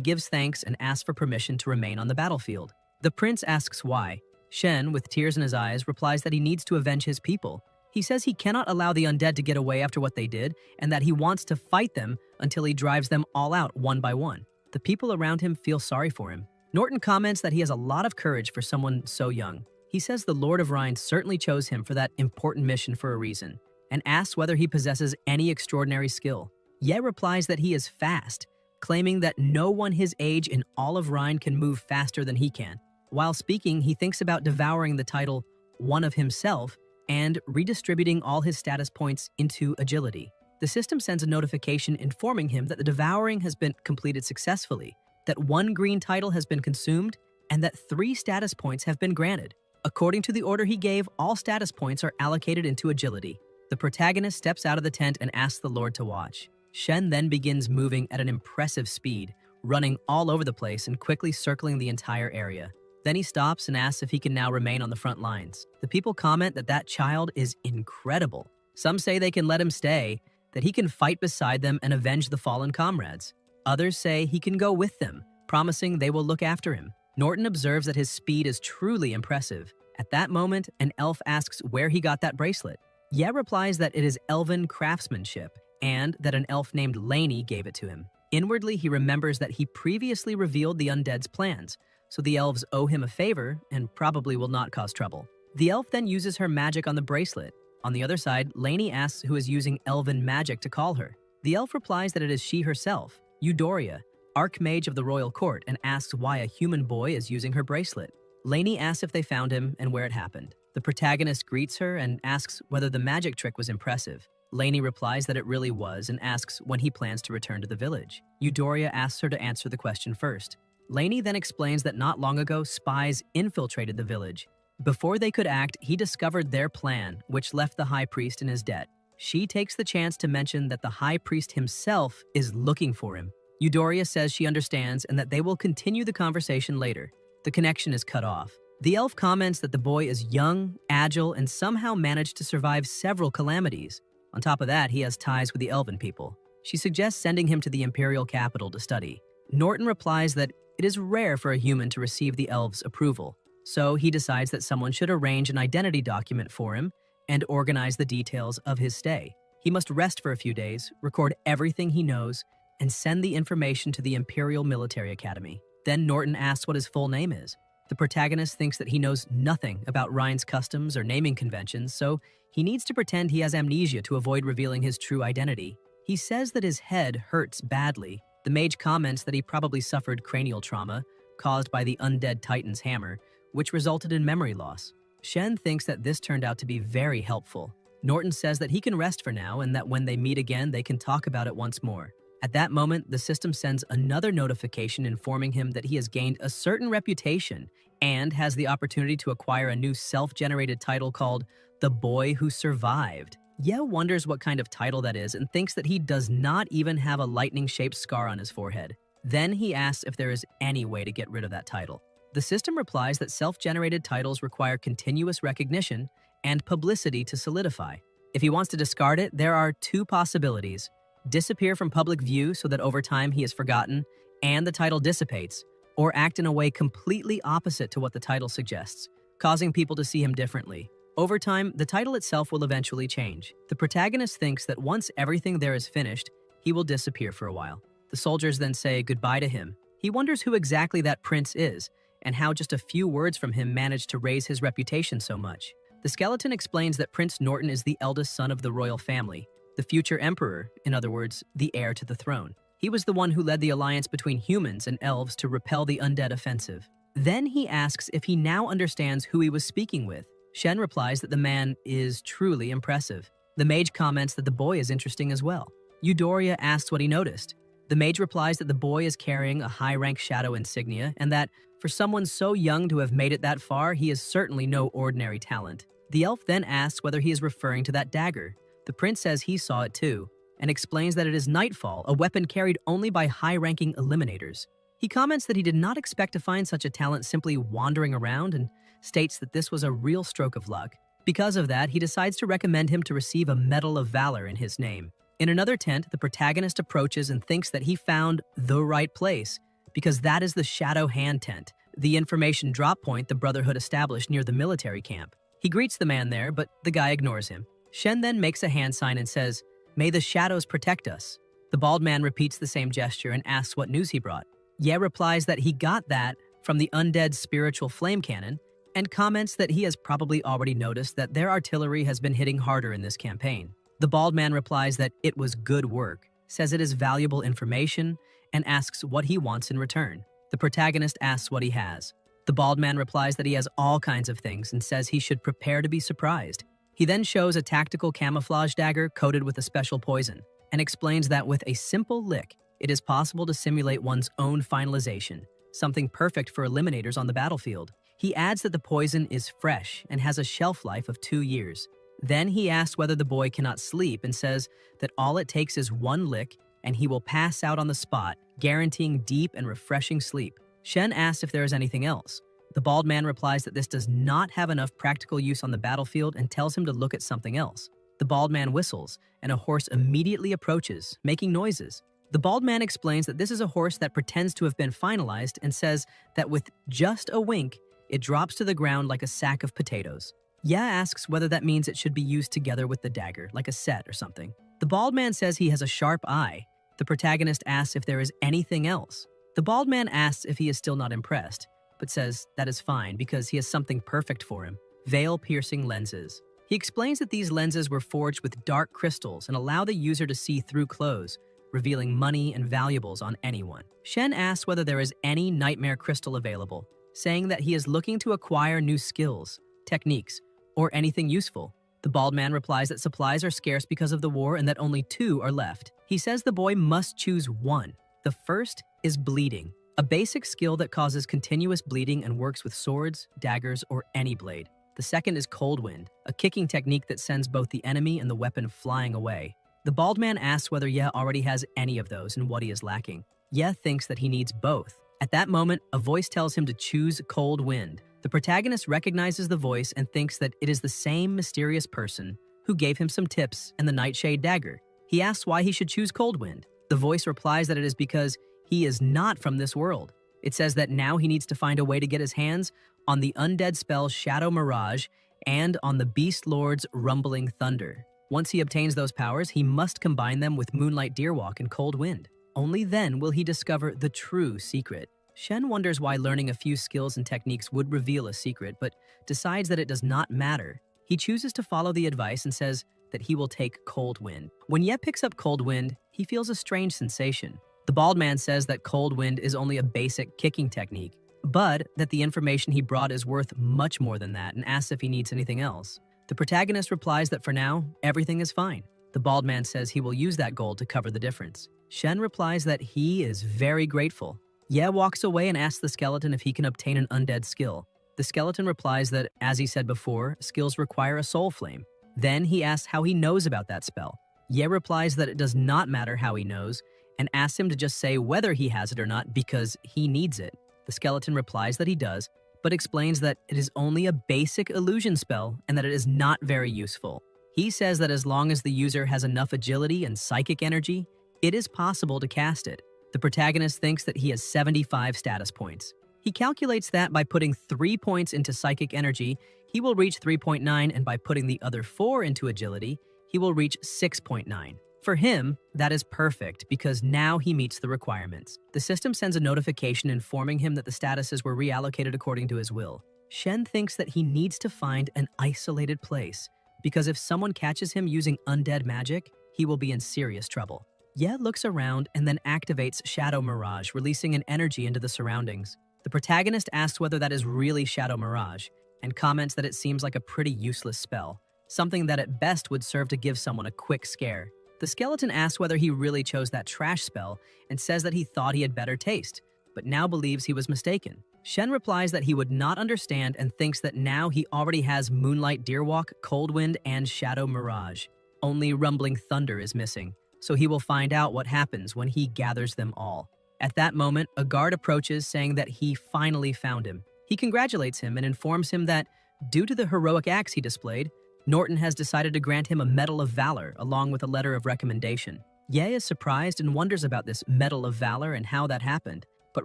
Speaker 1: gives thanks and asks for permission to remain on the battlefield. The prince asks why. Shen, with tears in his eyes, replies that he needs to avenge his people. He says he cannot allow the undead to get away after what they did, and that he wants to fight them until he drives them all out one by one. The people around him feel sorry for him. Norton comments that he has a lot of courage for someone so young. He says the Lord of Rhine certainly chose him for that important mission for a reason, and asks whether he possesses any extraordinary skill. Ye replies that he is fast, claiming that no one his age in all of Rhine can move faster than he can. While speaking, he thinks about devouring the title One of himself and redistributing all his status points into agility. The system sends a notification informing him that the devouring has been completed successfully, that 1 green title has been consumed, and that 3 status points have been granted. According to the order he gave, all status points are allocated into agility. The protagonist steps out of the tent and asks the Lord to watch. Shen then begins moving at an impressive speed, running all over the place and quickly circling the entire area. Then he stops and asks if he can now remain on the front lines. The people comment that that child is incredible. Some say they can let him stay, that he can fight beside them and avenge the fallen comrades. Others say he can go with them, promising they will look after him. Norton observes that his speed is truly impressive. At that moment, an elf asks where he got that bracelet. Ye replies that it is elven craftsmanship, and that an elf named Laney gave it to him. Inwardly, he remembers that he previously revealed the undead's plans, so the elves owe him a favor and probably will not cause trouble. The elf then uses her magic on the bracelet. On the other side, Laney asks who is using elven magic to call her. The elf replies that it is she herself, Eudoria, Archmage of the Royal Court, and asks why a human boy is using her bracelet. Laney asks if they found him and where it happened. The protagonist greets her and asks whether the magic trick was impressive. Laney replies that it really was and asks when he plans to return to the village. Eudoria asks her to answer the question first. Laney then explains that not long ago, spies infiltrated the village. Before they could act, he discovered their plan, which left the high priest in his debt. She takes the chance to mention that the high priest himself is looking for him. Eudoria says she understands and that they will continue the conversation later. The connection is cut off. The elf comments that the boy is young, agile, and somehow managed to survive several calamities. On top of that, he has ties with the elven people. She suggests sending him to the imperial capital to study. Norton replies that it is rare for a human to receive the elves' approval, so he decides that someone should arrange an identity document for him and organize the details of his stay. He must rest for a few days, record everything he knows, and send the information to the Imperial Military Academy. Then Norton asks what his full name is. The protagonist thinks that he knows nothing about Ryan's customs or naming conventions, so he needs to pretend he has amnesia to avoid revealing his true identity. He says that his head hurts badly. The mage comments that he probably suffered cranial trauma caused by the undead Titan's hammer, which resulted in memory loss. Shen thinks that this turned out to be very helpful. Norton says that he can rest for now and that when they meet again, they can talk about it once more. At that moment, the system sends another notification informing him that he has gained a certain reputation and has the opportunity to acquire a new self-generated title called The Boy Who Survived. Ye wonders what kind of title that is and thinks that he does not even have a lightning-shaped scar on his forehead. Then he asks if there is any way to get rid of that title. The system replies that self-generated titles require continuous recognition and publicity to solidify. If he wants to discard it, there are two possibilities: disappear from public view so that over time he is forgotten and the title dissipates, or act in a way completely opposite to what the title suggests, causing people to see him differently. Over time, the title itself will eventually change. The protagonist thinks that once everything there is finished, he will disappear for a while. The soldiers then say goodbye to him. He wonders who exactly that prince is, and how just a few words from him managed to raise his reputation so much. The skeleton explains that Prince Norton is the eldest son of the royal family, the future emperor, in other words, the heir to the throne. He was the one who led the alliance between humans and elves to repel the undead offensive. Then he asks if he now understands who he was speaking with. Shen replies that the man is truly impressive. The mage comments that the boy is interesting as well. Eudoria asks what he noticed. The mage replies that the boy is carrying a high-rank shadow insignia and that, for someone so young to have made it that far, he is certainly no ordinary talent. The elf then asks whether he is referring to that dagger. The prince says he saw it too, and explains that it is Nightfall, a weapon carried only by high-ranking eliminators. He comments that he did not expect to find such a talent simply wandering around and states that this was a real stroke of luck. Because of that, he decides to recommend him to receive a Medal of Valor in his name. In another tent, the protagonist approaches and thinks that he found the right place, because that is the Shadow Hand tent, the information drop point the Brotherhood established near the military camp. He greets the man there, but the guy ignores him. Shen then makes a hand sign and says, "May the shadows protect us." The bald man repeats the same gesture and asks what news he brought. Ye replies that he got that from the undead spiritual flame cannon, and comments that he has probably already noticed that their artillery has been hitting harder in this campaign. The bald man replies that it was good work, says it is valuable information, and asks what he wants in return. The protagonist asks what he has. The bald man replies that he has all kinds of things and says he should prepare to be surprised. He then shows a tactical camouflage dagger coated with a special poison, and explains that with a simple lick, it is possible to simulate one's own finalization, something perfect for eliminators on the battlefield. He adds that the poison is fresh and has a shelf life of 2 years. Then he asks whether the boy cannot sleep and says that all it takes is one lick and he will pass out on the spot, guaranteeing deep and refreshing sleep. Shen asks if there is anything else. The bald man replies that this does not have enough practical use on the battlefield and tells him to look at something else. The bald man whistles, and a horse immediately approaches, making noises. The bald man explains that this is a horse that pretends to have been finalized and says that with just a wink, it drops to the ground like a sack of potatoes. Ya asks whether that means it should be used together with the dagger, like a set or something. The bald man says he has a sharp eye. The protagonist asks if there is anything else. The bald man asks if he is still not impressed, but says that is fine because he has something perfect for him: veil-piercing lenses. He explains that these lenses were forged with dark crystals and allow the user to see through clothes, revealing money and valuables on anyone. Shen asks whether there is any nightmare crystal available, saying that he is looking to acquire new skills, techniques, or anything useful. The bald man replies that supplies are scarce because of the war and that only 2 are left. He says the boy must choose one. The first is bleeding, a basic skill that causes continuous bleeding and works with swords, daggers, or any blade. The second is cold wind, a kicking technique that sends both the enemy and the weapon flying away. The bald man asks whether Ye already has any of those and what he is lacking. Ye thinks that he needs both. At that moment, a voice tells him to choose cold wind. The protagonist recognizes the voice and thinks that it is the same mysterious person who gave him some tips and the nightshade dagger. He asks why he should choose cold wind. The voice replies that it is because he is not from this world. It says that now he needs to find a way to get his hands on the undead spell Shadow Mirage and on the Beast Lord's Rumbling Thunder. Once he obtains those powers, he must combine them with Moonlight Deerwalk and Cold Wind. Only then will he discover the true secret. Shen wonders why learning a few skills and techniques would reveal a secret, but decides that it does not matter. He chooses to follow the advice and says that he will take Cold Wind. When Ye picks up Cold Wind, he feels a strange sensation. The bald man says that Cold Wind is only a basic kicking technique, but that the information he brought is worth much more than that and asks if he needs anything else. The protagonist replies that for now, everything is fine. The bald man says he will use that gold to cover the difference. Shen replies that he is very grateful. Ye walks away and asks the skeleton if he can obtain an undead skill. The skeleton replies that, as he said before, skills require a soul flame. Then he asks how he knows about that spell. Ye replies that it does not matter how he knows, and asks him to just say whether he has it or not because he needs it. The skeleton replies that he does, but explains that it is only a basic illusion spell and that it is not very useful. He says that as long as the user has enough agility and psychic energy, it is possible to cast it. The protagonist thinks that he has 75 status points. He calculates that by putting 3 points into psychic energy, he will reach 3.9, and by putting the other 4 into agility, he will reach 6.9. For him, that is perfect because now he meets the requirements. The system sends a notification informing him that the statuses were reallocated according to his will. Shen thinks that he needs to find an isolated place because if someone catches him using undead magic, he will be in serious trouble. Ye looks around and then activates Shadow Mirage, releasing an energy into the surroundings. The protagonist asks whether that is really Shadow Mirage and comments that it seems like a pretty useless spell, something that at best would serve to give someone a quick scare. The skeleton asks whether he really chose that trash spell and says that he thought he had better taste, but now believes he was mistaken. Shen replies that he would not understand and thinks that now he already has Moonlight Deerwalk, Cold Wind, and Shadow Mirage. Only Rumbling Thunder is missing, so he will find out what happens when he gathers them all. At that moment, a guard approaches saying that he finally found him. He congratulates him and informs him that, due to the heroic acts he displayed, Norton has decided to grant him a Medal of Valor along with a letter of recommendation. Ye is surprised and wonders about this Medal of Valor and how that happened, but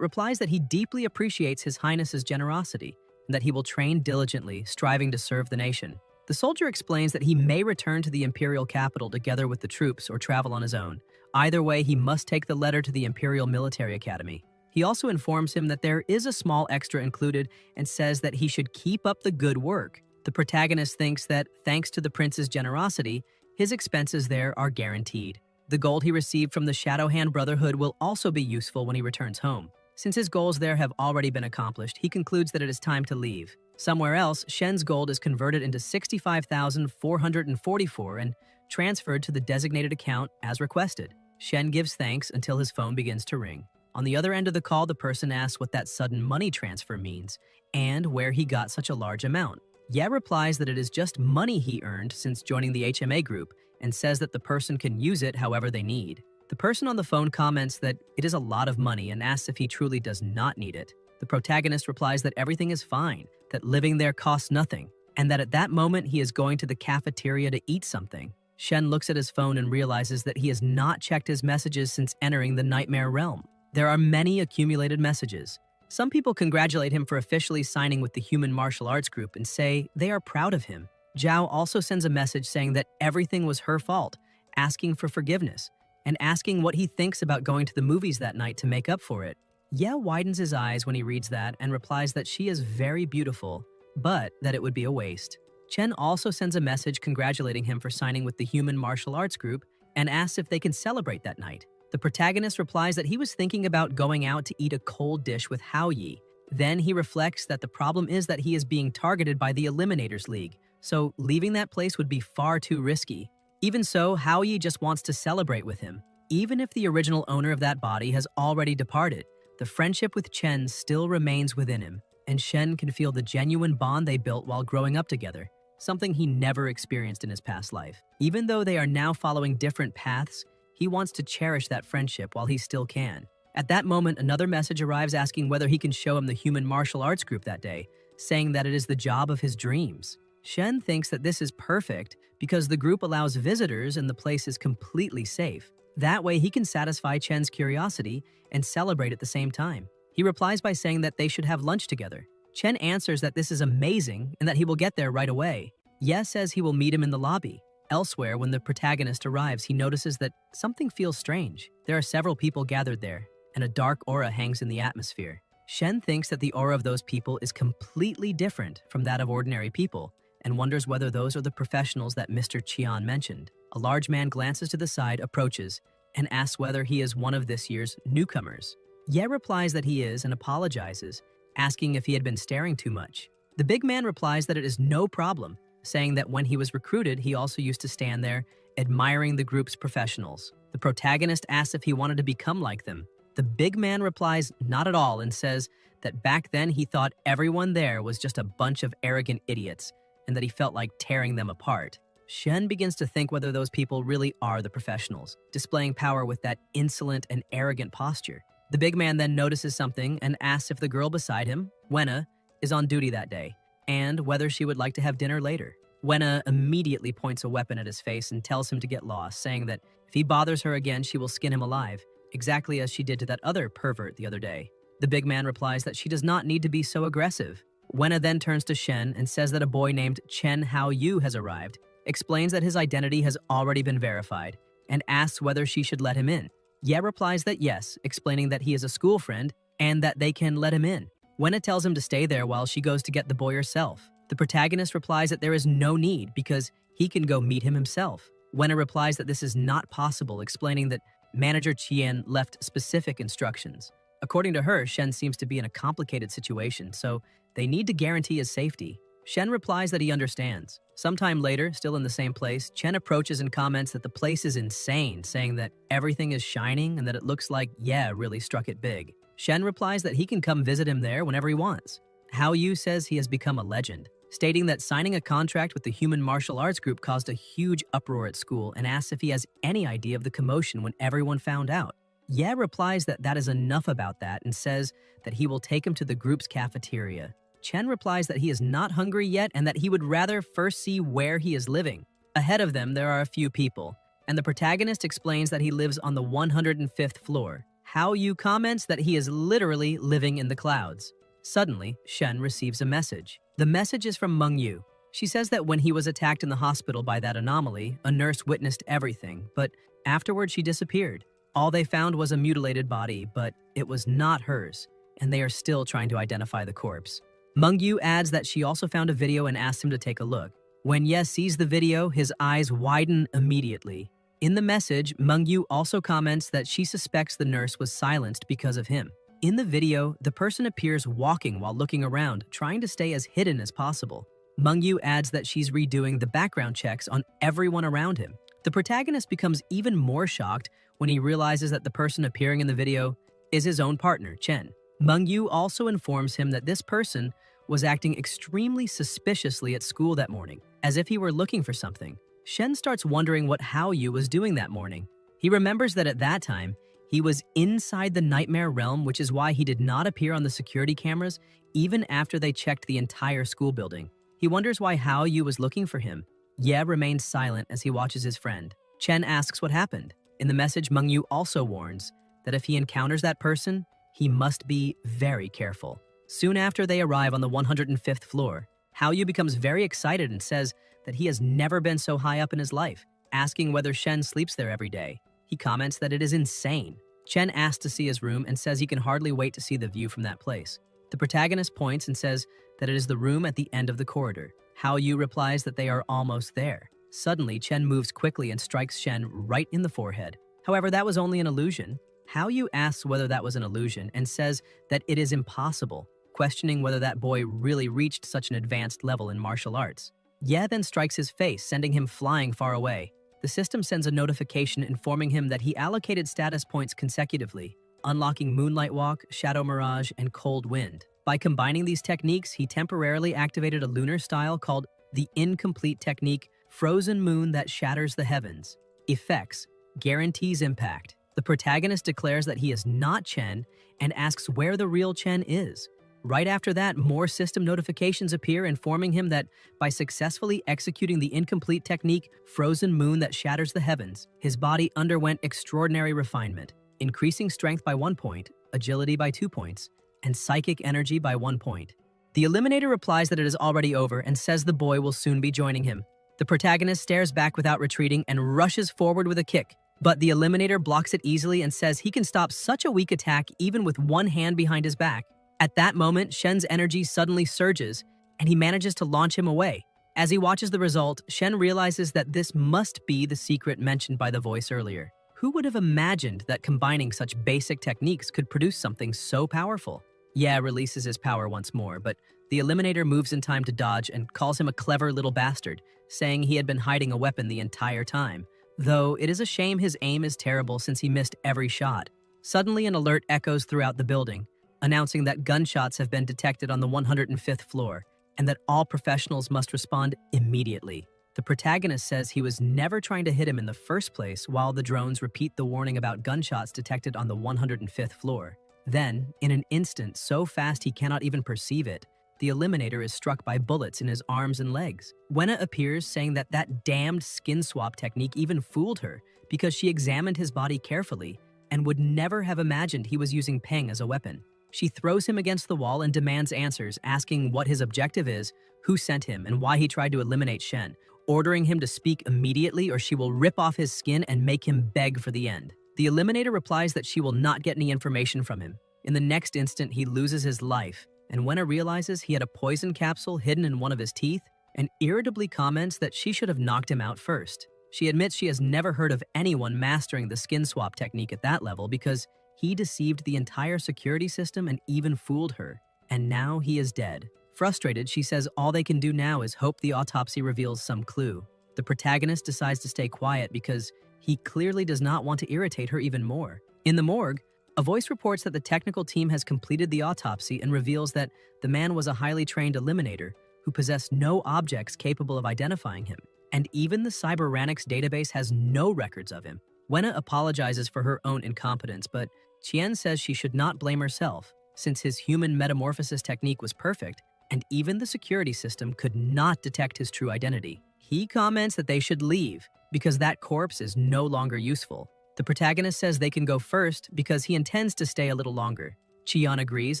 Speaker 1: replies that he deeply appreciates His Highness's generosity and that he will train diligently, striving to serve the nation. The soldier explains that he may return to the imperial capital together with the troops or travel on his own. Either way, he must take the letter to the Imperial Military Academy. He also informs him that there is a small extra included and says that he should keep up the good work. The protagonist thinks that, thanks to the prince's generosity, his expenses there are guaranteed. The gold he received from the Shadow Hand Brotherhood will also be useful when he returns home. Since his goals there have already been accomplished, he concludes that it is time to leave. Somewhere else, Shen's gold is converted into 65,444 and transferred to the designated account as requested. Shen gives thanks until his phone begins to ring. On the other end of the call, the person asks what that sudden money transfer means and where he got such a large amount. Ye replies that it is just money he earned since joining the HMA group and says that the person can use it however they need. The person on the phone comments that it is a lot of money and asks if he truly does not need it. The protagonist replies that everything is fine, that living there costs nothing, and that at that moment he is going to the cafeteria to eat something. Shen looks at his phone and realizes that he has not checked his messages since entering the Nightmare Realm. There are many accumulated messages. Some people congratulate him for officially signing with the Human Martial Arts Group and say they are proud of him. Zhao also sends a message saying that everything was her fault, asking for forgiveness, and asking what he thinks about going to the movies that night to make up for it. Ye widens his eyes when he reads that and replies that she is very beautiful, but that it would be a waste. Chen also sends a message congratulating him for signing with the Human Martial Arts Group and asks if they can celebrate that night. The protagonist replies that he was thinking about going out to eat a cold dish with Hao Yi. Then he reflects that the problem is that he is being targeted by the Eliminators League, so leaving that place would be far too risky. Even so, Hao Yi just wants to celebrate with him. Even if the original owner of that body has already departed, the friendship with Chen still remains within him, and Shen can feel the genuine bond they built while growing up together, something he never experienced in his past life. Even though they are now following different paths, he wants to cherish that friendship while he still can. At that moment, another message arrives asking whether he can show him the Human Martial Arts Group that day, saying that it is the job of his dreams. Shen thinks that this is perfect because the group allows visitors and the place is completely safe. That way he can satisfy Chen's curiosity and celebrate at the same time. He replies by saying that they should have lunch together. Chen answers that this is amazing and that he will get there right away. Ye says he will meet him in the lobby. Elsewhere, when the protagonist arrives, he notices that something feels strange. There are several people gathered there, and a dark aura hangs in the atmosphere. Shen thinks that the aura of those people is completely different from that of ordinary people, and wonders whether those are the professionals that Mr. Qian mentioned. A large man glances to the side, approaches, and asks whether he is one of this year's newcomers. Ye replies that he is and apologizes, asking if he had been staring too much. The big man replies that it is no problem, saying that when he was recruited, he also used to stand there, admiring the group's professionals. The protagonist asks if he wanted to become like them. The big man replies not at all and says that back then he thought everyone there was just a bunch of arrogant idiots and that he felt like tearing them apart. Shen begins to think whether those people really are the professionals, displaying power with that insolent and arrogant posture. The big man then notices something and asks if the girl beside him, Wenna, is on duty that day, and whether she would like to have dinner later. Wenna immediately points a weapon at his face and tells him to get lost, saying that if he bothers her again, she will skin him alive, exactly as she did to that other pervert the other day. The big man replies that she does not need to be so aggressive. Wenna then turns to Shen and says that a boy named Chen Hao Yu has arrived, explains that his identity has already been verified, and asks whether she should let him in. Ye replies that yes, explaining that he is a school friend and that they can let him in. Wenna tells him to stay there while she goes to get the boy herself. The protagonist replies that there is no need because he can go meet him himself. Wenna replies that this is not possible, explaining that Manager Qian left specific instructions. According to her, Shen seems to be in a complicated situation, so they need to guarantee his safety. Shen replies that he understands. Sometime later, still in the same place, Chen approaches and comments that the place is insane, saying that everything is shining and that it looks like really struck it big. Shen replies that he can come visit him there whenever he wants. Hao Yu says he has become a legend, stating that signing a contract with the human martial arts group caused a huge uproar at school and asks if he has any idea of the commotion when everyone found out. Ye replies that that is enough about that and says that he will take him to the group's cafeteria. Chen replies that he is not hungry yet and that he would rather first see where he is living. Ahead of them, there are a few people, and the protagonist explains that he lives on the 105th floor. Hao Yu comments that he is literally living in the clouds. Suddenly, Shen receives a message. The message is from Meng Yu. She says that when he was attacked in the hospital by that anomaly, a nurse witnessed everything, but afterward she disappeared. All they found was a mutilated body, but it was not hers, and they are still trying to identify the corpse. Meng Yu adds that she also found a video and asks him to take a look. When Ye sees the video, his eyes widen immediately. In the message, Meng Yu also comments that she suspects the nurse was silenced because of him. In the video, the person appears walking while looking around, trying to stay as hidden as possible. Meng Yu adds that she's redoing the background checks on everyone around him. The protagonist becomes even more shocked when he realizes that the person appearing in the video is his own partner, Chen. Meng Yu also informs him that this person was acting extremely suspiciously at school that morning, as if he were looking for something. Shen starts wondering what Hao Yu was doing that morning. He remembers that at that time, he was inside the nightmare realm, which is why he did not appear on the security cameras even after they checked the entire school building. He wonders why Hao Yu was looking for him. Ye remains silent as he watches his friend. Chen asks what happened. In the message, Meng Yu also warns that if he encounters that person, he must be very careful. Soon after they arrive on the 105th floor, Hao Yu becomes very excited and says that he has never been so high up in his life, asking whether Shen sleeps there every day. He comments that it is insane. Chen asks to see his room and says he can hardly wait to see the view from that place. The protagonist points and says that it is the room at the end of the corridor. Hao Yu replies that they are almost there. Suddenly, Chen moves quickly and strikes Shen right in the forehead. However, that was only an illusion. Hao Yu asks whether that was an illusion and says that it is impossible, questioning whether that boy really reached such an advanced level in martial arts. Ye then strikes his face, sending him flying far away. The system sends a notification informing him that he allocated status points consecutively, unlocking Moonlight Walk, Shadow Mirage, and Cold Wind. By combining these techniques, he temporarily activated a lunar style called the Incomplete Technique, Frozen Moon that Shatters the Heavens. Effects: guarantees impact. The protagonist declares that he is not Chen and asks where the real Chen is. Right after that, more system notifications appear informing him that by successfully executing the incomplete technique, Frozen Moon that Shatters the Heavens, his body underwent extraordinary refinement, increasing strength by 1 point, agility by 2 points, and psychic energy by 1 point. The Eliminator replies that it is already over and says the boy will soon be joining him. The protagonist stares back without retreating and rushes forward with a kick, but the Eliminator blocks it easily and says he can stop such a weak attack even with one hand behind his back. At that moment, Shen's energy suddenly surges, and he manages to launch him away. As he watches the result, Shen realizes that this must be the secret mentioned by the voice earlier. Who would have imagined that combining such basic techniques could produce something so powerful? Yeah releases his power once more, but the Eliminator moves in time to dodge and calls him a clever little bastard, saying he had been hiding a weapon the entire time. Though it is a shame his aim is terrible since he missed every shot. Suddenly an alert echoes throughout the building, announcing that gunshots have been detected on the 105th floor, and that all professionals must respond immediately. The protagonist says he was never trying to hit him in the first place while the drones repeat the warning about gunshots detected on the 105th floor. Then, in an instant so fast he cannot even perceive it, the Eliminator is struck by bullets in his arms and legs. Wenna appears saying that that damned skin swap technique even fooled her because she examined his body carefully and would never have imagined he was using Peng as a weapon. She throws him against the wall and demands answers, asking what his objective is, who sent him, and why he tried to eliminate Shen, ordering him to speak immediately or she will rip off his skin and make him beg for the end. The Eliminator replies that she will not get any information from him. In the next instant, he loses his life, and Wenna realizes he had a poison capsule hidden in one of his teeth and irritably comments that she should have knocked him out first. She admits she has never heard of anyone mastering the skin swap technique at that level because he deceived the entire security system and even fooled her, and now he is dead. Frustrated, she says all they can do now is hope the autopsy reveals some clue. The protagonist decides to stay quiet because he clearly does not want to irritate her even more. In the morgue, a voice reports that the technical team has completed the autopsy and reveals that the man was a highly trained eliminator who possessed no objects capable of identifying him, and even the Cyberanics database has no records of him. Wenna apologizes for her own incompetence, but Qian says she should not blame herself, since his human metamorphosis technique was perfect, and even the security system could not detect his true identity. He comments that they should leave, because that corpse is no longer useful. The protagonist says they can go first because he intends to stay a little longer. Qian agrees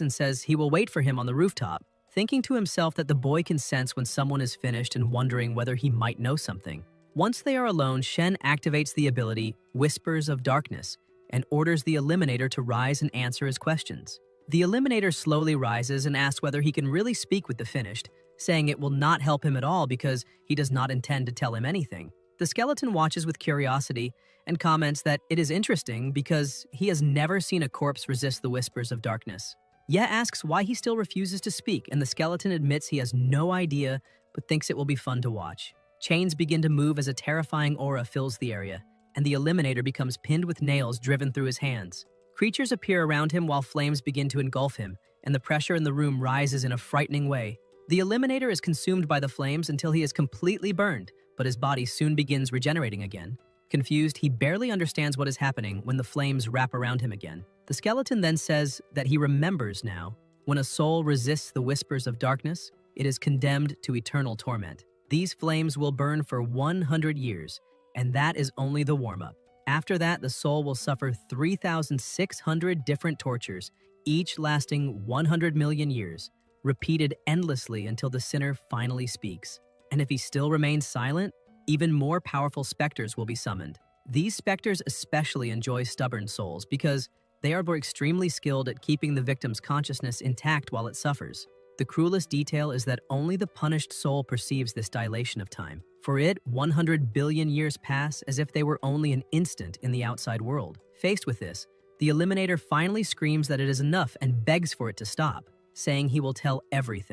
Speaker 1: and says he will wait for him on the rooftop, thinking to himself that the boy can sense when someone is finished and wondering whether he might know something. Once they are alone, Shen activates the ability Whispers of Darkness and orders the Eliminator to rise and answer his questions. The Eliminator slowly rises and asks whether he can really speak with the finished, saying it will not help him at all because he does not intend to tell him anything. The skeleton watches with curiosity and comments that it is interesting because he has never seen a corpse resist the Whispers of Darkness. Ye asks why he still refuses to speak, and the skeleton admits he has no idea but thinks it will be fun to watch. Chains begin to move as a terrifying aura fills the area, and the Eliminator becomes pinned with nails driven through his hands. Creatures appear around him while flames begin to engulf him, and the pressure in the room rises in a frightening way. The Eliminator is consumed by the flames until he is completely burned, but his body soon begins regenerating again. Confused, he barely understands what is happening when the flames wrap around him again. The skeleton then says that he remembers now. When a soul resists the Whispers of Darkness, it is condemned to eternal torment. These flames will burn for 100 years, and that is only the warm-up. After that, the soul will suffer 3,600 different tortures, each lasting 100 million years, repeated endlessly until the sinner finally speaks. And if he still remains silent, even more powerful specters will be summoned. These specters especially enjoy stubborn souls because they are extremely skilled at keeping the victim's consciousness intact while it suffers. The cruelest detail is that only the punished soul perceives this dilation of time. For it, 100 billion years pass as if they were only an instant in the outside world. Faced with this, the Eliminator finally screams that it is enough and begs for it to stop, saying he will tell everything.